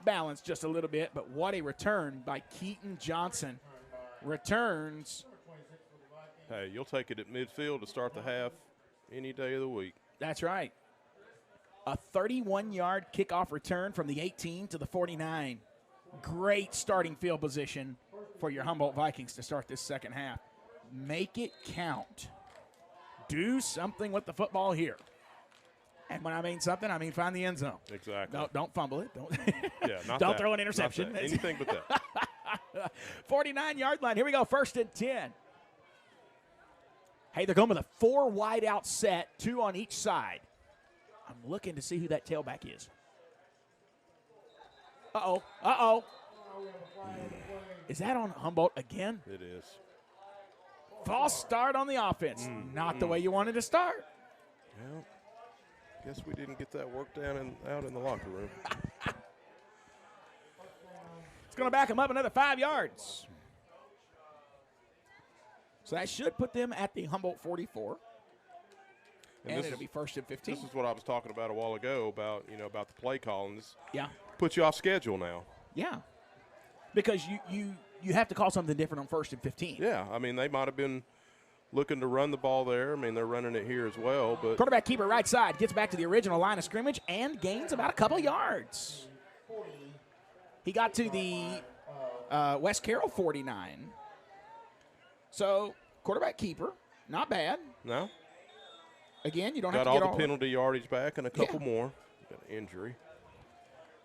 Speaker 3: balance just a little bit. But what a return by Keaton Johnson. Returns.
Speaker 5: Hey, you'll take it at midfield to start the half any day of the week.
Speaker 3: That's right. A 31-yard kickoff return from the 18 to the 49. Great starting field position for your Humboldt Vikings to start this second half. Make it count. Do something with the football here. And when I mean something, I mean find the end zone.
Speaker 5: Exactly.
Speaker 3: No, don't fumble it. Don't,
Speaker 5: don't
Speaker 3: throw an interception.
Speaker 5: Anything but that.
Speaker 3: 49-yard line. Here we go, 1st and 10. Hey, they're going with a 4 wide out set, 2 on each side. I'm looking to see who that tailback is. Uh-oh. Is that on Humboldt again?
Speaker 5: It is.
Speaker 3: False start on the offense. Not the way you wanted to start.
Speaker 5: Well, guess we didn't get that work down and out in the locker room.
Speaker 3: It's going to back them up another 5 yards. So that should put them at the Humboldt 44. And it'll be 1st and 15.
Speaker 5: This is what I was talking about a while ago about the play calling. This
Speaker 3: puts
Speaker 5: you off schedule now.
Speaker 3: Yeah. Because you have to call something different on 1st and 15.
Speaker 5: Yeah. I mean, they might have been looking to run the ball there. I mean, they're running it here as well. But
Speaker 3: quarterback keeper right side gets back to the original line of scrimmage and gains about a couple yards. He got to the West Carroll 49. So, quarterback keeper, not bad.
Speaker 5: No.
Speaker 3: Again, you don't
Speaker 5: got
Speaker 3: have to get
Speaker 5: all the penalty yardage back and a couple more. Got an injury.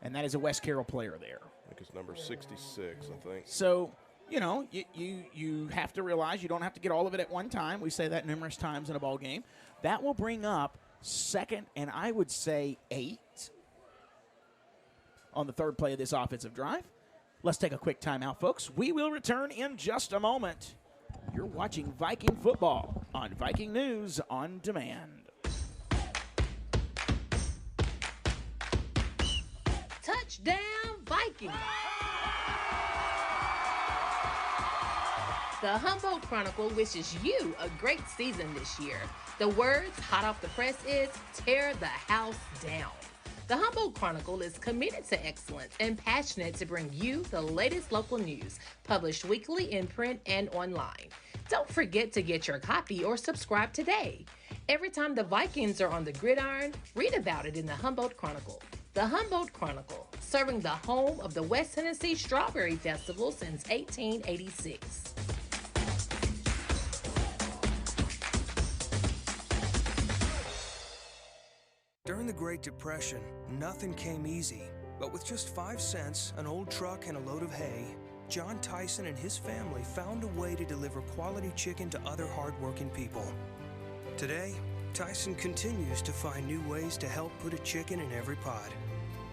Speaker 3: And that is a West Carroll player there.
Speaker 5: I think it's number 66, I think.
Speaker 3: So, you have to realize you don't have to get all of it at one time. We say that numerous times in a ball game. That will bring up 2nd and I would say 8 on the 3rd play of this offensive drive. Let's take a quick timeout, folks. We will return in just a moment. You're watching Viking football on Viking News on Demand.
Speaker 12: Touchdown, Viking! The Humboldt Chronicle wishes you a great season this year. The words hot off the press is tear the house down. The Humboldt Chronicle is committed to excellence and passionate to bring you the latest local news, published weekly in print and online. Don't forget to get your copy or subscribe today. Every time the Vikings are on the gridiron, read about it in the Humboldt Chronicle. The Humboldt Chronicle, serving the home of the West Tennessee Strawberry Festival since 1886.
Speaker 1: During the Great Depression, nothing came easy. But with just 5 cents, an old truck, and a load of hay, John Tyson and his family found a way to deliver quality chicken to other hardworking people. Today, Tyson continues to find new ways to help put a chicken in every pot.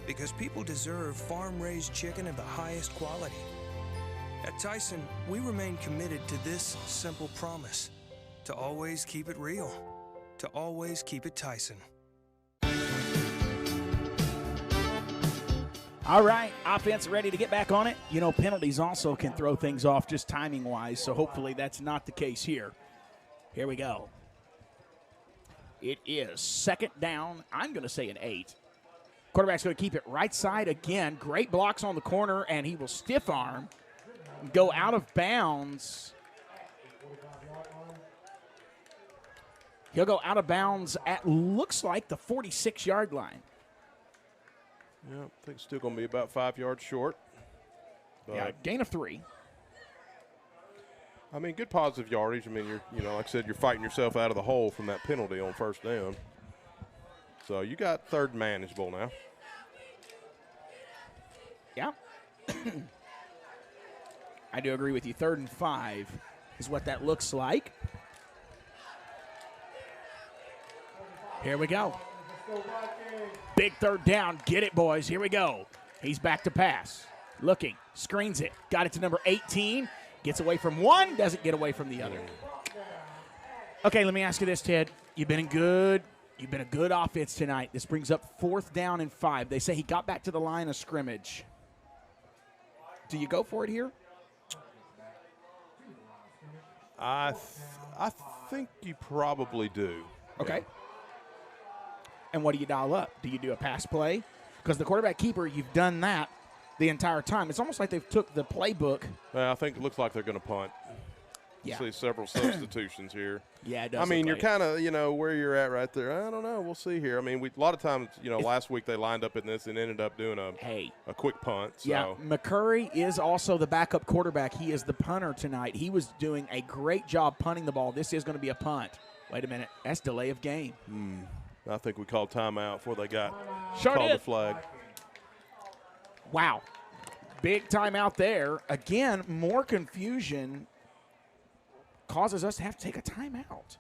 Speaker 1: Because people deserve farm-raised chicken of the highest quality. At Tyson, we remain committed to this simple promise: to always keep it real, to always keep it Tyson.
Speaker 3: All right, offense ready to get back on it. You know, penalties also can throw things off just timing-wise, so hopefully that's not the case here. Here we go. It is second down. I'm going to say an 8. Quarterback's going to keep it right side again. Great blocks on the corner, and he will stiff arm, go out of bounds. He'll go out of bounds at, looks like, the 46-yard line.
Speaker 5: Yeah, I think it's still going to be about 5 yards short. But
Speaker 3: yeah, gain of 3.
Speaker 5: I mean, good positive yardage. I mean, like I said, you're fighting yourself out of the hole from that penalty on first down. So you got third manageable now.
Speaker 3: Yeah. I do agree with you. 3rd and 5 is what that looks like. Here we go. Big 3rd down. Get it, boys. Here we go. He's back to pass. Looking. Screens it. Got it to number 18. Gets away from one. Doesn't get away from the other. Okay, let me ask you this, Ted. You've been a good offense tonight. This brings up 4th down and 5. They say he got back to the line of scrimmage. Do you go for it here?
Speaker 5: I think you probably do.
Speaker 3: Okay.
Speaker 5: Yeah.
Speaker 3: And what do you dial up? Do you do a pass play? Because the quarterback keeper, you've done that the entire time. It's almost like they've took the playbook.
Speaker 5: Well, I think it looks like they're going to punt.
Speaker 3: Yeah.
Speaker 5: See several substitutions here.
Speaker 3: Yeah, it does.
Speaker 5: I mean, you're
Speaker 3: like
Speaker 5: kind of, where you're at right there. I don't know. We'll see here. I mean, a lot of times, last week they lined up in this and ended up doing a quick punt. So.
Speaker 3: Yeah, McCurry is also the backup quarterback. He is the punter tonight. He was doing a great job punting the ball. This is going to be a punt. Wait a minute. That's delay of game.
Speaker 5: I think we called timeout before they got
Speaker 3: Sure
Speaker 5: called
Speaker 3: did.
Speaker 5: the flag.
Speaker 3: Wow. Big timeout there. Again, more confusion causes us to have to take a timeout.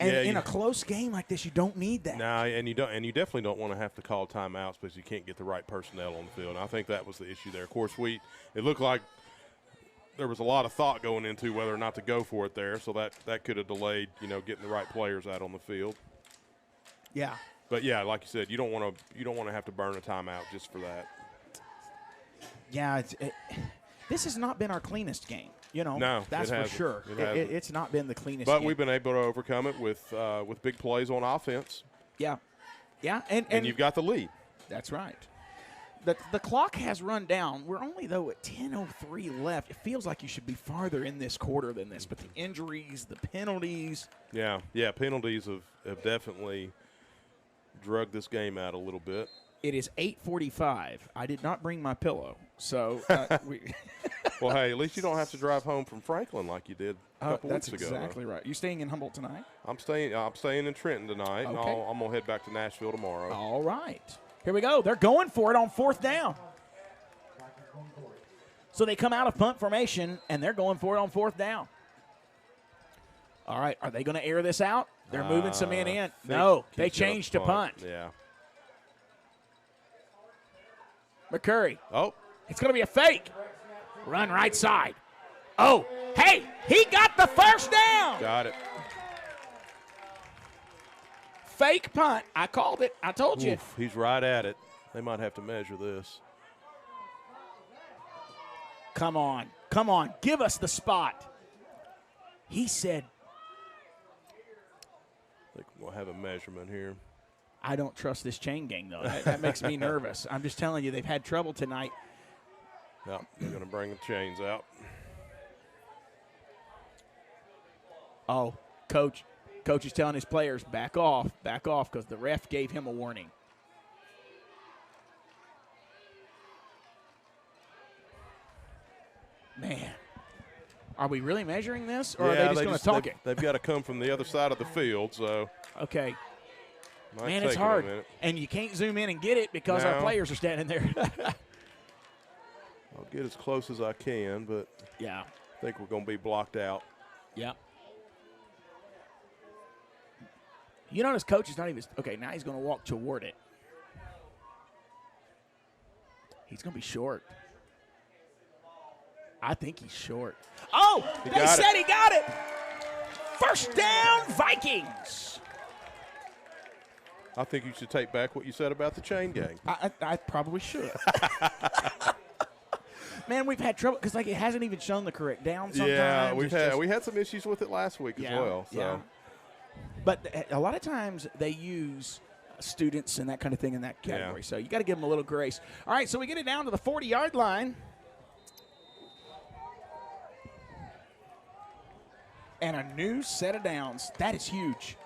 Speaker 3: And in a close game like this, you don't need that.
Speaker 5: No, and you definitely don't want to have to call timeouts because you can't get the right personnel on the field. And I think that was the issue there. Of course, it looked like there was a lot of thought going into whether or not to go for it there, so that could have delayed, getting the right players out on the field.
Speaker 3: Yeah.
Speaker 5: But yeah, like you said, you don't want to have to burn a timeout just for that.
Speaker 3: Yeah, this has not been our cleanest game.
Speaker 5: No,
Speaker 3: that's for sure. It's not been the cleanest
Speaker 5: but
Speaker 3: game.
Speaker 5: We've been able to overcome it with big plays on offense.
Speaker 3: Yeah. Yeah, and
Speaker 5: you've got the lead.
Speaker 3: That's right. The clock has run down. We're only, though, at 10:03 left. It feels like you should be farther in this quarter than this, but the injuries, the penalties.
Speaker 5: Yeah, penalties have definitely drug this game out a little bit.
Speaker 3: It is 8:45. I did not bring my pillow, so
Speaker 5: Well, hey, at least you don't have to drive home from Franklin like you did a couple weeks ago.
Speaker 3: That's exactly right. You staying in Humboldt tonight?
Speaker 5: I'm staying in Trenton tonight, and
Speaker 3: Okay.
Speaker 5: I'm gonna head back to Nashville tomorrow.
Speaker 3: All right. Here we go. They're going for it on 4th down. So they come out of punt formation, and they're going for it on 4th down. All right. Are they going to air this out? They're moving some men in. No, they changed to punt.
Speaker 5: Yeah.
Speaker 3: McCurry.
Speaker 5: Oh.
Speaker 3: It's going to be a fake. Run right side. Oh, hey, he got the first down.
Speaker 5: Got it.
Speaker 3: Fake punt. I called it. I told you.
Speaker 5: He's right at it. They might have to measure this.
Speaker 3: Come on. Come on. Give us the spot. He said.
Speaker 5: I think we'll have a measurement here.
Speaker 3: I don't trust this chain gang, though. That makes me nervous. I'm just telling you, they've had trouble tonight.
Speaker 5: No, they're going to bring the chains out.
Speaker 3: Oh, Coach is telling his players, back off, because the ref gave him a warning. Man, are we really measuring this, or are they just going to talk it?
Speaker 5: They've got to come from the other side of the field, so.
Speaker 3: Okay.
Speaker 5: Might
Speaker 3: Man,
Speaker 5: take
Speaker 3: it's hard, and you can't zoom in and get it because our players are standing there.
Speaker 5: I'll get as close as I can, but
Speaker 3: yeah,
Speaker 5: I think we're going to be blocked out.
Speaker 3: Yeah. You notice Coach is not even – okay, now he's going to walk toward it. He's going to be short. I think he's short. Oh, they said he got it. First down, Vikings.
Speaker 5: I think you should take back what you said about the chain gang.
Speaker 3: I probably should. Man, we've had trouble because it hasn't even shown the correct down sometimes.
Speaker 5: Yeah, we had some issues with it last week as well. So.
Speaker 3: Yeah. But a lot of times they use students and that kind of thing in that category. So you got to give them a little grace. All right, so we get it down to the 40-yard line. And a new set of downs. That is huge.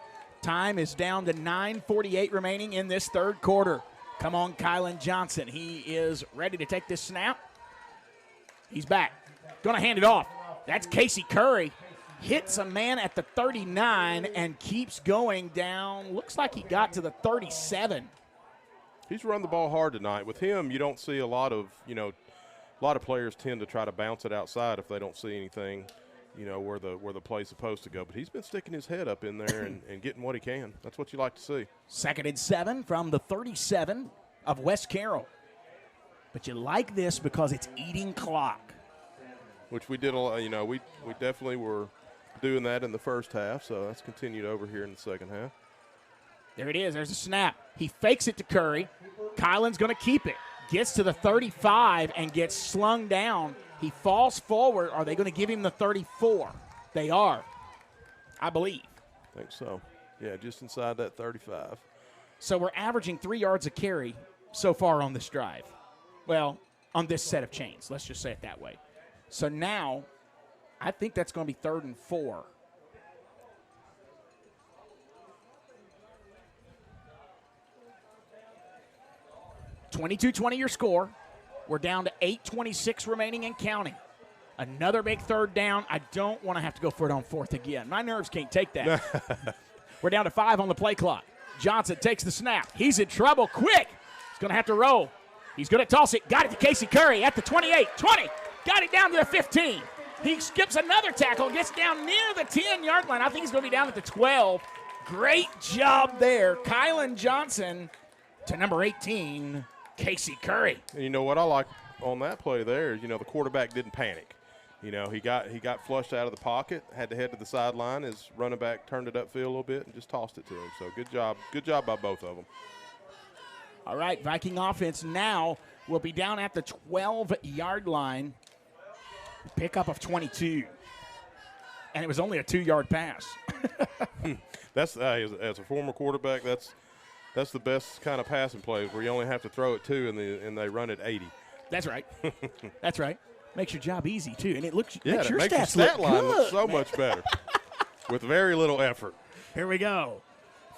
Speaker 3: Time is down to 9:48 remaining in this third quarter. Come on, Kylan Johnson. He is ready to take this snap. He's back. Going to hand it off. That's Casey Curry. Hits a man at the 39 and keeps going down. Looks like he got to the 37.
Speaker 5: He's run the ball hard tonight. With him, you don't see a lot of players tend to try to bounce it outside if they don't see anything, where the play's supposed to go. But he's been sticking his head up in there and getting what he can. That's what you like to see.
Speaker 3: 2nd and 7 from the 37 of West Carroll. But you like this because it's eating clock.
Speaker 5: Which we did a lot. We definitely were doing that in the first half, so that's continued over here in the second half.
Speaker 3: There it is. There's a snap. He fakes it to Curry. Kylan's going to keep it. Gets to the 35 and gets slung down. He falls forward. Are they going to give him the 34? They are, I believe.
Speaker 5: I think so. Yeah, just inside that 35.
Speaker 3: So we're averaging 3 yards a carry so far on this drive. Well, on this set of chains. Let's just say it that way. So now I think that's going to be 3rd and 4. (22-20) your score. We're down to 8:26 remaining and counting. Another big third down. I don't want to have to go for it on 4th again. My nerves can't take that. We're down to 5 on the play clock. Johnson takes the snap. He's in trouble quick. He's going to have to roll. He's going to toss it. Got it to Casey Curry at the 28, 20. Got it down to the 15. He skips another tackle, gets down near the 10-yard line. I think he's going to be down at the 12. Great job there. Kylan Johnson to number 18, Casey Curry.
Speaker 5: And you know what I like on that play there is, the quarterback didn't panic. He got flushed out of the pocket, had to head to the sideline. His running back turned it upfield a little bit and just tossed it to him. So good job by both of them.
Speaker 3: All right, Viking offense now will be down at the 12-yard line. Pickup of 22. And it was only a 2-yard pass.
Speaker 5: That's as a former quarterback, that's the best kind of passing plays where you only have to throw it 2 and they run it 80.
Speaker 3: That's right. That's right. Makes your job easy too, and it makes your
Speaker 5: makes
Speaker 3: stats
Speaker 5: your stat
Speaker 3: look
Speaker 5: line
Speaker 3: good,
Speaker 5: look so
Speaker 3: man.
Speaker 5: much better with very little effort.
Speaker 3: Here we go.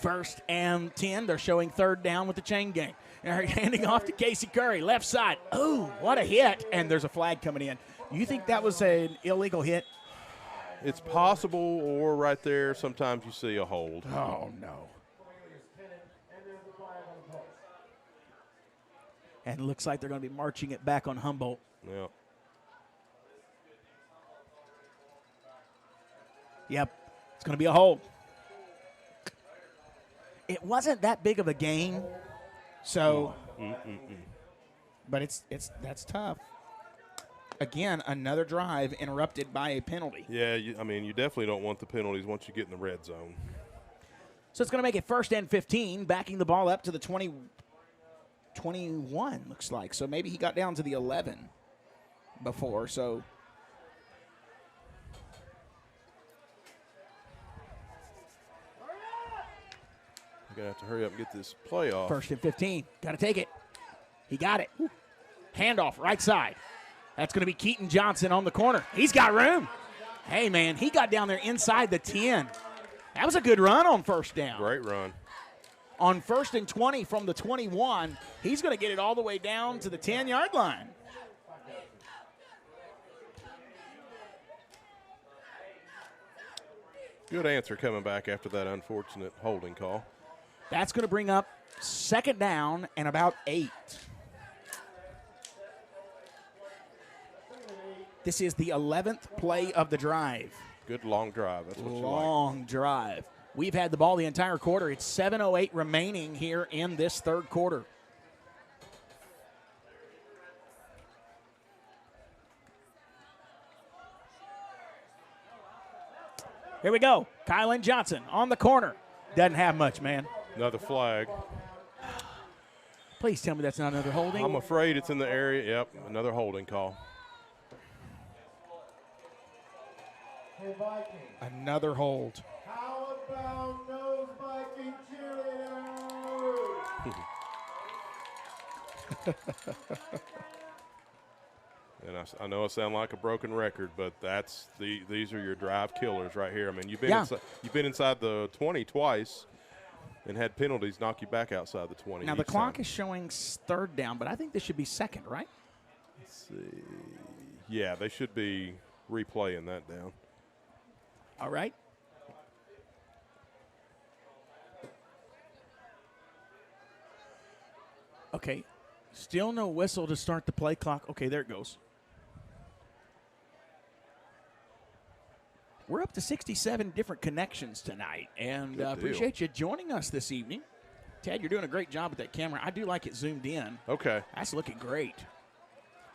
Speaker 3: 1st and 10. They're showing 3rd down with the chain gang. They're handing off to Casey Curry, left side. Oh, what a hit! And there's a flag coming in. You think that was an illegal hit?
Speaker 5: It's possible, or right there, sometimes you see a hold.
Speaker 3: Oh, no. And it looks like they're going to be marching it back on Humboldt.
Speaker 5: Yeah.
Speaker 3: Yep. It's going to be a hold. It wasn't that big of a game, so. But that's tough. Again, another drive interrupted by a penalty.
Speaker 5: Yeah, you definitely don't want the penalties once you get in the red zone.
Speaker 3: So it's going to make it 1st and 15, backing the ball up to the 21, looks like. So maybe he got down to the 11 before, so.
Speaker 11: We're going to have to hurry up and get this play off.
Speaker 3: 1st and 15. Got to take it. He got it. Handoff, right side. That's going to be Keaton Johnson on the corner. He's got room. Hey, man, he got down there inside the 10. That was a good run on 1st down.
Speaker 11: Great run.
Speaker 3: On 1st and 20 from the 21, he's going to get it all the way down to the 10-yard line.
Speaker 11: Good answer coming back after that unfortunate holding call.
Speaker 3: That's going to bring up 2nd down and about 8. This is the 11th play of the drive.
Speaker 11: Good long drive. That's what you like.
Speaker 3: Long drive. We've had the ball the entire quarter. It's 7:08 remaining here in this 3rd quarter. Here we go. Kylan Johnson on the corner. Doesn't have much, man.
Speaker 11: Another flag.
Speaker 3: Please tell me that's not another holding.
Speaker 11: I'm afraid it's in the area. Yep, another holding call.
Speaker 8: Hey, Viking.
Speaker 3: Another hold.
Speaker 8: How about those Viking cheerleaders?
Speaker 11: And I know I sound like a broken record, but these are your drive killers right here. I mean, you've been inside the 20 twice and had penalties knock you back outside the 20.
Speaker 3: Now the clock is showing 3rd down, but I think this should be 2nd, right?
Speaker 11: Let's see. Yeah, they should be replaying that down.
Speaker 3: All right. Okay. Still no whistle to start the play clock. Okay, there it goes. We're up to 67 different connections tonight, and appreciate you joining us this evening. Ted, you're doing a great job with that camera. I do like it zoomed in.
Speaker 11: Okay.
Speaker 3: That's looking great.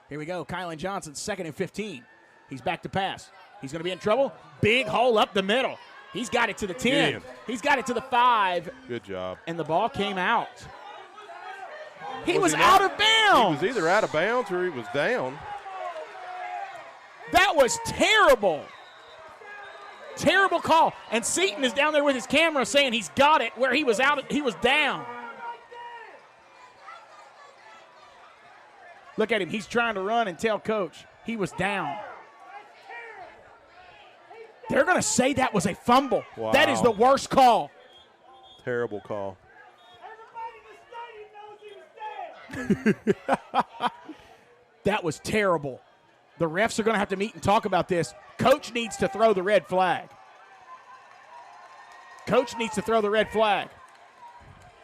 Speaker 3: Here we go. Kylan Johnson, 2nd and 15. He's back to pass. He's going to be in trouble. Big hole up the middle. He's got it to the 10. He's got it to the 5.
Speaker 11: Good job.
Speaker 3: And the ball came out. He was out of bounds.
Speaker 11: He was either out of bounds or he was down.
Speaker 3: That was terrible. Terrible call. And Seaton is down there with his camera saying he's got it where he was out. He was down. Look at him. He's trying to run and tell coach he was down. They're going to say that was a fumble.
Speaker 11: Wow.
Speaker 3: That is the worst call.
Speaker 11: Terrible call.
Speaker 3: That was terrible. The refs are going to have to meet and talk about this. Coach needs to throw the red flag. Coach needs to throw the red flag.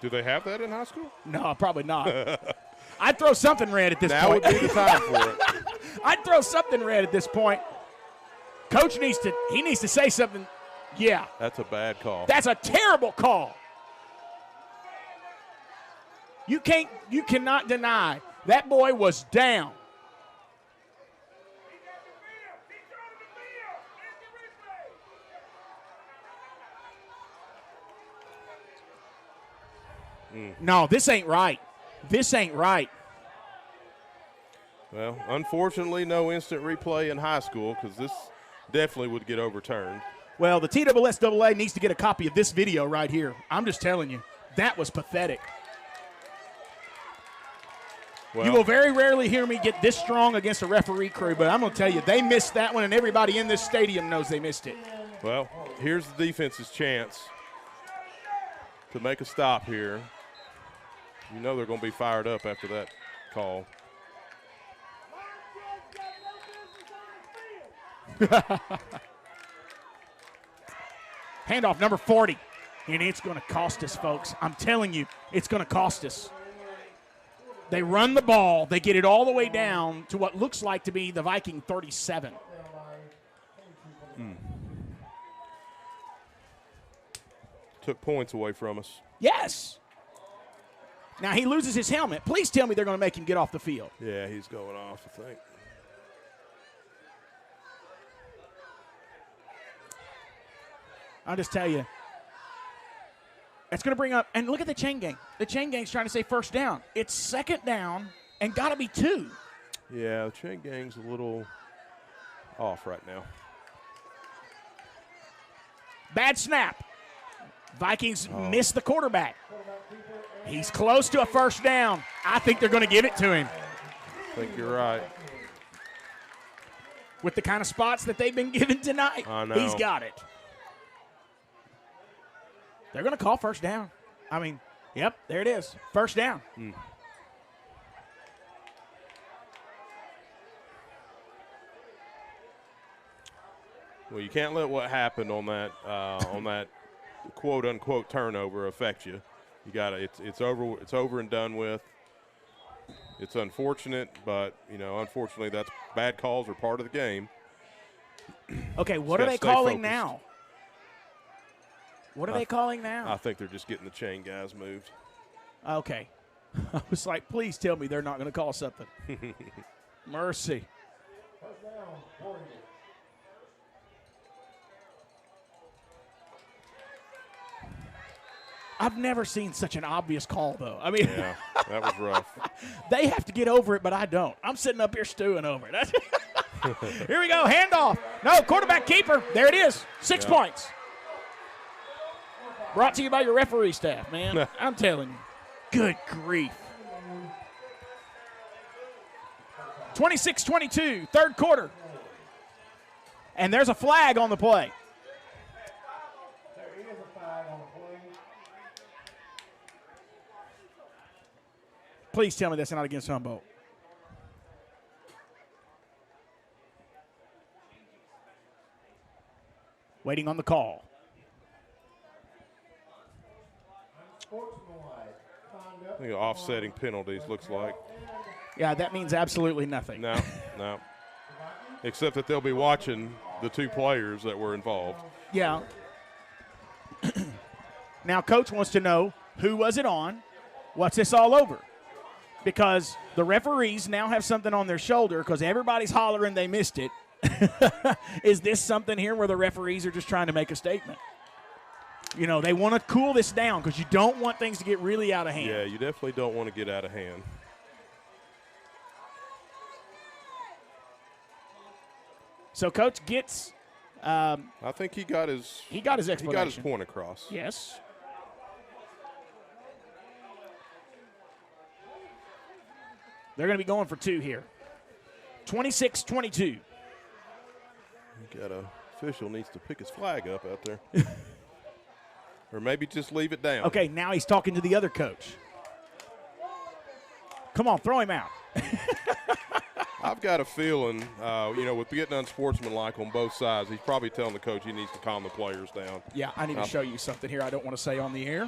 Speaker 11: Do they have that in high school?
Speaker 3: No, probably not. I'd throw something red at this
Speaker 11: now
Speaker 3: point.
Speaker 11: Now would be the time for it.
Speaker 3: I'd throw something red at this point. Coach needs to say something. Yeah.
Speaker 11: That's a bad call.
Speaker 3: That's a terrible call. You cannot deny that boy was down. No, this ain't right. This ain't right.
Speaker 11: Well, unfortunately, no instant replay in high school because this definitely would get overturned.
Speaker 3: Well, the TSSAA needs to get a copy of this video right here. I'm just telling you, that was pathetic.
Speaker 11: Well,
Speaker 3: you will very rarely hear me get this strong against a referee crew, but I'm going to tell you, they missed that one, and everybody in this stadium knows they missed it.
Speaker 11: Well, here's the defense's chance to make a stop here. You know they're going to be fired up after that call.
Speaker 3: Handoff number 40, and it's going to cost us, folks. I'm telling you, it's going to cost us. They run the ball. They get it all the way down to what looks like to be the Viking 37.
Speaker 11: Took points away from us.
Speaker 3: Yes. Now he loses his helmet. Please tell me they're going to make him get off the field.
Speaker 11: Yeah, he's going off, I think.
Speaker 3: I'll just tell you. It's going to bring up, and look at the chain gang. The chain gang's trying to say first down. It's second down and got to be 2.
Speaker 11: Yeah, the chain gang's a little off right now.
Speaker 3: Bad snap. Vikings miss the quarterback. He's close to a first down. I think they're going to give it to him.
Speaker 11: I think you're right.
Speaker 3: With the kind of spots that they've been given tonight,
Speaker 11: I know.
Speaker 3: he's got it. They're going to call first down. I mean, yep, there it is. First down.
Speaker 11: Well, you can't let what happened on that quote unquote turnover affect you. You got to. It's over. It's over and done with. It's unfortunate, but unfortunately, that's bad calls are part of the game.
Speaker 3: Okay, what are they calling now? What are they calling now?
Speaker 11: I think they're just getting the chain guys moved.
Speaker 3: Okay. I was like, please tell me they're not going to call something. Mercy. I've never seen such an obvious call, though. I mean,
Speaker 11: yeah, that was rough.
Speaker 3: They have to get over it, but I don't. I'm sitting up here stewing over it. Here we go, handoff. No, quarterback keeper. There it is, 6 points. Brought to you by your referee staff, man. I'm telling you. Good grief. 26-22, third quarter. And there's a flag on the play. Please tell me that's not against Humboldt. Waiting on the call.
Speaker 11: I think offsetting penalties looks like.
Speaker 3: Yeah, that means absolutely nothing.
Speaker 11: No. Except that they'll be watching the two players that were involved.
Speaker 3: Yeah. Now, Coach wants to know, who was it on? What's this all over? Because the referees now have something on their shoulder because everybody's hollering they missed it. Is this something here where the referees are just trying to make a statement? They want to cool this down because you don't want things to get really out of hand.
Speaker 11: Yeah, you definitely don't want to get out of hand.
Speaker 3: So Coach gets
Speaker 11: I think he got his
Speaker 3: explanation.
Speaker 11: He got his point across.
Speaker 3: Yes. They're going to be going for two here. 26-22.
Speaker 11: Got a official needs to pick his flag up out there. Or maybe just leave it down.
Speaker 3: Okay, now he's talking to the other coach. Come on, throw him out.
Speaker 11: I've got a feeling, with getting unsportsmanlike on both sides, he's probably telling the coach he needs to calm the players down.
Speaker 3: Yeah, I need to show you something here I don't want to say on the air.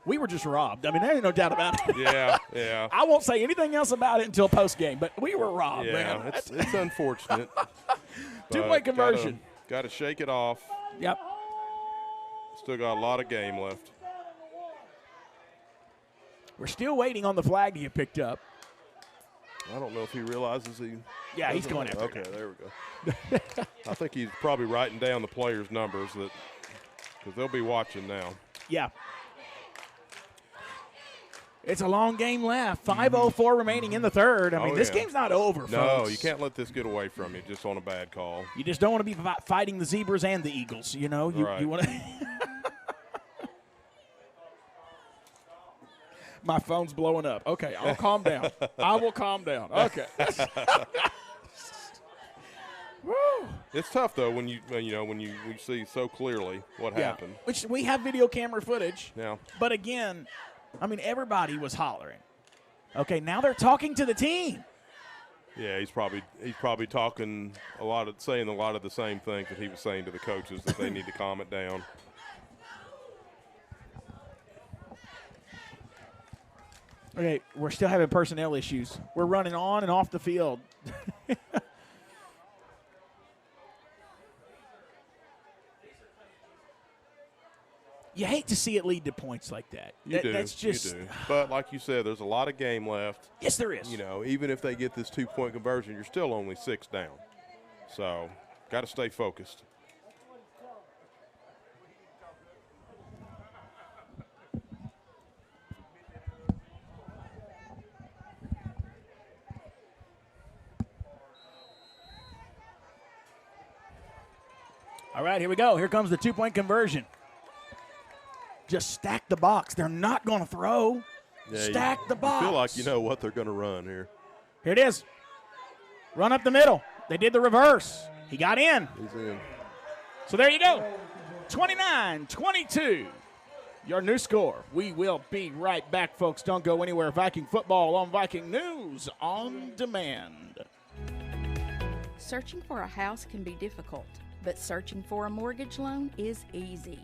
Speaker 3: We were just robbed. I mean, there ain't no doubt about it.
Speaker 11: Yeah.
Speaker 3: I won't say anything else about it until post-game, but we were robbed, man.
Speaker 11: Yeah, it's unfortunate.
Speaker 3: Two-point conversion.
Speaker 11: Got to shake it off.
Speaker 3: Yep.
Speaker 11: Still got a lot of game left.
Speaker 3: We're still waiting on the flag to get picked up.
Speaker 11: I don't know if he realizes he.
Speaker 3: Yeah, he's going after
Speaker 11: it. Okay, there we go. I think he's probably writing down the players' numbers because they'll be watching now.
Speaker 3: Yeah. It's a long game left. 5:04 remaining in the third. I mean, this game's not over, folks.
Speaker 11: No, you can't let this get away from you just on a bad call.
Speaker 3: You just don't want to be fighting the Zebras and the Eagles, You
Speaker 11: right.
Speaker 3: want to. My phone's blowing up. Okay, I'll calm down. I will calm down. Okay.
Speaker 11: It's tough though when you see so clearly what happened.
Speaker 3: Which we have video camera footage.
Speaker 11: Yeah.
Speaker 3: But again, I mean, everybody was hollering. Okay, now they're talking to the team.
Speaker 11: Yeah, he's probably talking saying a lot of the same things that he was saying to the coaches, that they need to calm it down.
Speaker 3: Okay, we're still having personnel issues. We're running on and off the field. You hate to see it lead to points like that.
Speaker 11: You do.
Speaker 3: That's just.
Speaker 11: You do. But like you said, there's a lot of game left.
Speaker 3: Yes, there is.
Speaker 11: Even if they get this 2-point conversion, you're still only 6 down. So, got to stay focused.
Speaker 3: right, here we go. Here comes the two-point conversion. Just stack the box. They're not going to throw.
Speaker 11: Yeah,
Speaker 3: Stack the box.
Speaker 11: You feel like you know what they're going to run here.
Speaker 3: Here it is. Run up the middle. They did the reverse. He got in.
Speaker 11: He's in.
Speaker 3: So there you go. 29-22. Your new score. We will be right back, folks. Don't go anywhere. Viking football on Viking News on Demand.
Speaker 9: Searching for a house can be difficult, but searching for a mortgage loan is easy.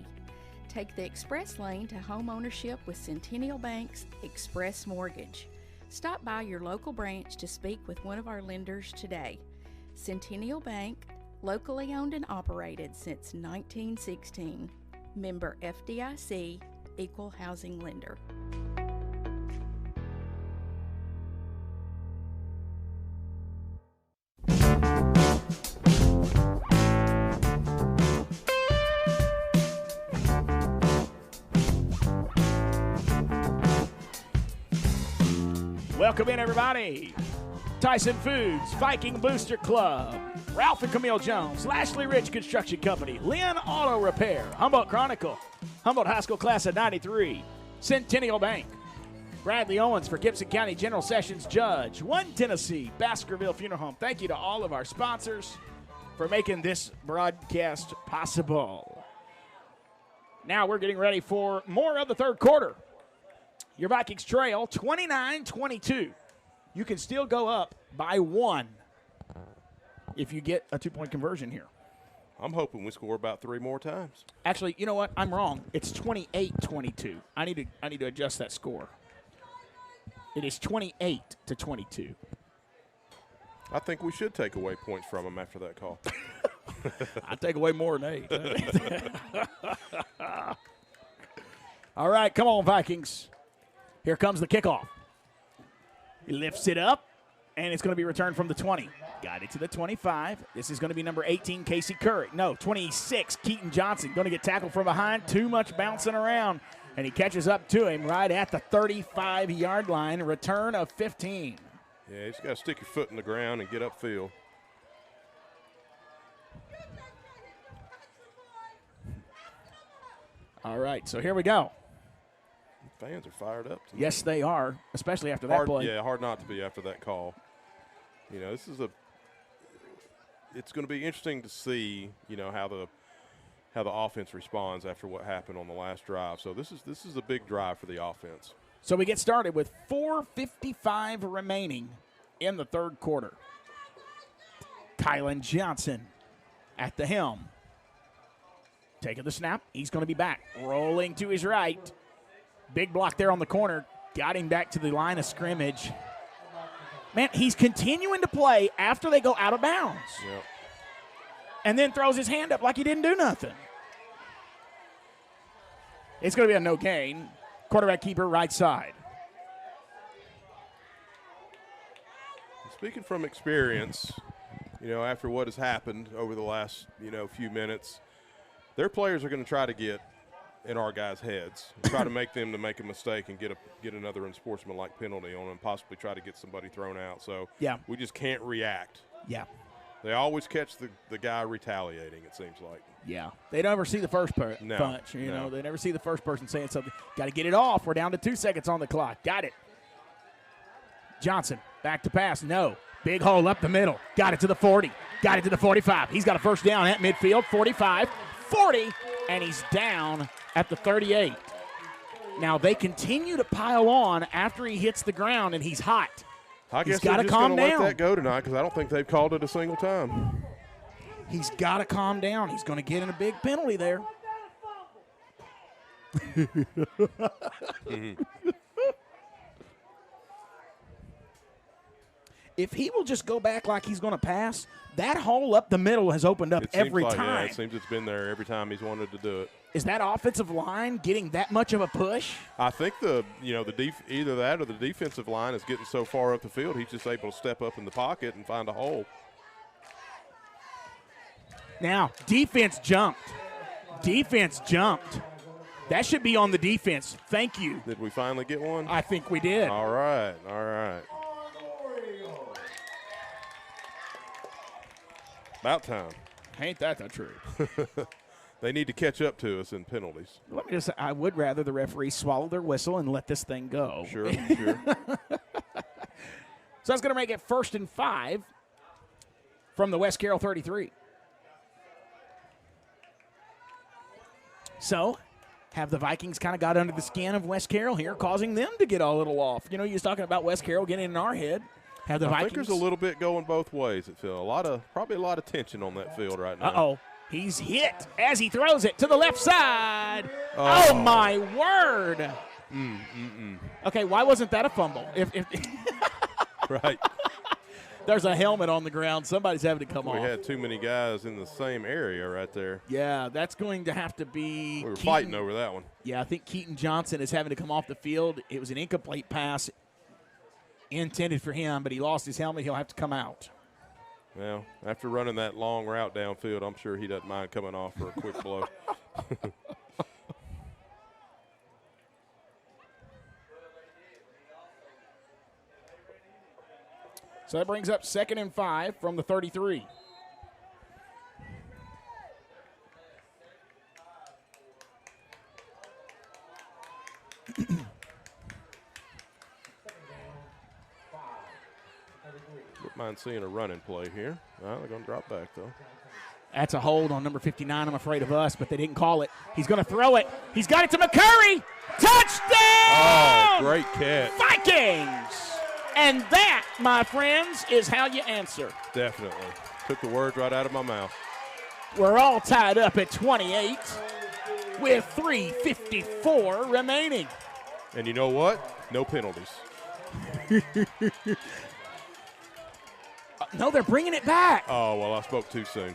Speaker 9: Take the express lane to home ownership with Centennial Bank's Express Mortgage. Stop by your local branch to speak with one of our lenders today. Centennial Bank, locally owned and operated since 1916. Member FDIC, Equal Housing Lender.
Speaker 3: Welcome in, everybody. Tyson Foods, Viking Booster Club, Ralph and Camille Jones, Lashley Ridge Construction Company, Lynn Auto Repair, Humboldt Chronicle, Humboldt High School Class of 93, Centennial Bank, Bradley Owens for Gibson County General Sessions Judge, One Tennessee, Baskerville Funeral Home. Thank you to all of our sponsors for making this broadcast possible. Now we're getting ready for more of the third quarter. Your Vikings trail 29-22. You can still go up by one if you get a two-point conversion here.
Speaker 11: I'm hoping we score about 3 more times.
Speaker 3: Actually, you know what? I'm wrong. It's 28-22. I need to adjust that score. It is 28-22.
Speaker 11: I think we should take away points from them after that call.
Speaker 3: I'd take away more than 8. All right, come on, Vikings. Here comes the kickoff. He lifts it up, and it's going to be returned from the 20. Got it to the 25. This is going to be number 18, Casey Curry. No, 26, Keaton Johnson. Going to get tackled from behind. Too much bouncing around, and he catches up to him right at the 35-yard line. Return of 15.
Speaker 11: Yeah, you just got to stick your foot in the ground and get upfield.
Speaker 3: All right, so here we go.
Speaker 11: Fans are fired up tonight.
Speaker 3: Yes, they are, especially after that play.
Speaker 11: Yeah, hard not to be after that call. You know, it's going to be interesting to see, you know, how the offense responds after what happened on the last drive. So this is a big drive for the offense.
Speaker 3: So we get started with 4:55 remaining in the third quarter. Kylan Johnson at the helm. Taking the snap. He's going to be back. Rolling to his right. Big block there on the corner. Got him back to the line of scrimmage. Man, he's continuing to play after they go out of bounds.
Speaker 11: Yep.
Speaker 3: And then throws his hand up like he didn't do nothing. It's going to be a no gain. Quarterback keeper right side.
Speaker 11: Speaking from experience, you know, after what has happened over the last, you know, few minutes, their players are going to try to get in our guys' heads, try to make them to make a mistake and get another unsportsmanlike penalty on them, possibly try to get somebody thrown out. So
Speaker 3: yeah,
Speaker 11: we just can't react.
Speaker 3: Yeah.
Speaker 11: They always catch the guy retaliating, it seems like.
Speaker 3: Yeah. They never see the first punch. You know, they never see the first person saying something. Got to get it off. We're down to 2 seconds on the clock. Got it. Johnson, back to pass. No. Big hole up the middle. Got it to the 40. Got it to the 45. He's got a first down at midfield. 45, 40, and he's down at the 38. Now they continue to pile on after he hits the ground, and he's hot.
Speaker 11: I guess
Speaker 3: he's got to calm down.
Speaker 11: Let that go tonight because I don't think they've called it a single time.
Speaker 3: He's got to calm down. He's going to get in a big penalty there. If he will just go back like he's going to pass, that hole up the middle has opened up every time.
Speaker 11: Yeah, it seems it's been there every time he's wanted to do it.
Speaker 3: Is that offensive line getting that much of a push?
Speaker 11: I think either that or the defensive line is getting so far up the field, he's just able to step up in the pocket and find a hole.
Speaker 3: Now, defense jumped. Defense jumped. That should be on the defense. Thank you.
Speaker 11: Did we finally get one?
Speaker 3: I think we did.
Speaker 11: All right, all right. About time.
Speaker 3: Ain't that the truth?
Speaker 11: They need to catch up to us in penalties.
Speaker 3: Let me just say, I would rather the referees swallow their whistle and let this thing go.
Speaker 11: Sure.
Speaker 3: So that's going to make it 1st and 5 from the West Carroll 33. So have the Vikings kind of got under the skin of West Carroll here, causing them to get a little off. You know, you was talking about West Carroll getting in our head. Have the
Speaker 11: I
Speaker 3: Vikings.
Speaker 11: think there's a little bit going both ways. It feels probably a lot of tension on that field right now.
Speaker 3: Uh-oh. He's hit as he throws it to the left side. Oh my word. Okay, why wasn't that a fumble?
Speaker 11: Right.
Speaker 3: There's a helmet on the ground. Somebody's having to come off.
Speaker 11: We had too many guys in the same area right there.
Speaker 3: Yeah, that's going to have to be
Speaker 11: We were fighting over that one.
Speaker 3: Yeah, I think Keaton Johnson is having to come off the field. It was an incomplete pass intended for him, but he lost his helmet. He'll have to come out.
Speaker 11: Well, after running that long route downfield, I'm sure he doesn't mind coming off for a quick blow.
Speaker 3: So that brings up 2nd and 5 from the 33.
Speaker 11: Wouldn't mind seeing a running play here. Well, they're going to drop back, though.
Speaker 3: That's a hold on number 59, I'm afraid of us, but they didn't call it. He's going to throw it. He's got it to McCurry. Touchdown!
Speaker 11: Oh, great catch.
Speaker 3: Vikings! And that, my friends, is how you answer.
Speaker 11: Definitely. Took the words right out of my mouth.
Speaker 3: We're all tied up at 28 with 3:54 remaining.
Speaker 11: And you know what? No penalties.
Speaker 3: No, they're bringing it back.
Speaker 11: Oh, well, I spoke too soon.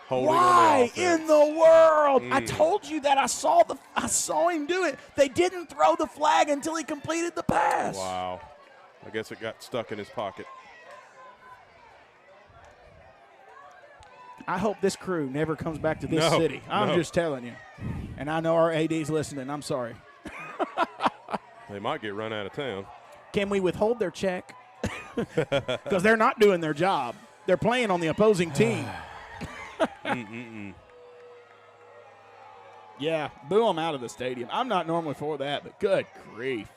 Speaker 11: Holding
Speaker 3: Why in the world? I
Speaker 11: Mm.
Speaker 3: told you that I saw him do it. They didn't throw the flag until he completed the pass.
Speaker 11: Wow. I guess it got stuck in his pocket.
Speaker 3: I hope this crew never comes back to this
Speaker 11: No,
Speaker 3: city. I'm
Speaker 11: no.
Speaker 3: just telling you. And I know our AD's listening. I'm sorry.
Speaker 11: They might get run out of town.
Speaker 3: Can we withhold their check? Because they're not doing their job. They're playing on the opposing team. Yeah, boo them out of the stadium. I'm not normally for that, but good grief.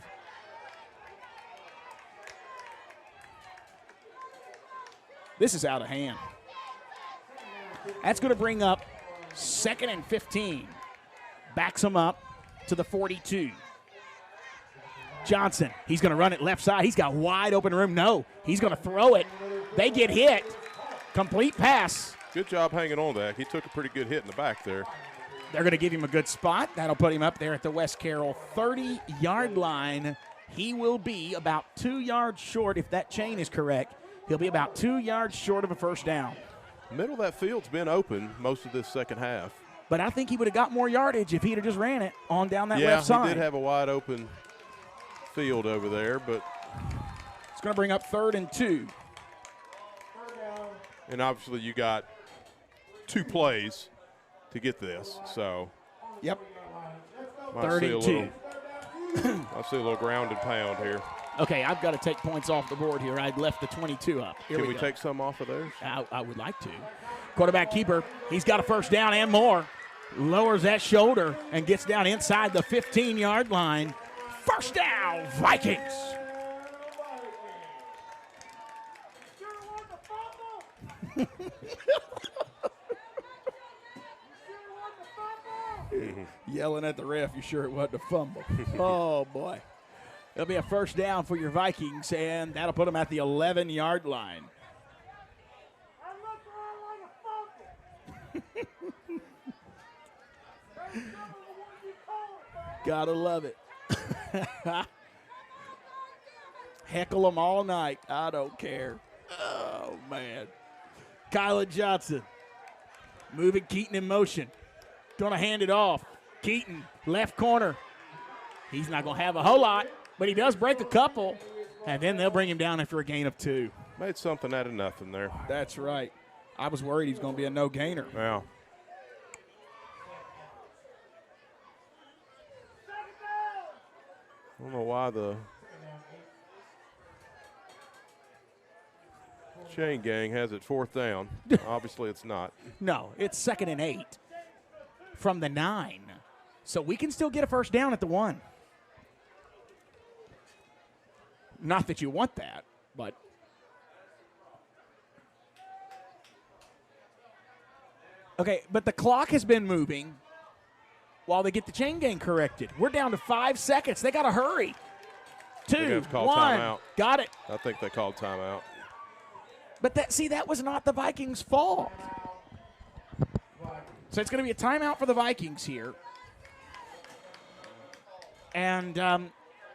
Speaker 3: This is out of hand. That's going to bring up 2nd and 15. Backs them up to the 42. Johnson, he's going to run it left side. He's got wide open room. No, he's going to throw it. They get hit. Complete pass.
Speaker 11: Good job hanging on that. He took a pretty good hit in the back there.
Speaker 3: They're going to give him a good spot. That'll put him up there at the West Carroll 30-yard line. He will be about 2 yards short, if that chain is correct. He'll be about 2 yards short of a first down.
Speaker 11: Middle of that field's been open most of this second half.
Speaker 3: But I think he would have got more yardage if he'd have just ran it on down that left side.
Speaker 11: Yeah, he did have a wide open field over there, but
Speaker 3: it's going to bring up 3rd and 2.
Speaker 11: And obviously you got 2 plays to get this, so.
Speaker 3: Yep.
Speaker 11: 3rd
Speaker 3: and 2.
Speaker 11: I see a little ground and pound here.
Speaker 3: Okay, I've got to take points off the board here. I'd left the 22 up. Here
Speaker 11: Can
Speaker 3: we
Speaker 11: we
Speaker 3: go.
Speaker 11: take some off of theirs?
Speaker 3: I would like to. Quarterback keeper, he's got a first down and more. Lowers that shoulder and gets down inside the 15-yard line. First down, Vikings. Yelling at the ref, you sure it wasn't a fumble? Oh, boy. It'll be a first down for your Vikings, and that'll put them at the 11-yard line. Gotta love it. Heckle them all night. I don't care. Oh, man. Kylan Johnson moving Keaton in motion. Gonna hand it off. Keaton, left corner. He's not gonna have a whole lot, but he does break a couple, and then they'll bring him down after a gain of 2.
Speaker 11: Made something out of nothing there.
Speaker 3: That's right. I was worried he was gonna be a no-gainer.
Speaker 11: Yeah. I don't know why Chain gang has it 4th down. Obviously, it's not.
Speaker 3: No, it's 2nd and 8 from the 9. So we can still get a first down at the 1. Not that you want that, but. Okay, but the clock has been moving while they get the chain gang corrected. We're down to 5 seconds. They got to hurry. 2, 1.
Speaker 11: Timeout.
Speaker 3: Got it.
Speaker 11: I think they called timeout.
Speaker 3: But that was not the Vikings' fault. So it's going to be a timeout for the Vikings here. And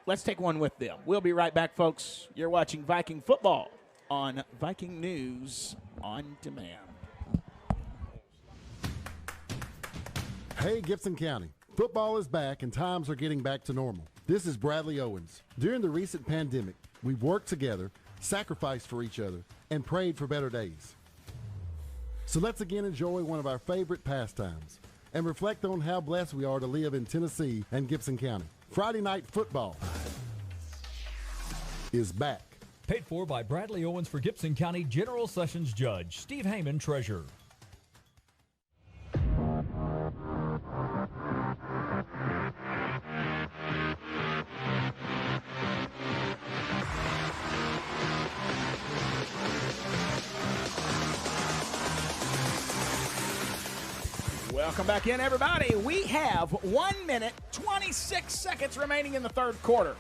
Speaker 3: let's take one with them. We'll be right back, folks. You're watching Viking football on Viking News on Demand.
Speaker 18: Hey, Gibson County. Football is back and times are getting back to normal. This is Bradley Owens. During the recent pandemic, we've worked together, sacrificed for each other, and prayed for better days. So let's again enjoy one of our favorite pastimes and reflect on how blessed we are to live in Tennessee and Gibson County. Friday Night Football is back.
Speaker 19: Paid for by Bradley Owens for Gibson County General Sessions Judge Steve Heyman, Treasurer.
Speaker 3: Welcome back in, everybody. We have 1 minute, 26 seconds remaining in the third quarter.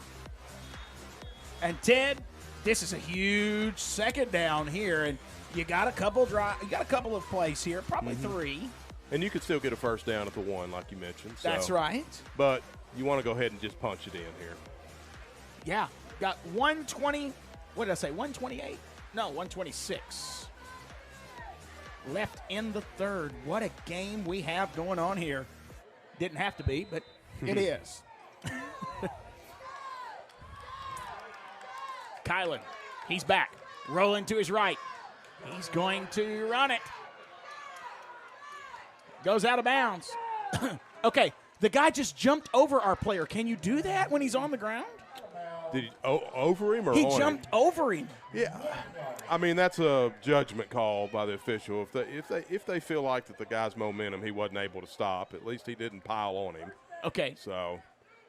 Speaker 3: And Ted, this is a huge second down here, and you got a couple of plays here, probably 3.
Speaker 11: And you could still get a first down at the 1, like you mentioned. So.
Speaker 3: That's right.
Speaker 11: But you want to go ahead and just punch it in here.
Speaker 3: Yeah. Got 120. What did I say? 128? No, 126. Left in the third. What a game we have going on here. Didn't have to be, but it is. Kylan, he's back. Rolling to his right. He's going to run it. Goes out of bounds. Okay, the guy just jumped over our player. Can you do that when he's on the ground?
Speaker 11: Did he over him or
Speaker 3: he
Speaker 11: on him?
Speaker 3: jumped over him.
Speaker 11: Yeah, I mean that's a judgment call by the official. If they feel like that the guy's momentum he wasn't able to stop, at least he didn't pile on him.
Speaker 3: Okay.
Speaker 11: So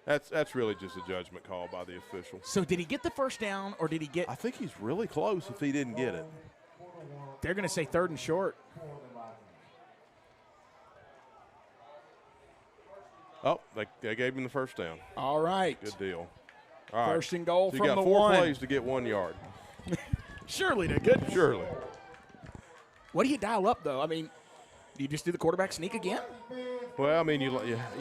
Speaker 11: that's really just a judgment call by the official.
Speaker 3: So did he get the first down or did he get?
Speaker 11: I think he's really close. If he didn't get it,
Speaker 3: they're going to say 3rd and short.
Speaker 11: Oh, they gave him the first down.
Speaker 3: All right.
Speaker 11: Good deal. All right.
Speaker 3: First and goal
Speaker 11: so
Speaker 3: from the 1.
Speaker 11: You got 4 plays to get 1 yard.
Speaker 3: Surely they could.
Speaker 11: Surely.
Speaker 3: What do you dial up, though? I mean, do you just do the quarterback sneak again?
Speaker 11: Well, I mean, you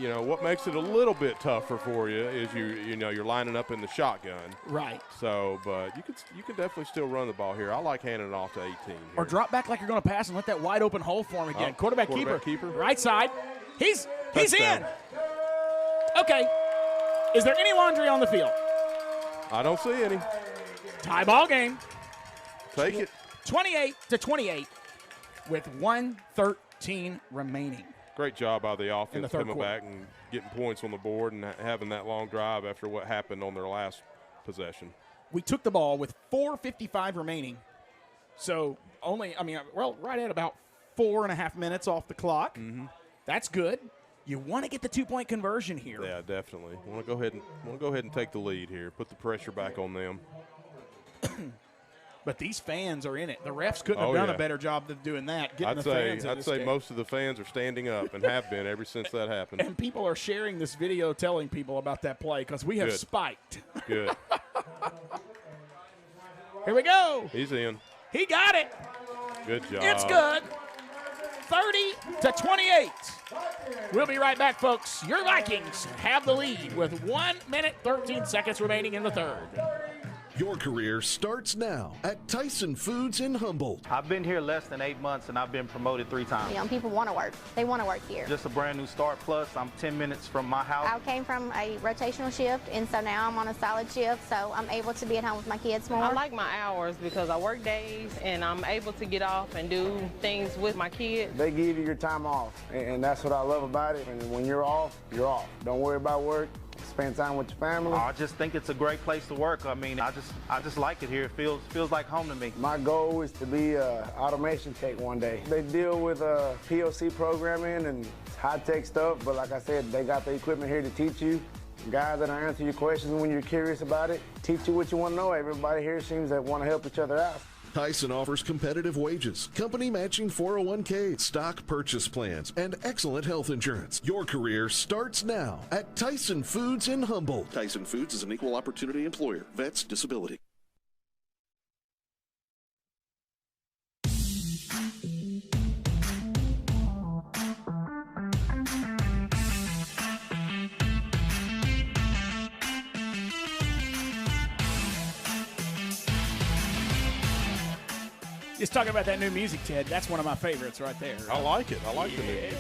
Speaker 11: know what makes it a little bit tougher for you is you're lining up in the shotgun.
Speaker 3: Right.
Speaker 11: So, but you can definitely still run the ball here. I like handing it off to 18 here.
Speaker 3: Or drop back like you're going to pass and let that wide open hole for him again. Quarterback keeper. Right side. He's in. Okay. Is there any laundry on the field?
Speaker 11: I don't see any.
Speaker 3: Tie ball game.
Speaker 11: Take it.
Speaker 3: 28-28 with 1:13 remaining.
Speaker 11: Great job by the offense
Speaker 3: in the third
Speaker 11: coming
Speaker 3: quarter.
Speaker 11: back and getting points on the board and having that long drive after what happened on their last possession.
Speaker 3: We took the ball with 4:55 remaining. So right at about 4.5 minutes off the clock.
Speaker 11: Mm-hmm.
Speaker 3: That's good. You want to get the 2-point conversion here.
Speaker 11: Yeah, definitely. Want to go ahead and take the lead here. Put the pressure back on them.
Speaker 3: But these fans are in it. The refs couldn't have done a better job of doing that.
Speaker 11: I'd say most of the fans are standing up and have been ever since that happened.
Speaker 3: And people are sharing this video telling people about that play because we have spiked.
Speaker 11: Good.
Speaker 3: Here we go.
Speaker 11: He's in.
Speaker 3: He got it.
Speaker 11: Good job.
Speaker 3: It's good. 30-28. We'll be right back, folks. Your Vikings have the lead with 1 minute, 13 seconds remaining in the third.
Speaker 13: Your career starts now at Tyson Foods in Humboldt.
Speaker 14: I've been here less than 8 months, and I've been promoted 3 times.
Speaker 15: Young people want to work. They want to work here.
Speaker 14: Just a brand new start. Plus, I'm 10 minutes from my house.
Speaker 15: I came from a rotational shift, and so now I'm on a solid shift, so I'm able to be at home with my kids more.
Speaker 16: I like my hours because I work days, and I'm able to get off and do things with my kids.
Speaker 17: They give you your time off, and that's what I love about it. And when you're off, you're off. Don't worry about work. spend time with your family?
Speaker 14: I just think it's a great place to work. I mean, I just like it here. It feels like home to me.
Speaker 17: My goal is to be an automation tech one day. They deal with PLC programming and high-tech stuff, but like I said, they got the equipment here to teach you. Guys that'll answer your questions when you're curious about it, teach you what you want to know. Everybody here seems to want to help each other out.
Speaker 13: Tyson offers competitive wages, company matching 401k, stock purchase plans, and excellent health insurance. Your career starts now at Tyson Foods in Humboldt. Tyson Foods is an equal opportunity employer. Vets disability.
Speaker 3: Just talking about that new music, Ted. That's one of my favorites right there.
Speaker 11: I like it. I like the new music.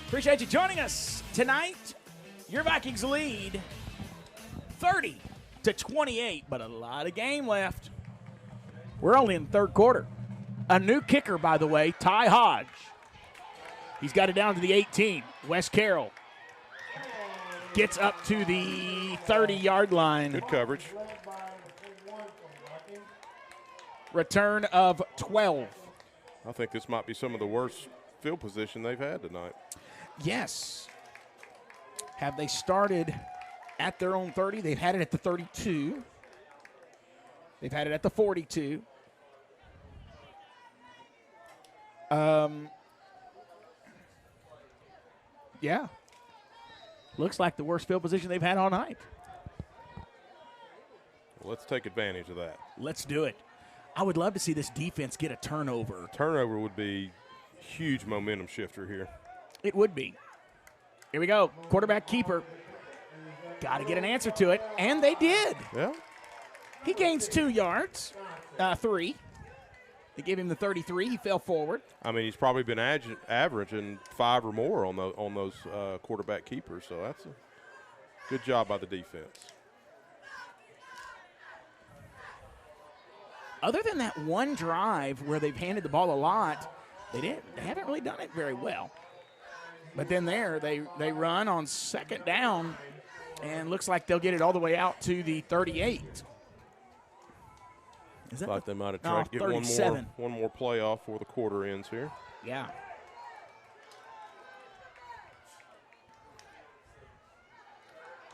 Speaker 3: Appreciate you joining us tonight. Your Vikings lead 30-28, but a lot of game left. We're only in the third quarter. A new kicker, by the way, Ty Hodge. He's got it down to the 18. Wes Carroll gets up to the 30-yard line.
Speaker 11: Good coverage.
Speaker 3: Return of 12.
Speaker 11: I think this might be some of the worst field position they've had tonight.
Speaker 3: Yes. Have they started at their own 30? They've had it at the 32. They've had it at the 42. Yeah. Looks like the worst field position they've had all night.
Speaker 11: Well, let's take advantage of that.
Speaker 3: Let's do it. I would love to see this defense get a turnover.
Speaker 11: Turnover would be a huge momentum shifter here.
Speaker 3: It would be. Here we go. Quarterback keeper. Got to get an answer to it, and they did.
Speaker 11: Yeah.
Speaker 3: He gains 2 yards, 3. They gave him the 33. He fell forward.
Speaker 11: I mean, he's probably been averaging 5 or more on those quarterback keepers, so that's a good job by the defense.
Speaker 3: Other than that one drive where they've handed the ball a lot, they haven't really done it very well. But then they run on second down, and looks like they'll get it all the way out to the 38.
Speaker 11: Is that like they might have tried to get one more play off before the quarter ends here.
Speaker 3: Yeah.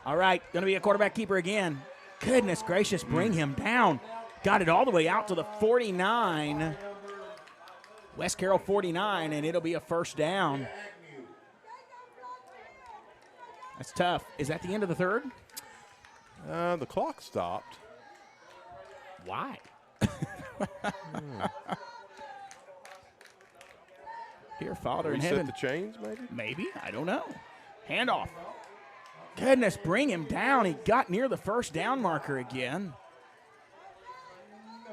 Speaker 3: All right, going to be a quarterback keeper again. Goodness gracious, bring him down. Got it all the way out to the 49. Wes Carroll 49, and it'll be a first down. That's tough. Is that the end of the third?
Speaker 11: The clock stopped.
Speaker 3: Why? Dear Father in heaven.
Speaker 11: Reset the chains, maybe?
Speaker 3: Maybe. I don't know. Handoff. Goodness, bring him down. He got near the first down marker again.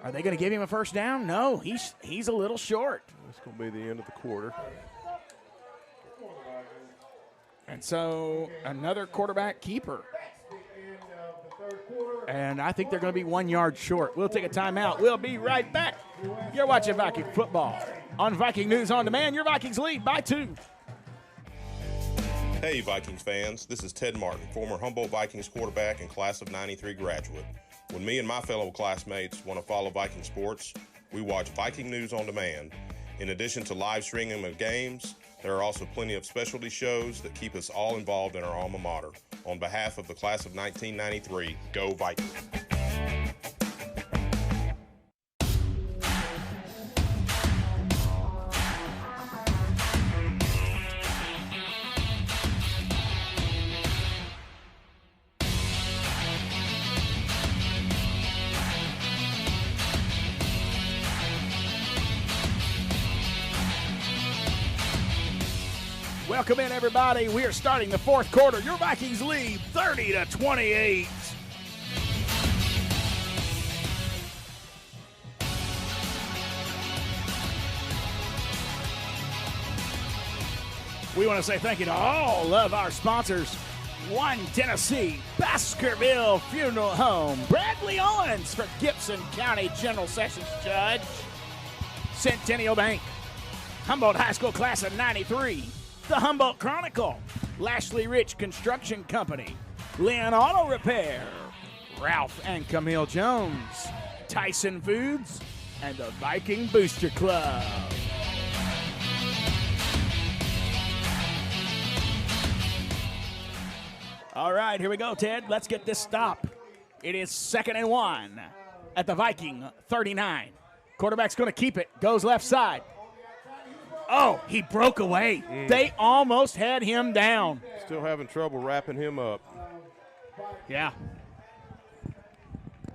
Speaker 3: Are they going to give him a first down? No, he's a little short.
Speaker 11: It's going to be the end of the quarter.
Speaker 3: And so another quarterback keeper. And I think they're going to be 1 yard short. We'll take a timeout. We'll be right back. You're watching Viking football on Viking News on Demand. Your Vikings lead by 2.
Speaker 10: Hey, Vikings fans. This is Ted Martin, former Humboldt Vikings quarterback and class of '93 graduate. When me and my fellow classmates want to follow Viking sports, we watch Viking News on Demand. In addition to live streaming of games, there are also plenty of specialty shows that keep us all involved in our alma mater. On behalf of the class of 1993, go Vikings.
Speaker 3: Welcome in, everybody. We are starting the fourth quarter. Your Vikings lead 30-28. We want to say thank you to all of our sponsors. 1 Tennessee, Baskerville Funeral Home, Bradley Owens for Gibson County General Sessions Judge, Centennial Bank, Humboldt High School class of '93, The Humboldt Chronicle, Lashley Rich Construction Company, Leon Auto Repair, Ralph and Camille Jones, Tyson Foods, and the Viking Booster Club. All right, here we go, Ted. Let's get this stop. It is 2nd and 1 at the Viking 39. Quarterback's going to keep it. Goes left side. Oh, he broke away. They almost had him down.
Speaker 11: Still having trouble wrapping him up.
Speaker 3: Yeah.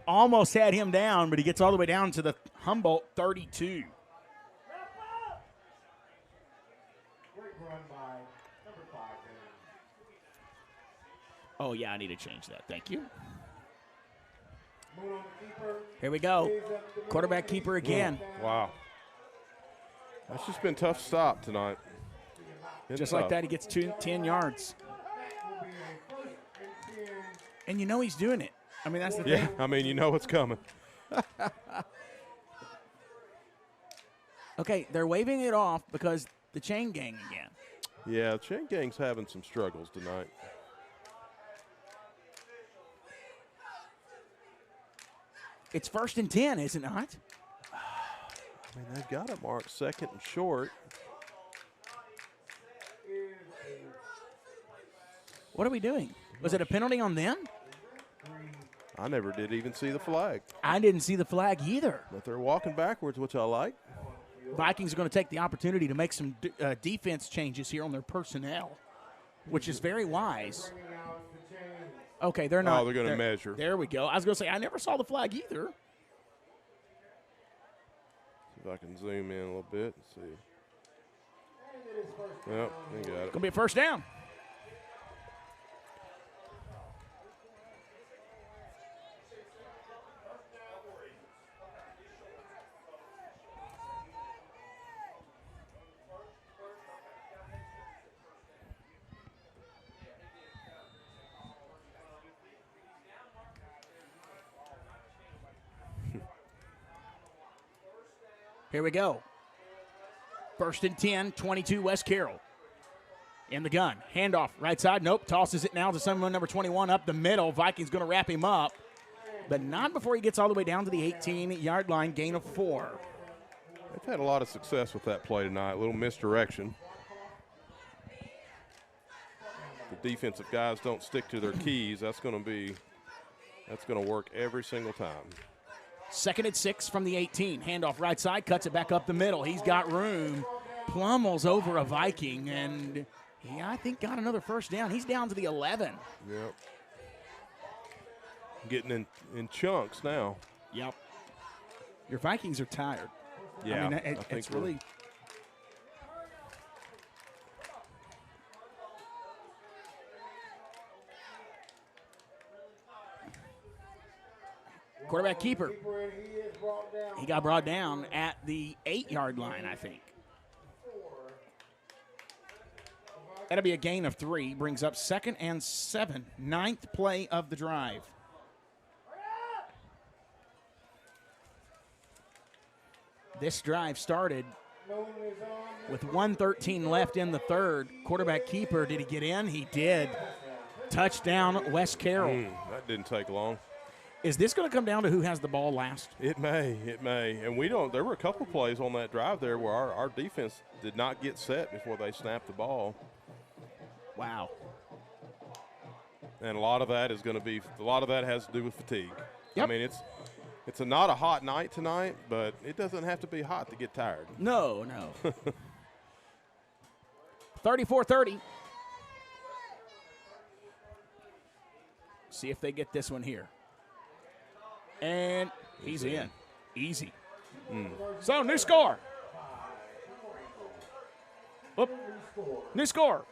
Speaker 3: Almost had him down, but he gets all the way down to the Humboldt 32. Oh, yeah, I need to change that. Thank you. Here we go. Quarterback keeper again.
Speaker 11: Wow. That's just been tough to stop tonight.
Speaker 3: Just like that, he gets 10 yards. And you know he's doing it. I mean, that's the thing.
Speaker 11: Yeah, I mean, you know what's coming.
Speaker 3: Okay, they're waving it off because the chain gang again.
Speaker 11: Yeah, the chain gang's having some struggles tonight.
Speaker 3: It's 1st and 10, is it not?
Speaker 11: I mean, they've got it marked 2nd and short.
Speaker 3: What are we doing? Was it a penalty on them?
Speaker 11: I never did even see the flag.
Speaker 3: I didn't see the flag either.
Speaker 11: But they're walking backwards, which I like.
Speaker 3: Vikings are going to take the opportunity to make some defense changes here on their personnel, which is very wise. Okay, they're not.
Speaker 11: Oh, they're going to measure.
Speaker 3: There we go. I was going to say, I never saw the flag either.
Speaker 11: See if I can zoom in a little bit and see. Yep, they got it.
Speaker 3: Going to be a 1st down. Here we go. 1st and 10, 22 West Carroll. In the gun. Handoff, right side. Nope. Tosses it now to someone number 21 up the middle. Vikings going to wrap him up. But not before he gets all the way down to the 18-yard line, gain of 4.
Speaker 11: They've had a lot of success with that play tonight. A little misdirection. The defensive guys don't stick to their keys. That's going to work every single time.
Speaker 3: 2nd and 6 from the 18. Handoff right side, cuts it back up the middle. He's got room, plummels over a Viking, and he, I think, got another 1st down. He's down to the 11.
Speaker 11: Yep. Getting in chunks now.
Speaker 3: Yep. Your Vikings are tired.
Speaker 11: Yeah,
Speaker 3: I mean,
Speaker 11: I think
Speaker 3: it's really. Quarterback keeper. He got brought down at the 8-yard line, I think. That'll be a gain of 3. Brings up 2nd and 7. 9th play of the drive. This drive started with 1:13 left in the 3rd. Quarterback keeper, did he get in? He did. Touchdown, West Carroll.
Speaker 11: That didn't take long.
Speaker 3: Is this going to come down to who has the ball last?
Speaker 11: It may. And we don't – there were a couple plays on that drive there where our defense did not get set before they snapped the ball.
Speaker 3: Wow.
Speaker 11: And a lot of that is going to be – a lot of that has to do with fatigue.
Speaker 3: Yep.
Speaker 11: I mean, it's not a hot night tonight, but it doesn't have to be hot to get tired.
Speaker 3: No. 34-30. See if they get this one here. And he's in. Easy. So, new score. New score.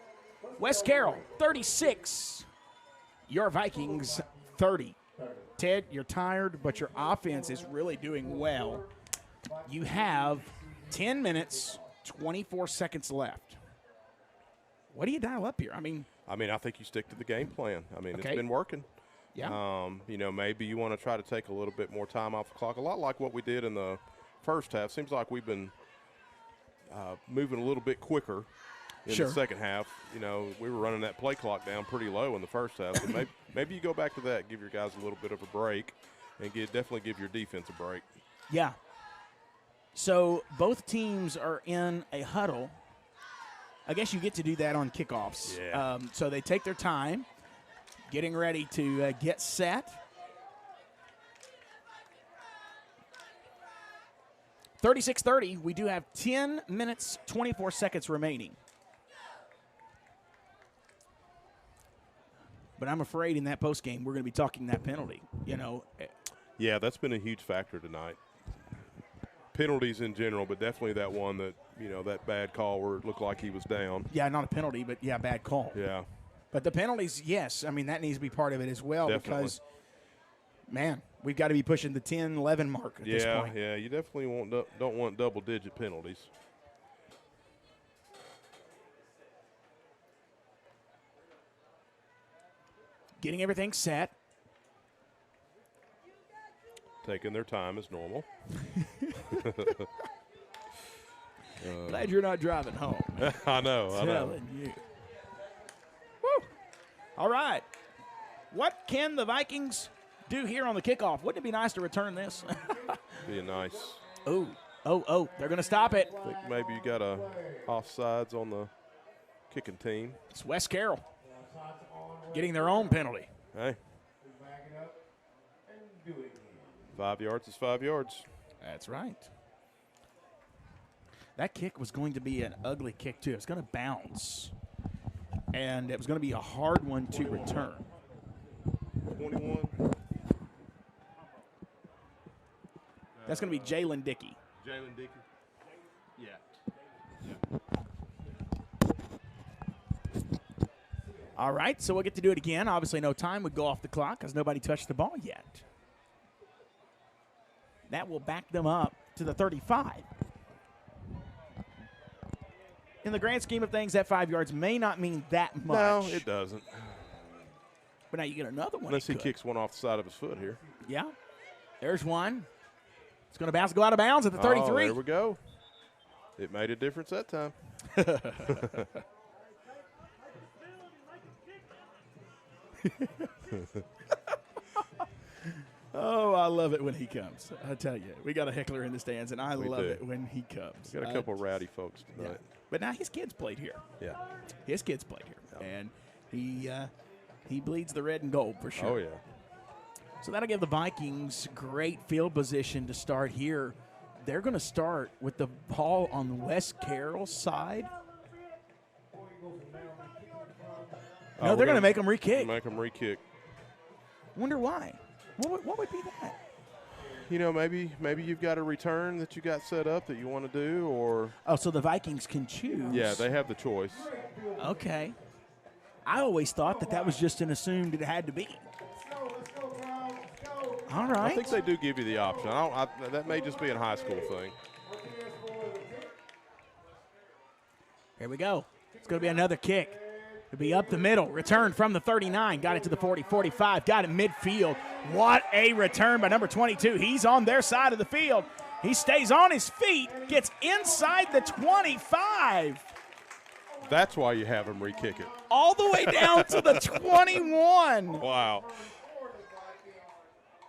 Speaker 3: West Carroll, 36. Your Vikings, 30. Ted, you're tired, but your offense is really doing well. You have 10 minutes, 24 seconds left. What do you dial up here? I mean,
Speaker 11: I think you stick to the game plan.
Speaker 3: Okay.
Speaker 11: It's been working.
Speaker 3: Yeah.
Speaker 11: Maybe you want to try to take a little bit more time off the clock. A lot like what we did in the first half. Seems like we've been moving a little bit quicker in the second half. You know, we were running that play clock down pretty low in the first half. So maybe you go back to that, give your guys a little bit of a break, and definitely give your defense a break.
Speaker 3: Yeah. So both teams are in a huddle. I guess you get to do that on kickoffs.
Speaker 11: Yeah.
Speaker 3: So they take their time, getting ready to get set. 36-30. We do have 10 minutes, 24 seconds remaining. But I'm afraid in that post game we're going to be talking that penalty. You know.
Speaker 11: Yeah, that's been a huge factor tonight. Penalties in general, but definitely that one that, you know, that bad call where it looked like he was down.
Speaker 3: Yeah, not a penalty, but yeah, bad call.
Speaker 11: Yeah.
Speaker 3: But the penalties, yes, I mean, that needs to be part of it as well.
Speaker 11: Definitely.
Speaker 3: Because, man, we've got to be pushing the 10-11 mark at this point.
Speaker 11: Yeah, you definitely don't want double-digit penalties.
Speaker 3: Getting everything set.
Speaker 11: Taking their time as normal.
Speaker 3: Glad you're not driving home.
Speaker 11: I know.
Speaker 3: Telling you. Woo. All right. What can the Vikings do here on the kickoff? Wouldn't it be nice to return this?
Speaker 11: Be nice.
Speaker 3: Oh, they're going to stop it.
Speaker 11: I think maybe you got a offsides on the kicking team.
Speaker 3: It's West Carroll getting their own penalty.
Speaker 11: Hey. 5 yards is 5 yards.
Speaker 3: That's right. That kick was going to be an ugly kick, too. It was going to bounce. And it was going to be a hard one to return.
Speaker 11: 21.
Speaker 3: That's going to be Jalen Dickey.
Speaker 11: Jalen Dickey? Yeah.
Speaker 3: All right, so we'll get to do it again. Obviously, no time would go off the clock because nobody touched the ball yet. That will back them up to the 35. In the grand scheme of things, that 5 yards may not mean that much.
Speaker 11: No, it doesn't.
Speaker 3: But now you get another one.
Speaker 11: Unless he kicks one off the side of his foot here.
Speaker 3: Yeah. There's one. It's going to go out of bounds at the 33.
Speaker 11: Oh, there we go. It made a difference that time.
Speaker 3: Oh, I love it when he comes. I tell you, we got a heckler in the stands, and I love it when he comes.
Speaker 11: We got a couple rowdy folks tonight.
Speaker 3: Yeah. But now his kids played here.
Speaker 11: Yeah.
Speaker 3: His kids played here. Yeah. And he bleeds the red and gold for sure.
Speaker 11: Oh, yeah.
Speaker 3: So that'll give the Vikings great field position to start here. They're going to start with the ball on the West Carroll side. No, they're going to make them re-kick.
Speaker 11: Make them re-kick.
Speaker 3: Wonder why. What would be that?
Speaker 11: You know, maybe you've got a return that you got set up that you want to do, or
Speaker 3: so the Vikings can choose.
Speaker 11: Yeah, they have the choice.
Speaker 3: Okay. I always thought that was just an assumed it had to be. All right.
Speaker 11: I think they do give you the option. That may just be a high school thing.
Speaker 3: Here we go. It's going to be another kick. It'll be up the middle. Return from the 39. Got it to the 40, 45. Got it midfield. What a return by number 22. He's on their side of the field. He stays on his feet. Gets inside the 25.
Speaker 11: That's why you have him re-kick it.
Speaker 3: All the way down to the 21.
Speaker 11: Wow.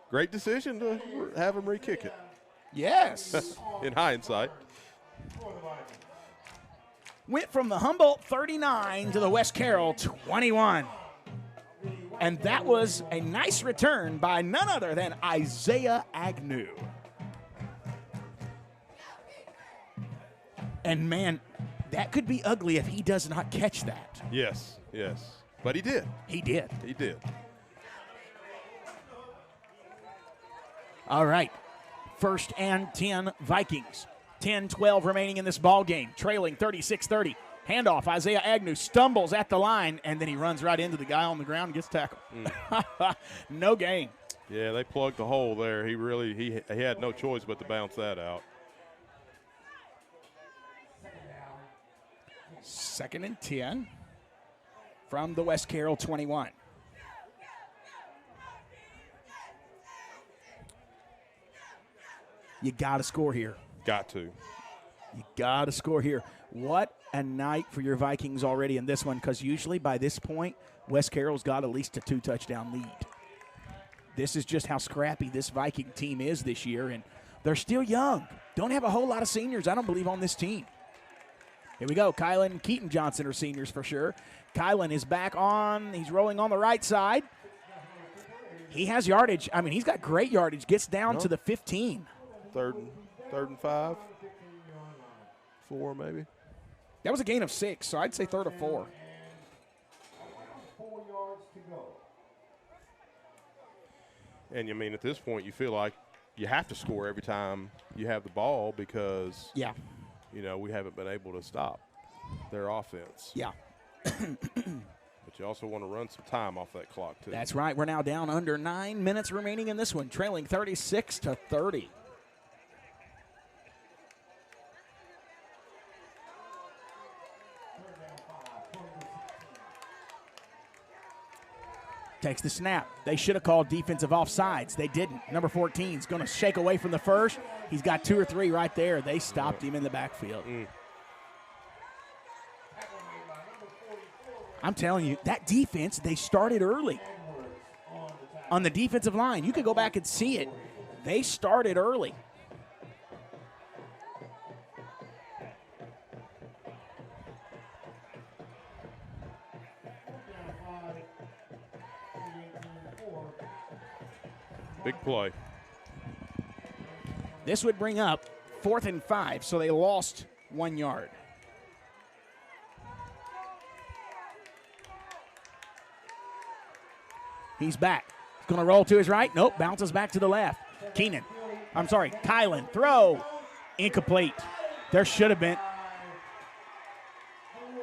Speaker 11: Great decision to have him re-kick it.
Speaker 3: Yes.
Speaker 11: In hindsight.
Speaker 3: Went from the Humboldt 39 to the West Carroll 21. And that was a nice return by none other than Isaiah Agnew. And, man, that could be ugly if he does not catch that.
Speaker 11: Yes. But he did.
Speaker 3: He did. All right. 1st and 10 Vikings. 10-12 remaining in this ball game. Trailing 36-30. Handoff. Isaiah Agnew stumbles at the line, and then he runs right into the guy on the ground and gets tackled. No gain.
Speaker 11: Yeah, they plugged the hole there. He had no choice but to bounce that out.
Speaker 3: 2nd and 10 from the West Carroll 21. You got to score here.
Speaker 11: Got to.
Speaker 3: You got to score here. What a night for your Vikings already in this one, because usually by this point, West Carroll's got at least a 2-touchdown lead. This is just how scrappy this Viking team is this year, and they're still young. Don't have a whole lot of seniors, I don't believe, on this team. Here we go. Kylan and Keaton Johnson are seniors for sure. Kylan is back on. He's rolling on the right side. He has yardage. I mean, he's got great yardage. Gets down to the 15.
Speaker 11: Third and 5. 4 maybe.
Speaker 3: That was a gain of 6, so I'd say 3rd or 4.
Speaker 8: 4 yards to go.
Speaker 11: And you mean at this point you feel like you have to score every time you have the ball because we haven't been able to stop their offense.
Speaker 3: Yeah.
Speaker 11: But you also want to run some time off that clock too.
Speaker 3: That's right. We're now down under 9 minutes remaining in this one, trailing 36-30. Takes the snap. They should have called defensive offsides. They didn't. Number 14 is going to shake away from the first. He's got 2 or 3 right there. They stopped him in the backfield. I'm telling you, that defense, they started early. On the defensive line, you could go back and see it. They started early.
Speaker 11: Big play.
Speaker 3: This would bring up 4th and 5, so they lost 1 yard. He's back. He's going to roll to his right. Nope, bounces back to the left. Kylan, throw. Incomplete. There should have been.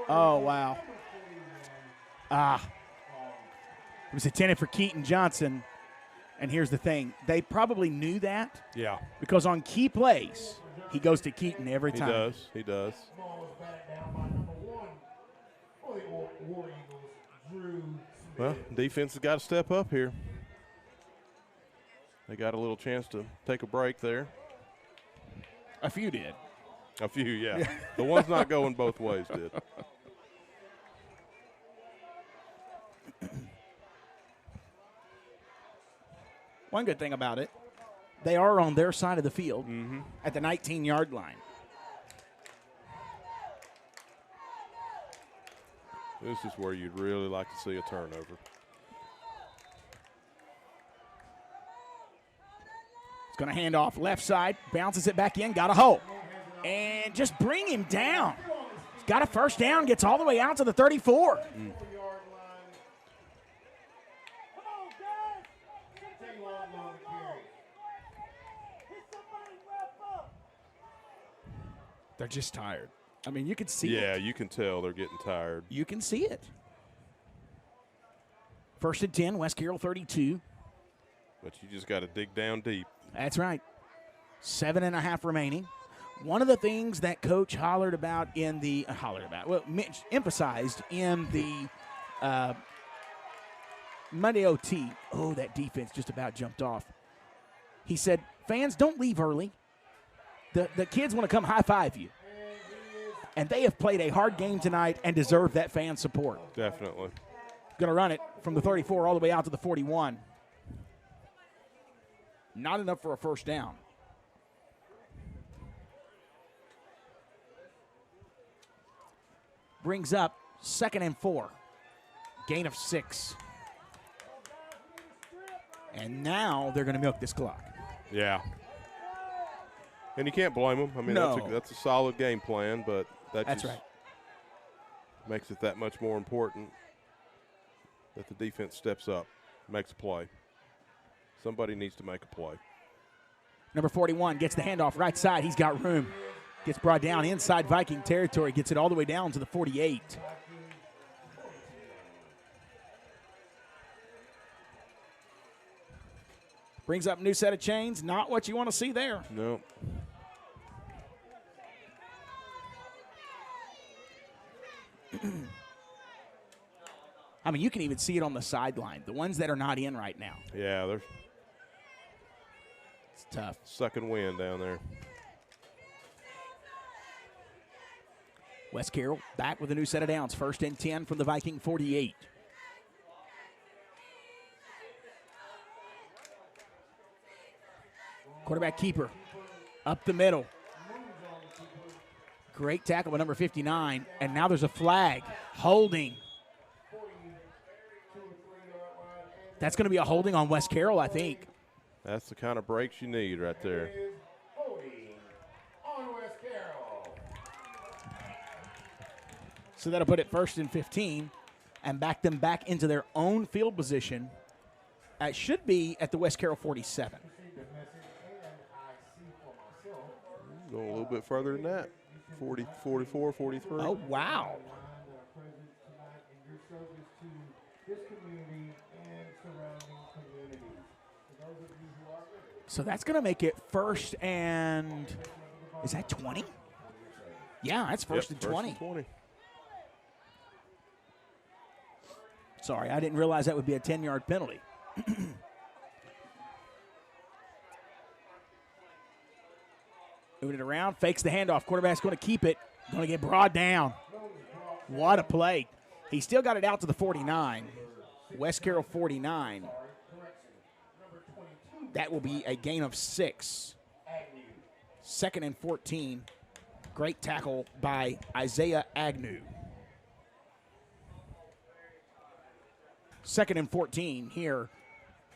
Speaker 3: Oh, wow. It was intended for Keaton Johnson. And here's the thing. They probably knew that.
Speaker 11: Yeah.
Speaker 3: Because on key plays, he goes to Keaton every time.
Speaker 11: He does. Well, defense has got to step up here. They got a little chance to take a break there.
Speaker 3: A few did.
Speaker 11: A few, yeah. The ones not going both ways did.
Speaker 3: One good thing about it, they are on their side of the field at the 19-yard line.
Speaker 11: This is where you'd really like to see a turnover.
Speaker 3: It's going to hand off left side, bounces it back in, got a hole. And just bring him down. He's got a first down, gets all the way out to the 34. They're just tired. I mean, you can see it.
Speaker 11: Yeah, you can tell they're getting tired.
Speaker 3: You can see it. 1st and 10, West Carroll 32.
Speaker 11: But you just got to dig down deep.
Speaker 3: That's right. 7.5 remaining. One of the things that Coach emphasized in the Monday OT, that defense just about jumped off. He said, fans, don't leave early. The kids want to come high-five you. And they have played a hard game tonight and deserve that fan support.
Speaker 11: Definitely.
Speaker 3: Going to run it from the 34 all the way out to the 41. Not enough for a first down. Brings up 2nd and 4. Gain of 6. And now they're going to milk this clock.
Speaker 11: Yeah. And you can't blame them. I mean, that's a solid game plan, but that's right. Makes it that much more important that the defense steps up, makes a play. Somebody needs to make a play.
Speaker 3: Number 41 gets the handoff right side. He's got room. Gets brought down inside Viking territory. Gets it all the way down to the 48. Brings up a new set of chains. Not what you want to see there.
Speaker 11: No.
Speaker 3: I mean, you can even see it on the sideline. The ones that are not in right now.
Speaker 11: Yeah,
Speaker 3: it's tough.
Speaker 11: Sucking wind down there.
Speaker 3: West Carroll back with a new set of downs. 1st and 10 from the Viking 48. Quarterback keeper up the middle. Great tackle by number 59. And now there's a flag. Holding. That's going to be a holding on West Carroll, I think.
Speaker 11: That's the kind of breaks you need right there.
Speaker 3: So that'll put it 1st and 15 and back them back into their own field position. It should be at the West Carroll 47.
Speaker 11: Go a little bit further than that. 40, 44, 43.
Speaker 3: Oh, wow. So that's going to make it 1st and, is that 20? Yeah, that's 1st and 20.
Speaker 11: 20.
Speaker 3: Sorry, I didn't realize that would be a 10-yard penalty. Moving it around, fakes the handoff. Quarterback's going to keep it. Going to get brought down. What a play. He still got it out to the 49. West Carroll 49. That will be a gain of 6. 2nd and 14. Great tackle by Isaiah Agnew. 2nd and 14 here.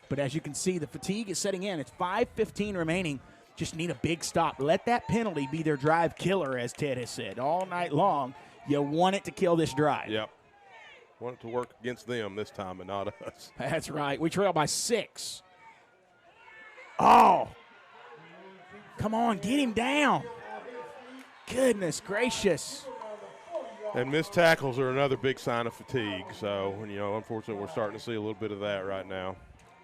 Speaker 3: But as you can see, the fatigue is setting in. It's 5:15 remaining. Just need a big stop. Let that penalty be their drive killer, as Ted has said. All night long, you want it to kill this drive.
Speaker 11: Yep. Want it to work against them this time and not us.
Speaker 3: That's right. We trail by 6. Oh. Come on, get him down. Goodness gracious.
Speaker 11: And missed tackles are another big sign of fatigue. So, unfortunately, we're starting to see a little bit of that right now.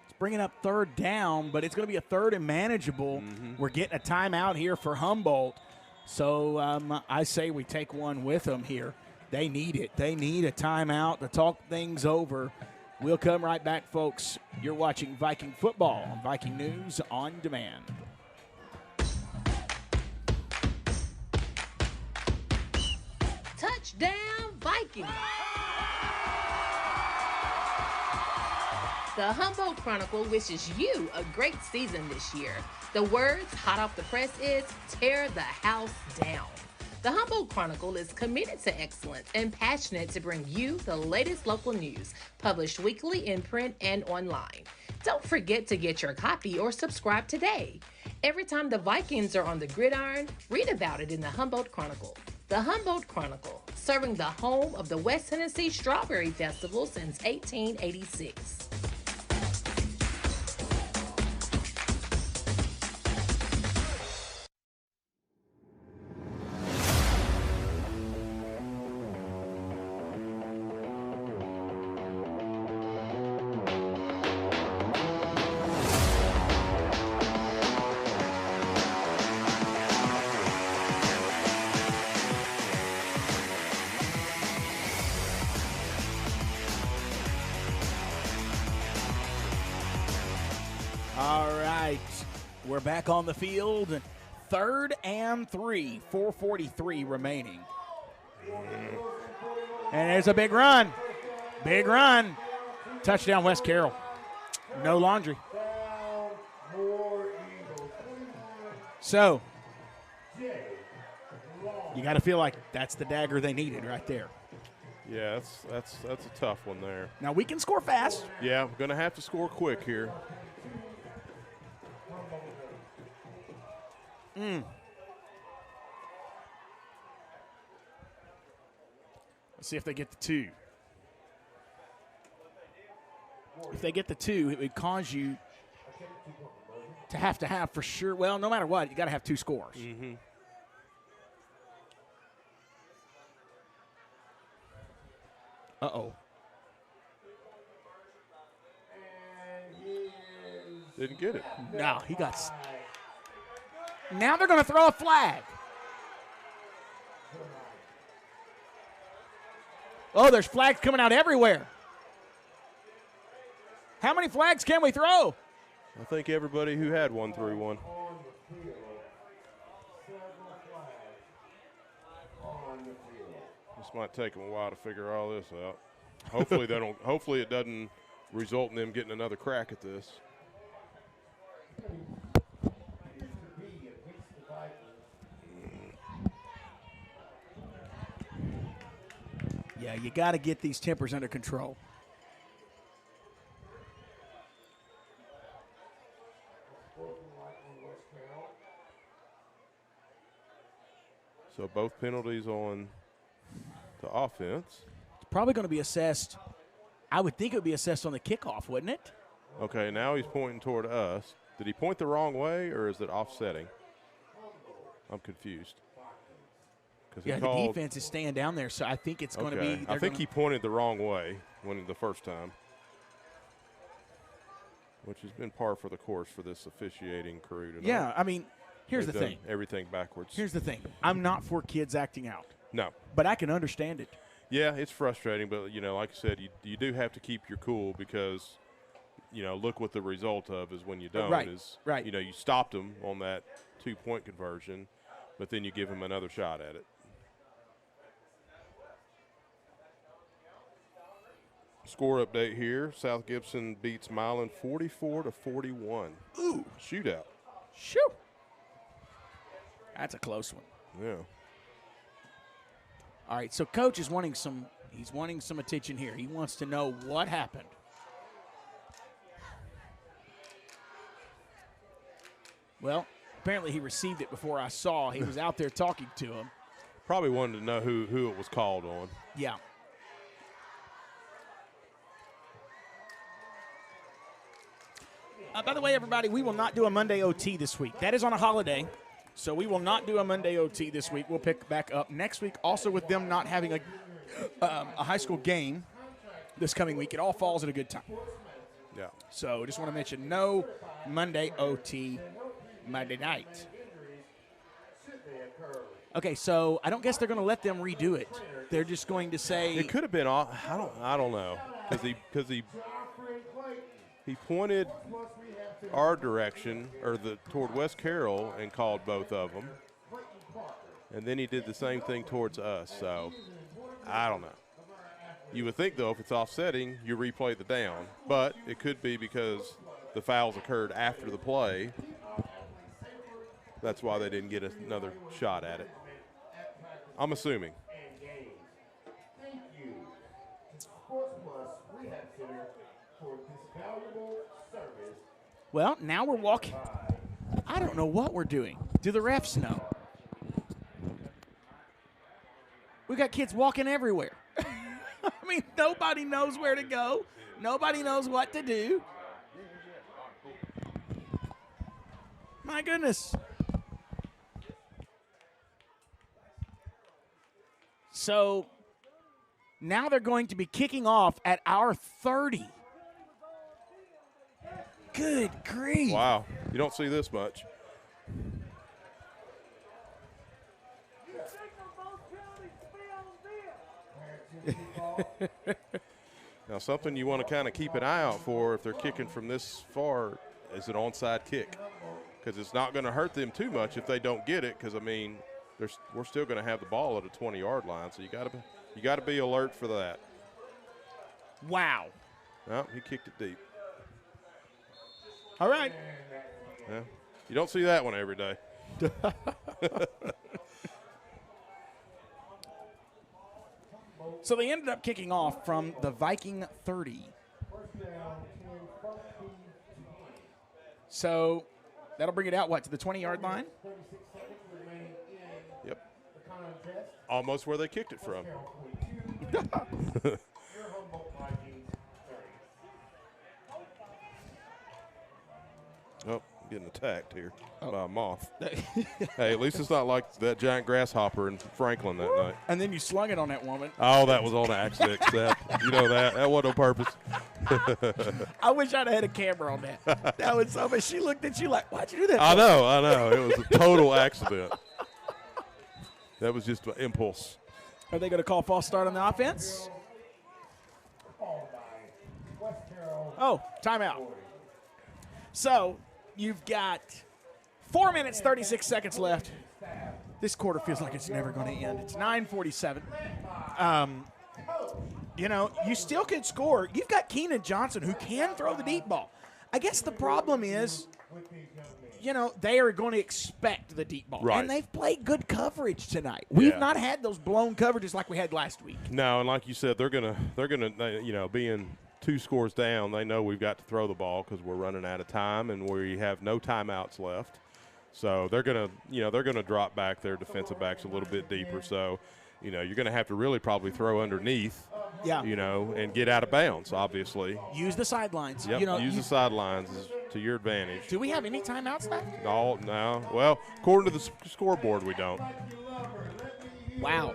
Speaker 3: It's bringing up 3rd down, but it's going to be a 3rd and manageable. We're getting a timeout here for Humboldt. So I say we take one with them here. They need it. They need a timeout to talk things over. We'll come right back, folks. You're watching Viking football on Viking News on Demand.
Speaker 12: Touchdown, Viking! The Humboldt Chronicle wishes you a great season this year. The words hot off the press is tear the house down. The Humboldt Chronicle is committed to excellence and passionate to bring you the latest local news, published weekly in print and online. Don't forget to get your copy or subscribe today. Every time the Vikings are on the gridiron, read about it in the Humboldt Chronicle. The Humboldt Chronicle, serving the home of the West Tennessee Strawberry Festival since 1886.
Speaker 3: We're back on the field. 3rd and 3, 4:43 remaining. And there's a big run. Big run. Touchdown, West Carroll. No laundry. So, you got to feel like that's the dagger they needed right there.
Speaker 11: Yeah, that's a tough one there.
Speaker 3: Now, we can score fast.
Speaker 11: Yeah, we're going to have to score quick here.
Speaker 3: Let's see if they get the 2. If they get the 2, it would cause you to have for sure. Well, no matter what, you got to have 2 scores. Uh-oh.
Speaker 11: Didn't get it.
Speaker 3: No, he got. Now they're going to throw a flag. Oh, there's flags coming out everywhere. How many flags can we throw?
Speaker 11: I think everybody who had one threw one. This might take them a while to figure all this out. Hopefully they don't. Hopefully it doesn't result in them getting another crack at this.
Speaker 3: Yeah, you got to get these tempers under control.
Speaker 11: So both penalties on the offense.
Speaker 3: It's probably going to be assessed. I would think it would be assessed on the kickoff, wouldn't it?
Speaker 11: Okay, now he's pointing toward us. Did he point the wrong way, or is it offsetting? I'm confused.
Speaker 3: Yeah, the defense is staying down there, so I think it's going to be.
Speaker 11: I think he pointed the wrong way the first time, which has been par for the course for this officiating crew tonight.
Speaker 3: Yeah, I mean, here's the thing.
Speaker 11: Everything backwards.
Speaker 3: Here's the thing. I'm not for kids acting out.
Speaker 11: No.
Speaker 3: But I can understand it.
Speaker 11: Yeah, it's frustrating, but, like I said, you do have to keep your cool because, look what the result of is when you don't.
Speaker 3: Right.
Speaker 11: You stopped them on that 2-point conversion, but then you give them another shot at it. Score update here. South Gibson beats Milan 44-41.
Speaker 3: Ooh.
Speaker 11: Shootout.
Speaker 3: Shoo. That's a close one.
Speaker 11: Yeah.
Speaker 3: All right, so Coach is wanting some attention here. He wants to know what happened. Well, apparently he received it before I saw. He was out there talking to him.
Speaker 11: Probably wanted to know who it was called on.
Speaker 3: Yeah. By the way, everybody, we will not do a Monday OT this week. That is on a holiday, so we will not do a Monday OT this week. We'll pick back up next week. Also, with them not having a high school game this coming week, it all falls at a good time.
Speaker 11: Yeah.
Speaker 3: So just want to mention no Monday OT Monday night. Okay, so I don't guess they're going to let them redo it. They're just going to say
Speaker 11: it could have been. I don't know because he pointed our direction toward West Carroll and called both of them, and then he did the same thing towards us. So I don't know. You would think though if it's offsetting, you replay the down, but it could be because the fouls occurred after the play. That's why they didn't get another shot at it. I'm assuming.
Speaker 3: Well, now we're walking. I don't know what we're doing. Do the refs know? We got kids walking everywhere. I mean, nobody knows where to go. Nobody knows what to do. My goodness. So now they're going to be kicking off at our 30. Good grief.
Speaker 11: Wow. You don't see this much. Now, something you want to kind of keep an eye out for if they're kicking from this far is an onside kick, because it's not going to hurt them too much if they don't get it, because, I mean, we're still going to have the ball at a 20-yard line, so you got to be alert for that.
Speaker 3: Wow.
Speaker 11: No, he kicked it deep.
Speaker 3: All right.
Speaker 11: Yeah. You don't see that one every day.
Speaker 3: So they ended up kicking off from the Viking 30. So that'll bring it out, to the 20-yard line?
Speaker 11: Yep. Almost where they kicked it from. Oh, getting attacked here by a moth. Hey, at least it's not like that giant grasshopper in Franklin that night.
Speaker 3: And then you slung it on that woman.
Speaker 11: Oh, that was on accident, Seth. You know that. That wasn't on purpose.
Speaker 3: I wish I'd have had a camera on that. That was so much. She looked at you like, why'd you do that?
Speaker 11: I know. It was a total accident. That was just an impulse.
Speaker 3: Are they going to call false start on the offense? Oh, timeout. So you've got 4 minutes, 36 seconds left This quarter feels like it's never going to end. It's 9:47. You know, you still can score. You've got Keenan Johnson who can throw the deep ball. I guess the problem is, you know, they are going to expect the deep ball.
Speaker 11: Right.
Speaker 3: And they've played good coverage tonight. We've not had those blown coverages like we had last week.
Speaker 11: No, and like you said, they're gonna you know, being 2 scores down, they know we've got to throw the ball because we're running out of time and we have no timeouts left. So they're gonna drop back their defensive backs a little bit deeper. So, you know, you're gonna have to really probably throw underneath.
Speaker 3: Yeah.
Speaker 11: You know, and get out of bounds, obviously.
Speaker 3: Use the sidelines.
Speaker 11: Yep,
Speaker 3: you know,
Speaker 11: use the sidelines to your advantage.
Speaker 3: Do we have any timeouts left?
Speaker 11: No. Well, according to the scoreboard, we don't.
Speaker 3: Wow.